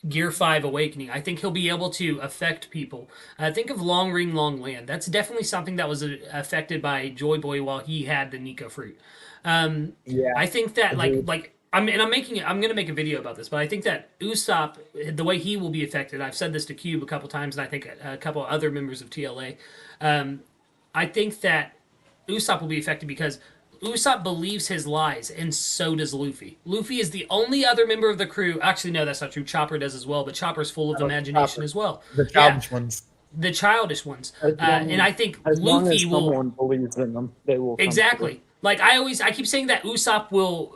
Gear 5 awakening. I think he'll be able to affect people. Think of Long Ring Long Land. That's definitely something that was affected by Joy Boy while he had the Nico fruit. Yeah. I think that I'm gonna make a video about this, but I think that Usopp, the way he will be affected, I've said this to Cube a couple times, and I think a couple other members of TLA. I think that Usopp will be affected because Usopp believes his lies, and so does Luffy. Luffy is the only other member of the crew. Actually, no, that's not true. Chopper does as well, but Chopper's full of imagination as well. The childish ones. the childish ones. And I think As long as Luffy will someone believes in them, they will come through. exactly. Like I keep saying that Usopp will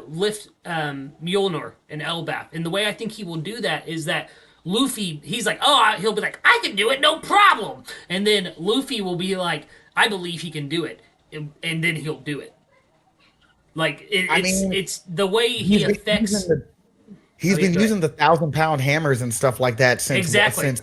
lift Mjolnir and Elbaf, and the way I think he will do that is that Luffy, he's like, oh, he'll be like, I can do it, no problem, and then Luffy will be like, I believe he can do it, and then he'll do it. Like it's the way he affects. He's Oh, yeah, been go ahead. using the 1,000-pound hammers and stuff like that since Exactly.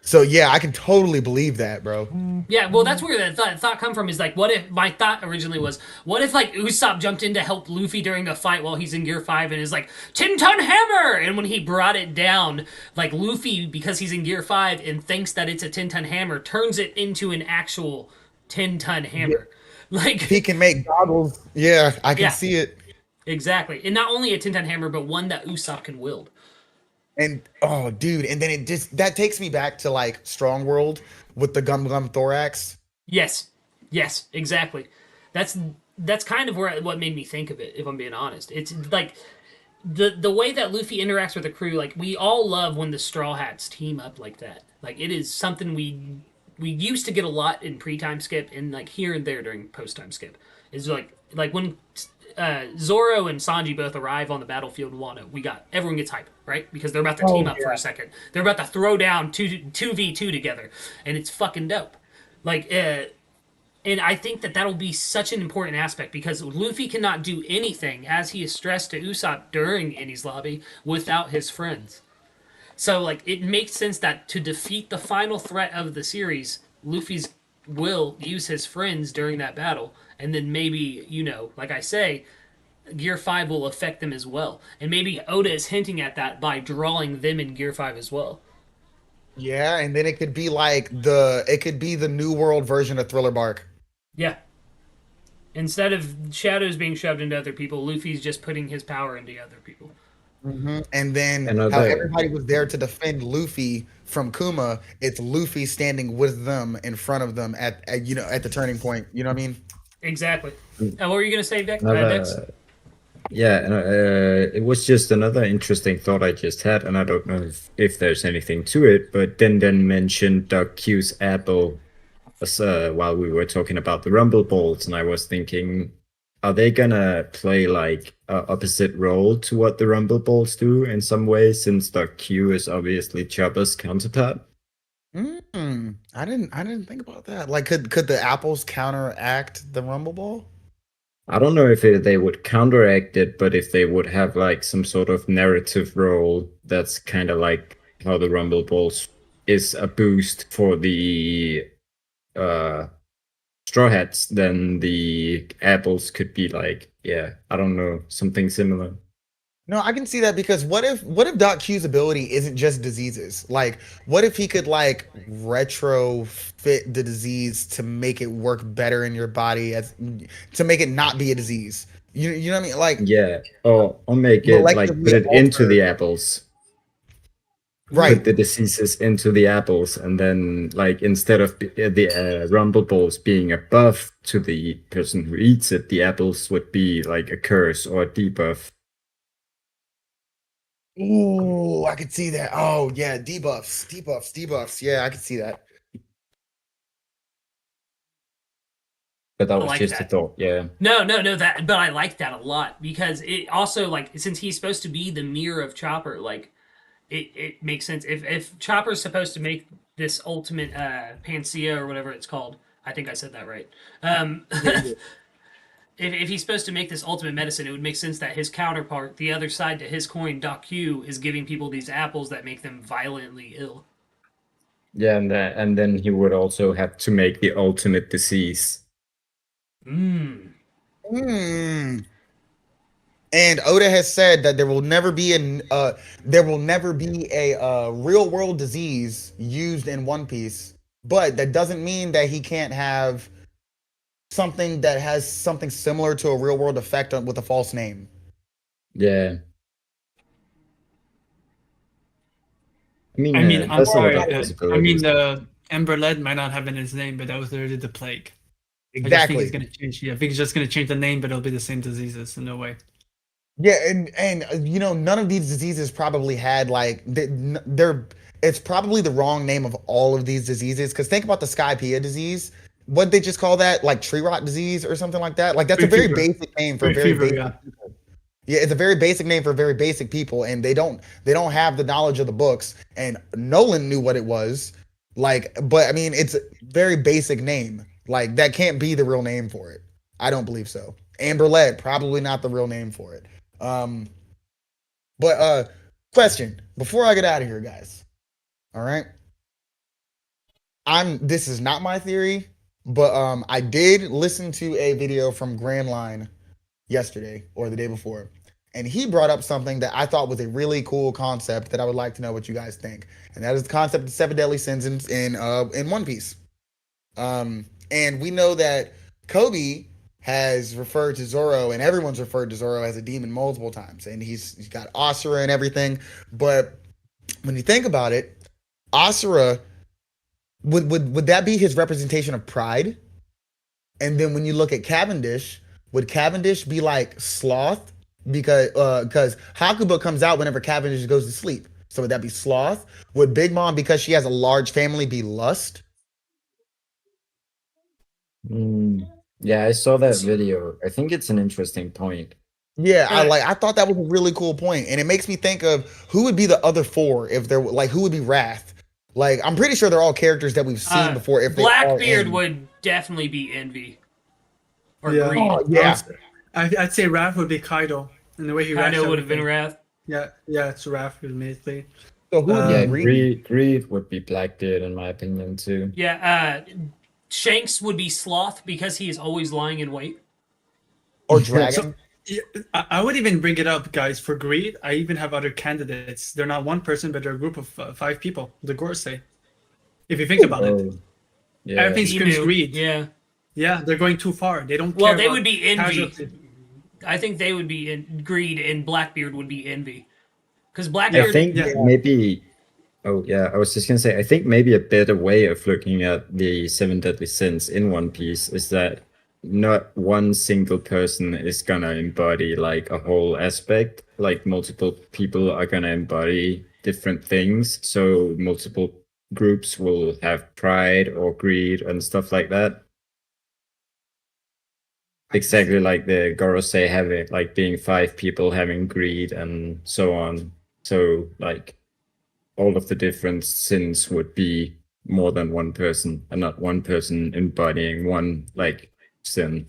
so yeah, I can totally believe that, bro. Yeah, well, that's where the thought come from. Is like, what if my thought originally was, what if like Usopp jumped in to help Luffy during a fight while he's in Gear 5 and is like 10-ton hammer, and when he brought it down, like Luffy, because he's in Gear 5 and thinks that it's a 10-ton hammer, turns it into an actual 10-ton hammer. Like He can make goggles. Yeah, I can Yeah. see it. exactly, and not only a 10-ton hammer, but one that Usopp can wield. And oh, dude, and then it just that takes me back to like Strong World with the Gum Thorax. Yes, exactly. That's kind of what made me think of it. If I'm being honest, it's like the way that Luffy interacts with the crew. Like we all love when the Straw Hats team up like that. Like it is something we used to get a lot in pre-time skip and like here and there during post-time skip. Is like when Zoro and Sanji both arrive on the battlefield in Wano, everyone gets hype, right? Because they're about to team up for a second. They're about to throw down 2v2 together, and it's fucking dope. Like, and I think that that'll be such an important aspect because Luffy cannot do anything, as he is stressed to Usopp during Enies Lobby, without his friends. So, like, it makes sense that to defeat the final threat of the series, Luffy's will use his friends during that battle, and then maybe, like I say, Gear 5 will affect them as well. And maybe Oda is hinting at that by drawing them in Gear 5 as well. Yeah, and then it could be like the New World version of Thriller Bark. Yeah. Instead of shadows being shoved into other people, Luffy's just putting his power into other people. And then how Another- everybody was there to defend Luffy from Kuma, it's Luffy standing with them in front of them at the turning point. You know what I mean? Exactly. What were you going to say, Dex? Yeah, and it was just another interesting thought I just had, and I don't know if there's anything to it, but Den mentioned Doc Q's apple while we were talking about the Rumble Balls, and I was thinking, are they gonna play like a opposite role to what the Rumble Balls do in some ways, since Doc Q is obviously Chopper's counterpart? I didn't think about that. Like, could the apples counteract the Rumble Ball? I don't know if they would counteract it, but if they would have like some sort of narrative role that's kind of like how the Rumble Balls is a boost for the Straw Hats, then the apples could be like, yeah, I don't know, something similar. No, I can see that because what if Doc Q's ability isn't just diseases? Like, what if he could like retrofit the disease to make it work better in your body, to make it not be a disease? You know what I mean? Like, Yeah, or make it like Collectively put it into alter- the apples. right? Put the diseases into the apples, and then like instead of the Rumble Balls being a buff to the person who eats it, the apples would be like a curse or a debuff. Ooh, I could see that. Oh yeah, debuffs. Yeah, I could see that. But that I was like just a that. thought, yeah. No, but I like that a lot because it also, like, since he's supposed to be the mirror of Chopper, like, it makes sense. If Chopper's supposed to make this ultimate panacea or whatever it's called, I think I said that right. If he's supposed to make this ultimate medicine, it would make sense that his counterpart, the other side to his coin, Doc Q, is giving people these apples that make them violently ill. Yeah, and then he would also have to make the ultimate disease. And Oda has said that there will never be a real world disease used in One Piece, but that doesn't mean that he can't have something that has something similar to a real world effect with a false name. Yeah. I mean, I'm that's a lot sorry. of I mean, possibilities. the Ember Led might not have been his name, but that was literally the plague. I just think Exactly. he's gonna change. Yeah, I think he's just gonna change the name, but it'll be the same diseases. So no way. Yeah, and none of these diseases probably had like they're it's probably the wrong name of all of these diseases. Because think about the Skypea disease. What they just call that, like tree rot disease or something like that. Like that's a Green very fever. basic name for Green very fever, basic. yeah. Yeah, it's a very basic name for very basic people, and they don't have the knowledge of the books. And Nolan knew what it was, like, but I mean, it's a very basic name. Like that can't be the real name for it. I don't believe so. Amberlet, probably not the real name for it. Um, but question before I get out of here, guys. All right, this is not my theory, but I did listen to a video from Grand Line yesterday or the day before, and he brought up something that I thought was a really cool concept that I would like to know what you guys think, and that is the concept of seven deadly sins in One Piece. And we know that Kobe has referred to Zoro, and everyone's referred to Zoro as a demon multiple times, and he's got Asura and everything. But when you think about it, Asura would that be his representation of pride? And then when you look at Cavendish, would Cavendish be like sloth? Because Hakuba comes out whenever Cavendish goes to sleep. So would that be sloth? Would Big Mom, because she has a large family, be lust? Yeah, I saw that video. I think it's an interesting point. Yeah, I thought that was a really cool point, and it makes me think of who would be the other four if they're like who would be Wrath. Like I'm pretty sure they're all characters that we've seen before. If they are Blackbeard in. would definitely be envy or Yeah. greed. Oh, yeah. I'd say Raph would be Kaido, and the way he Kaido raps would have been everything. Wrath. Yeah, it's Raph immediately. So who would Yeah, be Greed? Greed would be Blackbeard in my opinion too. Yeah, Shanks would be Sloth because he is always lying in wait. Or Dragon? Yeah, I would even bring it up, guys. For Greed, I even have other candidates. They're not one person, but they're a group of 5 people. The Gorsei. If you think about it, Oh, yeah. everything screams Emu, Greed. Yeah. Yeah, they're going too far. They don't care. Well, they about would be envy. casualty. I think they would be greed, and Blackbeard would be envy. Because I Blackbeard, think maybe. Oh yeah, I was just gonna say. I think maybe a better way of looking at the seven deadly sins in One Piece is that not one single person is gonna embody like a whole aspect. Like multiple people are gonna embody different things. So multiple groups will have pride or greed and stuff like that. Exactly like the Gorosei having like being 5 people having greed and so on. So like all of the different sins would be more than one person and not one person embodying one like sin.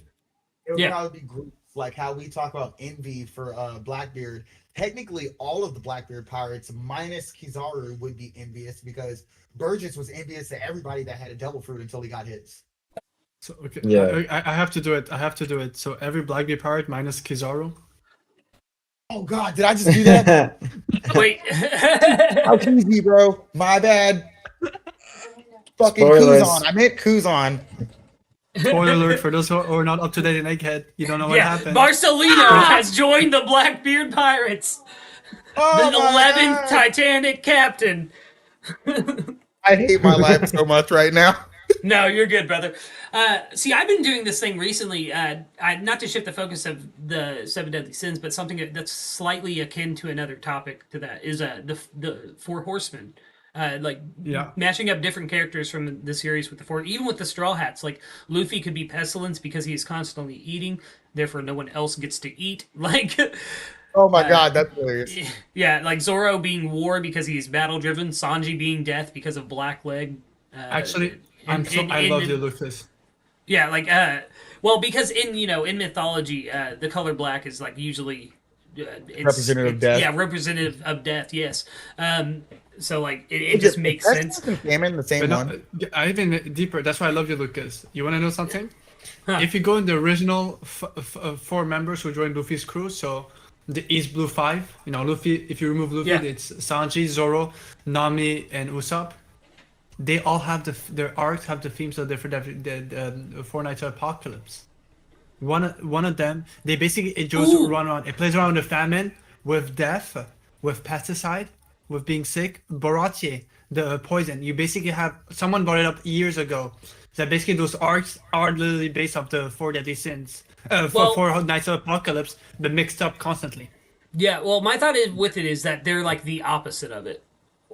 It would Yeah. probably be groups, like how we talk about envy for Blackbeard. Technically, all of the Blackbeard pirates minus Kizaru would be envious because Burgess was envious to everybody that had a devil fruit until he got his. So okay, Yeah. I have to do it. I have to do it. So every Blackbeard pirate minus Kizaru. Oh God, did I just do that? wait. How cheesy, bro. My bad. Fucking Spoilers. Kuzan. I meant Kuzan. Spoiler alert for those who are not up to date in Egghead. You don't know what yeah, happened. Marcelino has joined the Blackbeard Pirates. Oh The my 11th God. Titanic captain. I hate my life so much right now. No, you're good, brother. See, I've been doing this thing recently. Not to shift the focus of the seven deadly sins, but something that's slightly akin to another topic to that is the Four Horsemen. Yeah. Mashing up different characters from the series with the four, even with the Straw Hats. Like Luffy could be Pestilence because he is constantly eating, therefore no one else gets to eat. Like. Oh my God, that's hilarious. Yeah, like Zoro being War because he's battle driven, Sanji being Death because of Black Leg. Actually, I in- love you, Lucas. Yeah, like well, because in mythology, the color black is like usually Representative of death. Yeah, representative of death. Yes. So like it just makes sense. Famine, the same But one. no, I even deeper. That's why I love you, Lucas. You want to know something? Huh. If you go in the original 4 members who joined Luffy's crew, so the East Blue 5, you know, Luffy. If you remove Luffy, Yeah. it's Sanji, Zoro, Nami, and Usopp. They all have their arcs have the themes of the 4 Nights of Apocalypse. One of them, they basically it goes Ooh. run around. It plays around with famine, with death, with pesticide, with being sick. Boratie, the poison. You basically have someone brought it up years ago. That basically those arcs are literally based off the 4 deadly sins. Well- 4 Nights of Apocalypse, but mixed up constantly. Yeah, well, my thought with it is that they're like the opposite of it.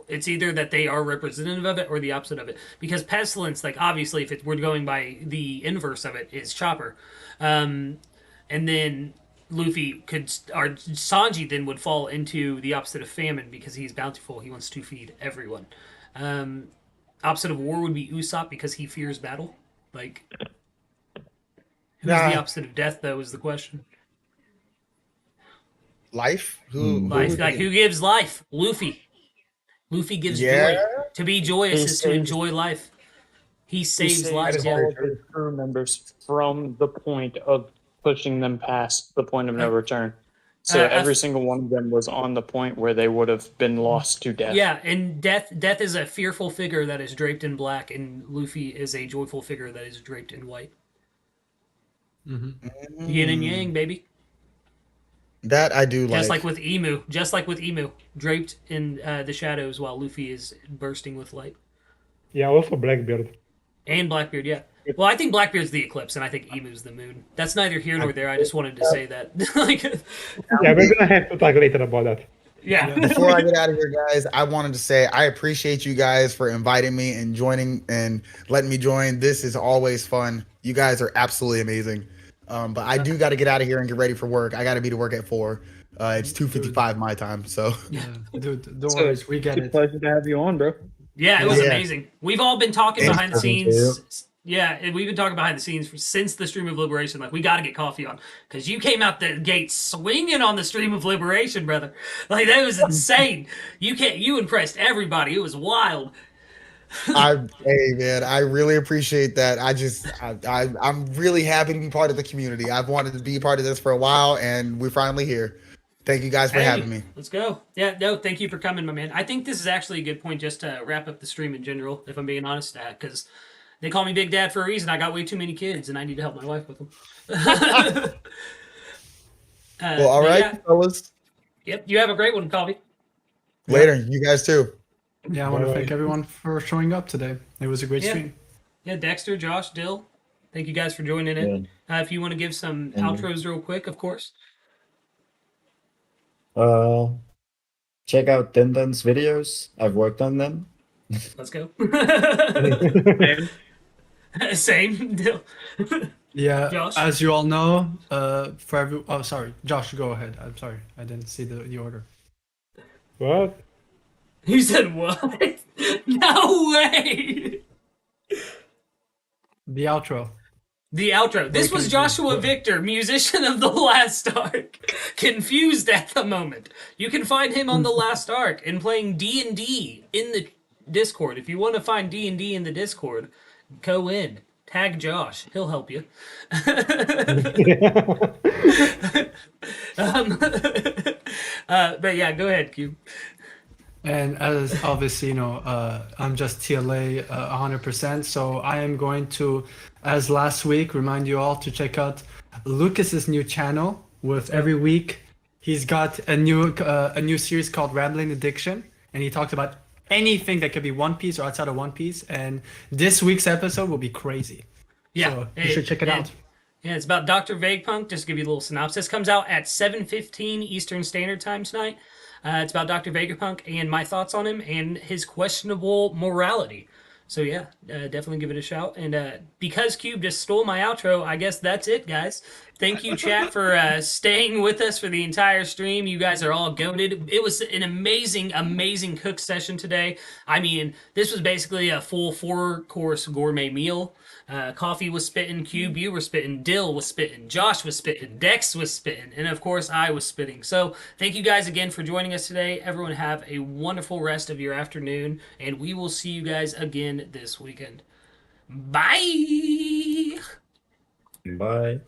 It's either that they are representative of it or the opposite of it. Because pestilence, like obviously, if we're going by the inverse of it, is Chopper, and then Luffy could, or Sanji then would fall into the opposite of famine because he's bountiful. He wants to feed everyone. Opposite of war would be Usopp because he fears battle. Like, who's the opposite of death, though, is the question. Life? Life, like who gives life? Luffy. Luffy gives joy. To be joyous is to enjoy life. He saves lives. All of his crew members from the point of pushing them past the point of no return. So every single one of them was on the point where they would have been lost to death. Yeah, and death is a fearful figure that is draped in black, and Luffy is a joyful figure that is draped in white. Yin and yang, baby. That I do like. Just like with Emu, draped in the shadows while Luffy is bursting with light. Yeah, also Blackbeard. And Blackbeard, yeah. Well, I think Blackbeard's the eclipse, and I think Emu's the moon. That's neither here nor there. I just wanted to say that. Yeah, we're gonna have to talk later about that. Yeah. Before I get out of here, guys, I wanted to say I appreciate you guys for inviting me and joining and letting me join. This is always fun. You guys are absolutely amazing. But I do got to get out of here and get ready for work. I got to be to work at 4. It's 2:55 my time. So Yeah, dude, don't worry, we get It's a it. pleasure to have you on, bro. Yeah, it was Yeah. amazing. We've all been talking Thanks, behind the thank scenes. Yeah, and we've been talking behind the scenes since the Stream of Liberation. Like, we got to get coffee on because you came out the gate swinging on the Stream of Liberation, brother. Like, that was insane. You impressed everybody. It was wild. hey man, I really appreciate that. I'm really happy to be part of the community. I've wanted to be part of this for a while, and we're finally here. Thank you guys for having me. Let's go. Yeah, no, thank you for coming, my man. I think this is actually a good point just to wrap up the stream in general, if I'm being honest, because they call me Big Dad for a reason. I got way too many kids, and I need to help my wife with them. Well, all right, yeah. fellas. Yep, you have a great one, Colby. Later, you guys too. Yeah, I want to Bye-bye. thank everyone for showing up today. It was a great Yeah. stream. Yeah, Dexter, Josh, Dill, thank you guys for joining in. If you want to give some outros real quick, of course. Check out Dinden's videos. I've worked on them. Let's go. Same, Dill. Yeah, Josh? as you all know, oh, sorry, Josh, go ahead. I'm sorry, I didn't see the order. What? He said what? No way! The outro. The outro. This was Joshua Vykthor, musician of the Last Ark. Confused at the moment. You can find him on the Last Ark and playing D&D in the Discord. If you want to find D&D in the Discord, go in. Tag Josh. He'll help you. But yeah, go ahead, Cube. And as obviously, I'm just TLA 100%. So I am going to, as last week, remind you all to check out Lucas's new channel. With every week, he's got a new series called Rambling Addiction, and he talks about anything that could be One Piece or outside of One Piece. And this week's episode will be crazy. Yeah, So you should check it out. Yeah, it's about Dr. Vegapunk. Just to give you a little synopsis. Comes out at 7:15 Eastern Standard Time tonight. It's about Dr. Vegapunk and my thoughts on him and his questionable morality. So yeah, definitely give it a shout. And because Cube just stole my outro, I guess that's it, guys. Thank you, chat, for staying with us for the entire stream. You guys are all goated. It was an amazing, amazing cook session today. I mean, this was basically a full 4-course gourmet meal. Coffee was spitting, Cube, you were spitting, Dill was spitting, Josh was spitting, Dex was spitting, and of course I was spitting. So thank you guys again for joining us today. Everyone have a wonderful rest of your afternoon, and we will see you guys again this weekend. Bye! Bye.